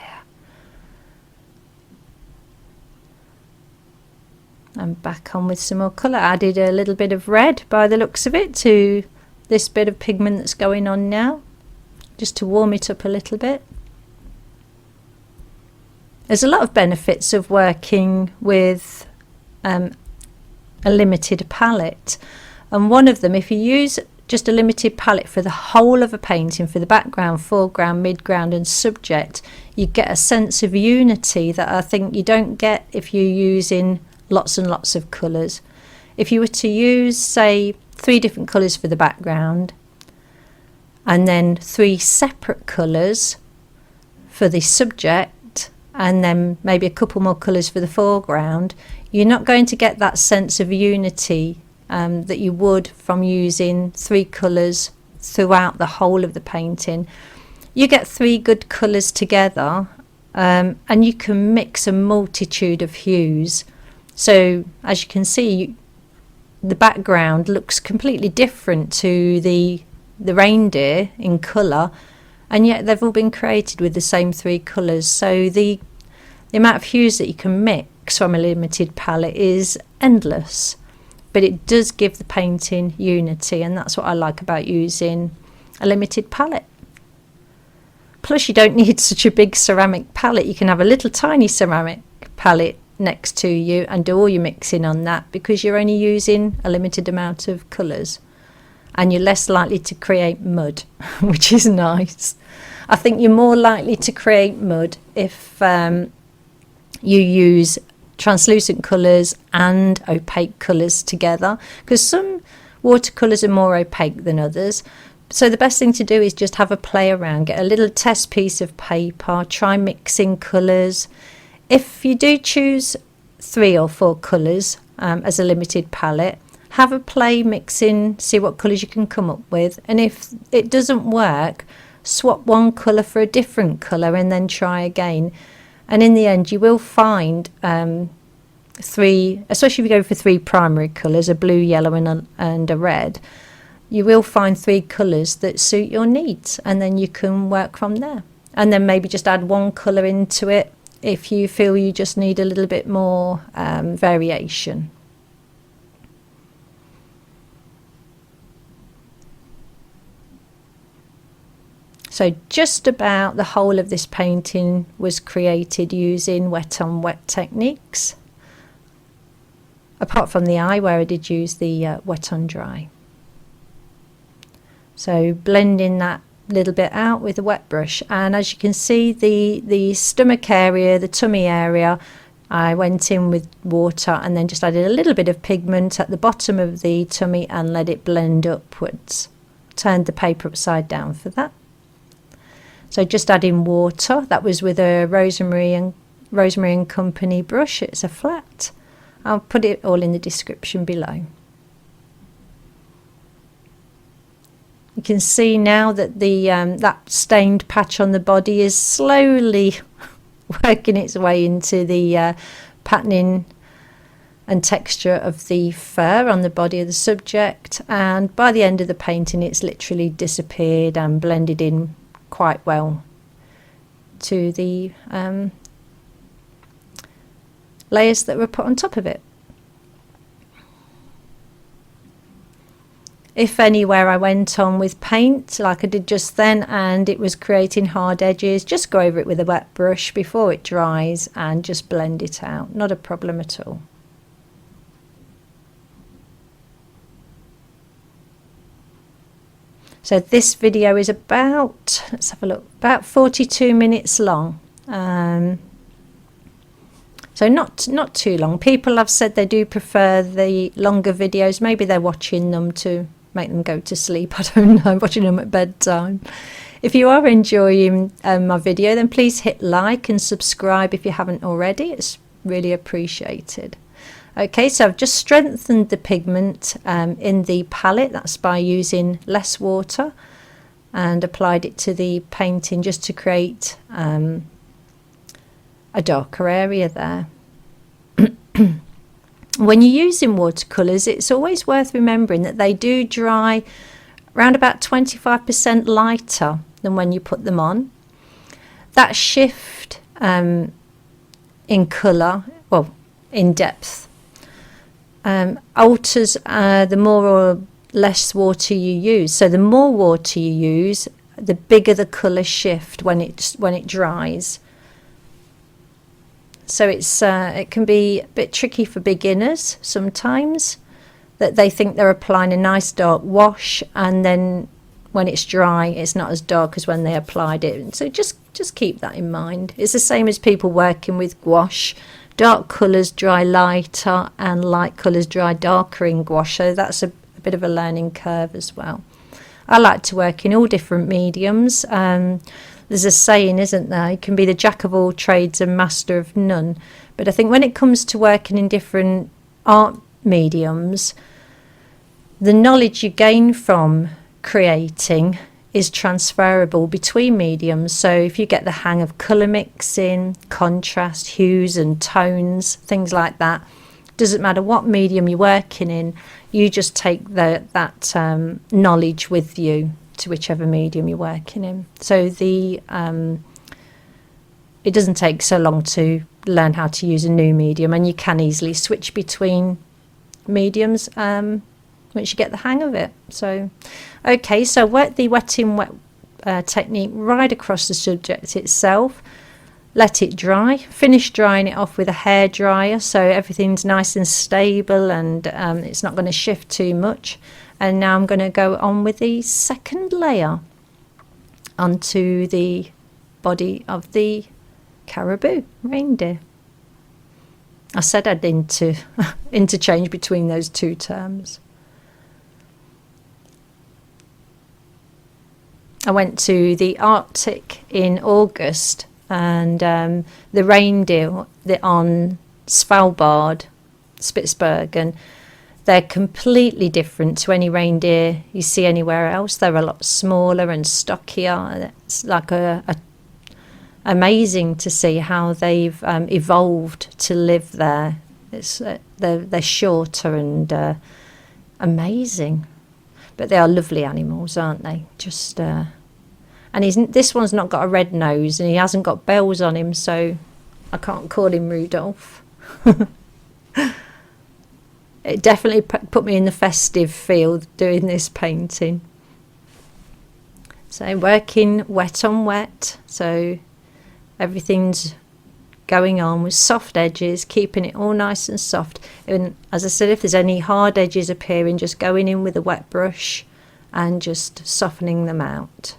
I'm back on with some more colour. Added a little bit of red by the looks of it to this bit of pigment that's going on now, just to warm it up a little bit. There's a lot of benefits of working with a limited palette, and one of them, if you use just a limited palette for the whole of a painting, for the background, foreground, midground and subject, you get a sense of unity that I think you don't get if you're using lots and lots of colours. If you were to use, say, 3 different colours for the background and then 3 separate colours for the subject, and then maybe a couple more colours for the foreground, you're not going to get that sense of unity that you would from using 3 colours throughout the whole of the painting. You get 3 good colours together, and you can mix a multitude of hues. So as you can see, the background looks completely different to the reindeer in colour, and yet they've all been created with the same 3 colours. So the amount of hues that you can mix from a limited palette is endless. But it does give the painting unity, and that's what I like about using a limited palette. Plus, you don't need such a big ceramic palette. You can have a little tiny ceramic palette next to you and do all your mixing on that, because you're only using a limited amount of colours, and you're less likely to create mud, which is nice. I think you're more likely to create mud if you use translucent colours and opaque colours together, because some watercolours are more opaque than others. So the best thing to do is just have a play around, get a little test piece of paper, try mixing colours. If you do choose 3 or 4 colours as a limited palette, have a play mixing, see what colours you can come up with, and if it doesn't work, swap one colour for a different colour and then try again. And in the end, you will find 3, especially if you go for 3 primary colours, a blue, yellow and a red, you will find 3 colours that suit your needs, and then you can work from there. And then maybe just add 1 colour into it if you feel you just need a little bit more variation. So just about the whole of this painting was created using wet on wet techniques, apart from the eye where I did use the wet on dry. So blending that little bit out with a wet brush, and as you can see, the stomach area, the tummy area, I went in with water and then just added a little bit of pigment at the bottom of the tummy and let it blend upwards. Turned the paper upside down for that. So just adding water. That was with a Rosemary and Company brush. It's a flat. I'll put it all in the description below. You can see now that the that stained patch on the body is slowly working its way into the patterning and texture of the fur on the body of the subject, and by the end of the painting it's literally disappeared and blended in quite well to the layers that were put on top of it. If anywhere I went on with paint like I did just then and it was creating hard edges, just go over it with a wet brush before it dries and just blend it out. Not a problem at all. So this video is about, let's have a look, about 42 minutes long. So not too long. People have said they do prefer the longer videos. Maybe they're watching them to make them go to sleep. I don't know, watching them at bedtime. If you are enjoying my video, then please hit like and subscribe if you haven't already. It's really appreciated. Okay, so I've just strengthened the pigment in the palette. That's by using less water, and applied it to the painting just to create a darker area there. When you're using watercolours, it's always worth remembering that they do dry around about 25% lighter than when you put them on. That shift in colour, well, in depth, alters the more or less water you use. So the more water you use, the bigger the colour shift when it dries. So it can be a bit tricky for beginners sometimes, that they think they're applying a nice dark wash and then when it's dry it's not as dark as when they applied it. So just keep that in mind. It's the same as people working with gouache. Dark colours dry lighter and light colours dry darker in gouache, so that's a bit of a learning curve as well. I like to work in all different mediums. There's a saying, isn't there? You can be the jack of all trades and master of none. But I think when it comes to working in different art mediums, the knowledge you gain from creating is transferable between mediums. So if you get the hang of colour mixing, contrast, hues and tones, things like that, doesn't matter what medium you're working in, you just take that knowledge with you to whichever medium you're working in. So it doesn't take so long to learn how to use a new medium, and you can easily switch between mediums once you get the hang of it. So okay, so work the wet in wet technique right across the subject itself. Let it dry, finish drying it off with a hair dryer so everything's nice and stable and it's not going to shift too much. And now I'm going to go on with the second layer onto the body of the caribou reindeer. I said I'd interchange between those two terms. I went to the Arctic in August, and the reindeer on Svalbard, Spitsbergen, they're completely different to any reindeer you see anywhere else. They're a lot smaller and stockier. It's like amazing to see how they've evolved to live there. They're shorter and amazing, but they are lovely animals, aren't they? And this one's not got a red nose and he hasn't got bells on him, so I can't call him Rudolph. It definitely put me in the festive field doing this painting. So working wet on wet, so everything's going on with soft edges, keeping it all nice and soft. And as I said, if there's any hard edges appearing, just going in with a wet brush and just softening them out.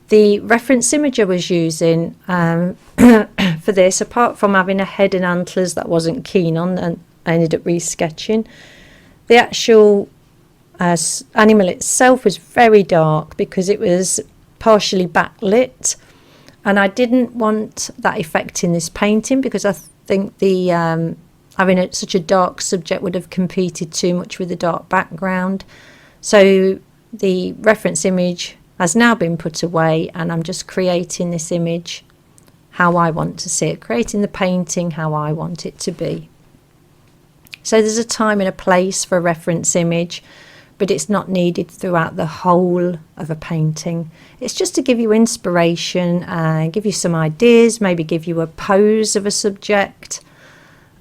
The reference image I was using for this, apart from having a head and antlers that I wasn't keen on and I ended up resketching, the actual animal itself was very dark because it was partially backlit, and I didn't want that effect in this painting because I think the having such a dark subject would have competed too much with the dark background. So the reference image has now been put away, and I'm just creating this image how I want to see it, creating the painting how I want it to be. So there's a time and a place for a reference image, but it's not needed throughout the whole of a painting. It's just to give you inspiration and give you some ideas, maybe give you a pose of a subject.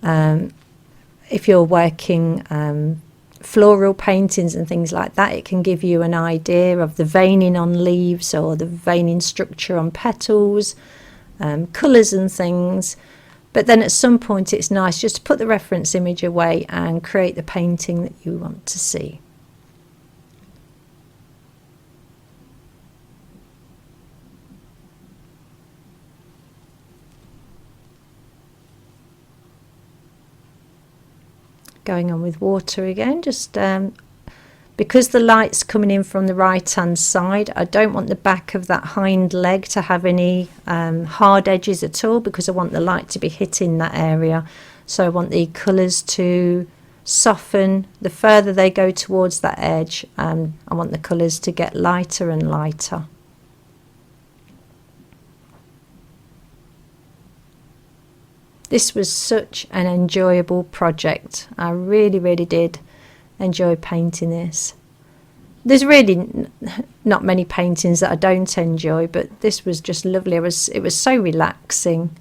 If you're working floral paintings and things like that, it can give you an idea of the veining on leaves or the veining structure on petals, colours and things. But then at some point it's nice just to put the reference image away and create the painting that you want to see. Going on with water again, just because the light's coming in from the right hand side, I don't want the back of that hind leg to have any hard edges at all, because I want the light to be hitting that area. So I want the colours to soften the further they go towards that edge. I want the colours to get lighter and lighter. This was such an enjoyable project. I really did enjoy painting this. There's really not many paintings that I don't enjoy, but this was just lovely. It was so relaxing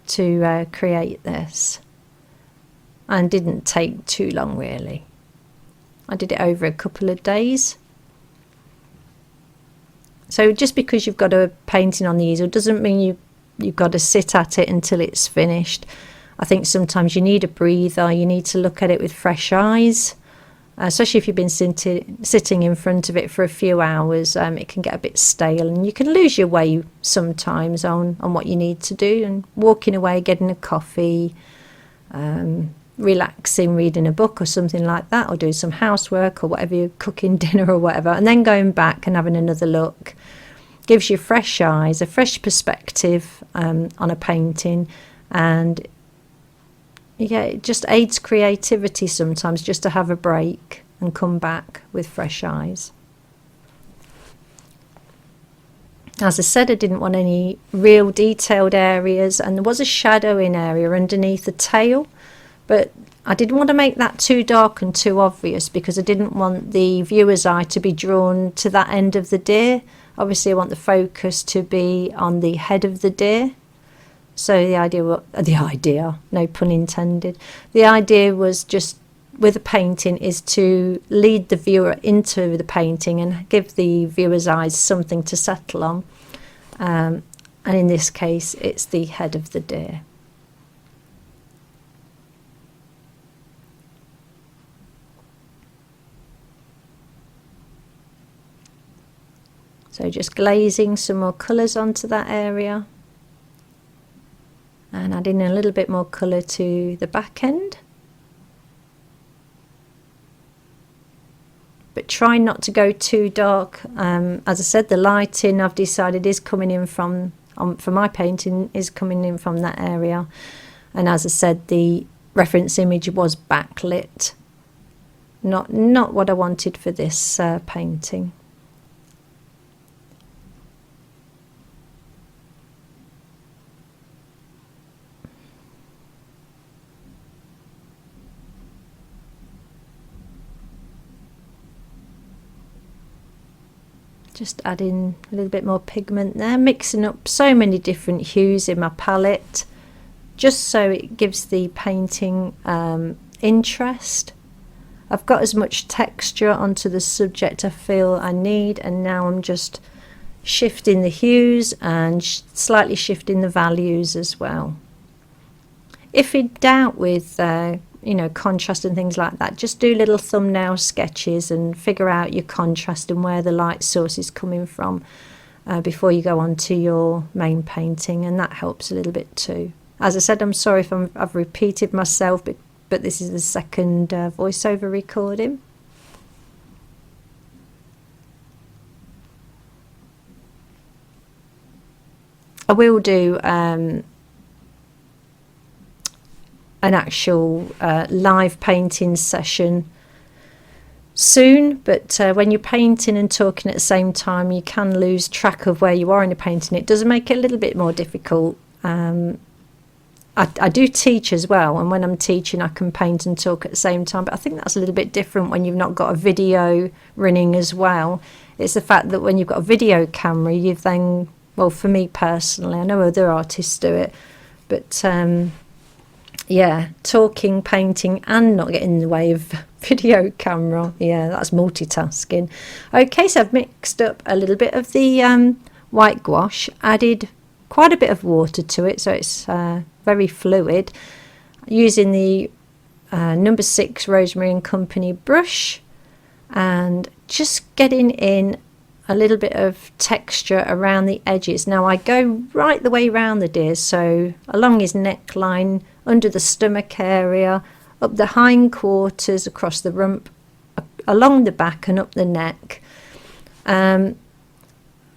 to create this, and didn't take too long really. I did it over a couple of days. So just because you've got a painting on the easel doesn't mean you've got to sit at it until it's finished. I think sometimes you need a breather, you need to look at it with fresh eyes, especially if you've been sitting in front of it for a few hours. It can get a bit stale and you can lose your way sometimes on what you need to do, and walking away, getting a coffee, relaxing, reading a book or something like that, or doing some housework or whatever, you're cooking dinner or whatever, and then going back and having another look gives you fresh eyes, a fresh perspective on a painting. And yeah, it just aids creativity sometimes, just to have a break and come back with fresh eyes. As I said, I didn't want any real detailed areas, and there was a shadowing area underneath the tail, but I didn't want to make that too dark and too obvious, because I didn't want the viewer's eye to be drawn to that end of the deer. Obviously I want the focus to be on the head of the deer. So the idea, no pun intended, the idea was just with a painting is to lead the viewer into the painting and give the viewer's eyes something to settle on. And in this case it's the head of the deer. So just glazing some more colours onto that area and adding a little bit more colour to the back end. But try not to go too dark. As I said, the lighting I've decided is coming in from, for my painting, is coming in from that area. And as I said, the reference image was backlit. Not what I wanted for this painting. Just adding a little bit more pigment there, mixing up so many different hues in my palette, just so it gives the painting interest. I've got as much texture onto the subject I feel I need, and now I'm just shifting the hues and slightly shifting the values as well. If in doubt with you know, contrast and things like that, just do little thumbnail sketches and figure out your contrast and where the light source is coming from before you go on to your main painting, and that helps a little bit too. As I said, I'm sorry if I've repeated myself, but this is the second voiceover recording. I will do an actual live painting session soon, but when you're painting and talking at the same time, you can lose track of where you are in the painting. It does make it a little bit more difficult. I do teach as well, and when I'm teaching I can paint and talk at the same time, but I think that's a little bit different when you've not got a video running as well. It's the fact that when you've got a video camera, you've then, well, for me personally, I know other artists do it, but yeah, talking, painting and not getting in the way of video camera, yeah, that's multitasking. Okay, so I've mixed up a little bit of the white gouache, added quite a bit of water to it, so it's very fluid, using the number 6 Rosemary Company brush, and just getting in a little bit of texture around the edges. Now I go right the way around the deer, so along his neckline, under the stomach area, up the hindquarters, across the rump, along the back and up the neck. And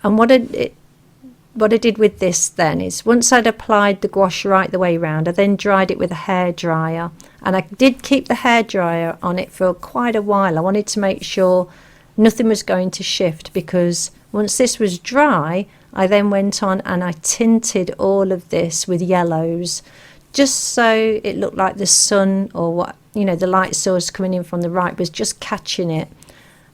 what I did with this then is, once I'd applied the gouache right the way around, I then dried it with a hairdryer, and I did keep the hairdryer on it for quite a while. I wanted to make sure nothing was going to shift, because once this was dry, I then went on and I tinted all of this with yellows, just so it looked like the sun, or what, you know, the light source coming in from the right was just catching it,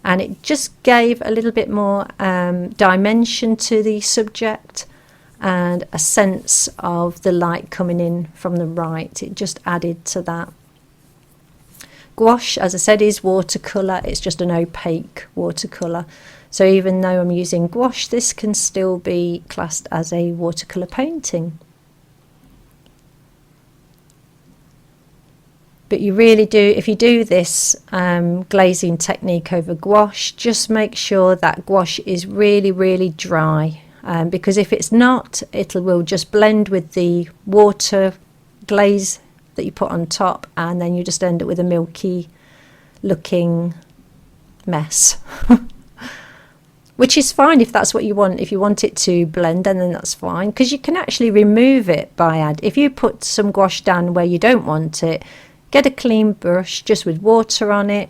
and it just gave a little bit more dimension to the subject and a sense of the light coming in from the right. It just added to that. Gouache, as I said, is watercolour. It's just an opaque watercolour, so even though I'm using gouache, this can still be classed as a watercolour painting. But you really do, if you do this glazing technique over gouache, just make sure that gouache is really, really dry, because if it's not, it will just blend with the water glaze that you put on top, and then you just end up with a milky looking mess. Which is fine if that's what you want. If you want it to blend, then that's fine, because you can actually remove it by if you put some gouache down where you don't want it, get a clean brush just with water on it,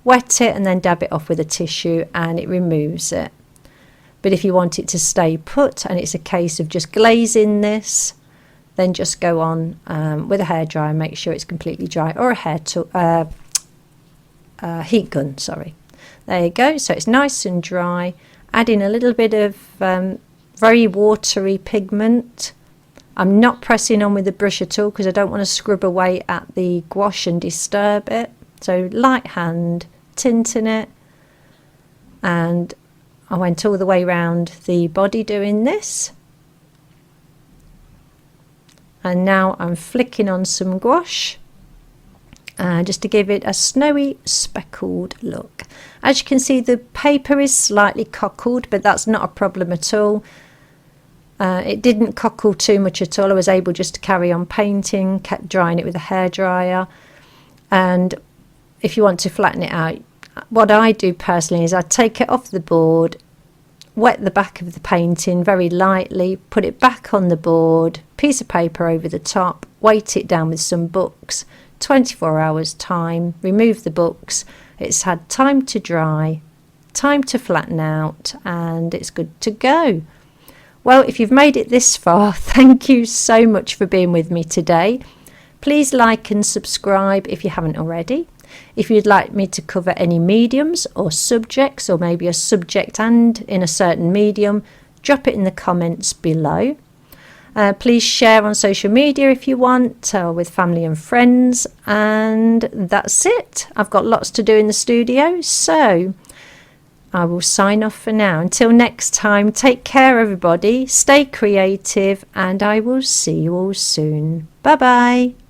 wet it and then dab it off with a tissue, and it removes it. But if you want it to stay put and it's a case of just glazing this, then just go on with a hairdryer, make sure it's completely dry, or a heat gun, sorry. There you go, so it's nice and dry. Adding a little bit of very watery pigment. I'm not pressing on with the brush at all, because I don't want to scrub away at the gouache and disturb it. So light hand, tinting it, and I went all the way around the body doing this. And now I'm flicking on some gouache just to give it a snowy speckled look. As you can see, the paper is slightly cockled, but that's not a problem at all. It didn't cockle too much at all. I was able just to carry on painting, kept drying it with a hairdryer. And if you want to flatten it out, what I do personally is I take it off the board, wet the back of the painting very lightly, put it back on the board, piece of paper over the top, weight it down with some books, 24 hours time, remove the books. It's had time to dry, time to flatten out, and it's good to go. Well, if you've made it this far, thank you so much for being with me today. Please like and subscribe if you haven't already. If you'd like me to cover any mediums or subjects, or maybe a subject and in a certain medium, drop it in the comments below. Please share on social media if you want, with family and friends. And that's it. I've got lots to do in the studio, so I will sign off for now. Until next time, take care everybody, stay creative, and I will see you all soon. Bye bye.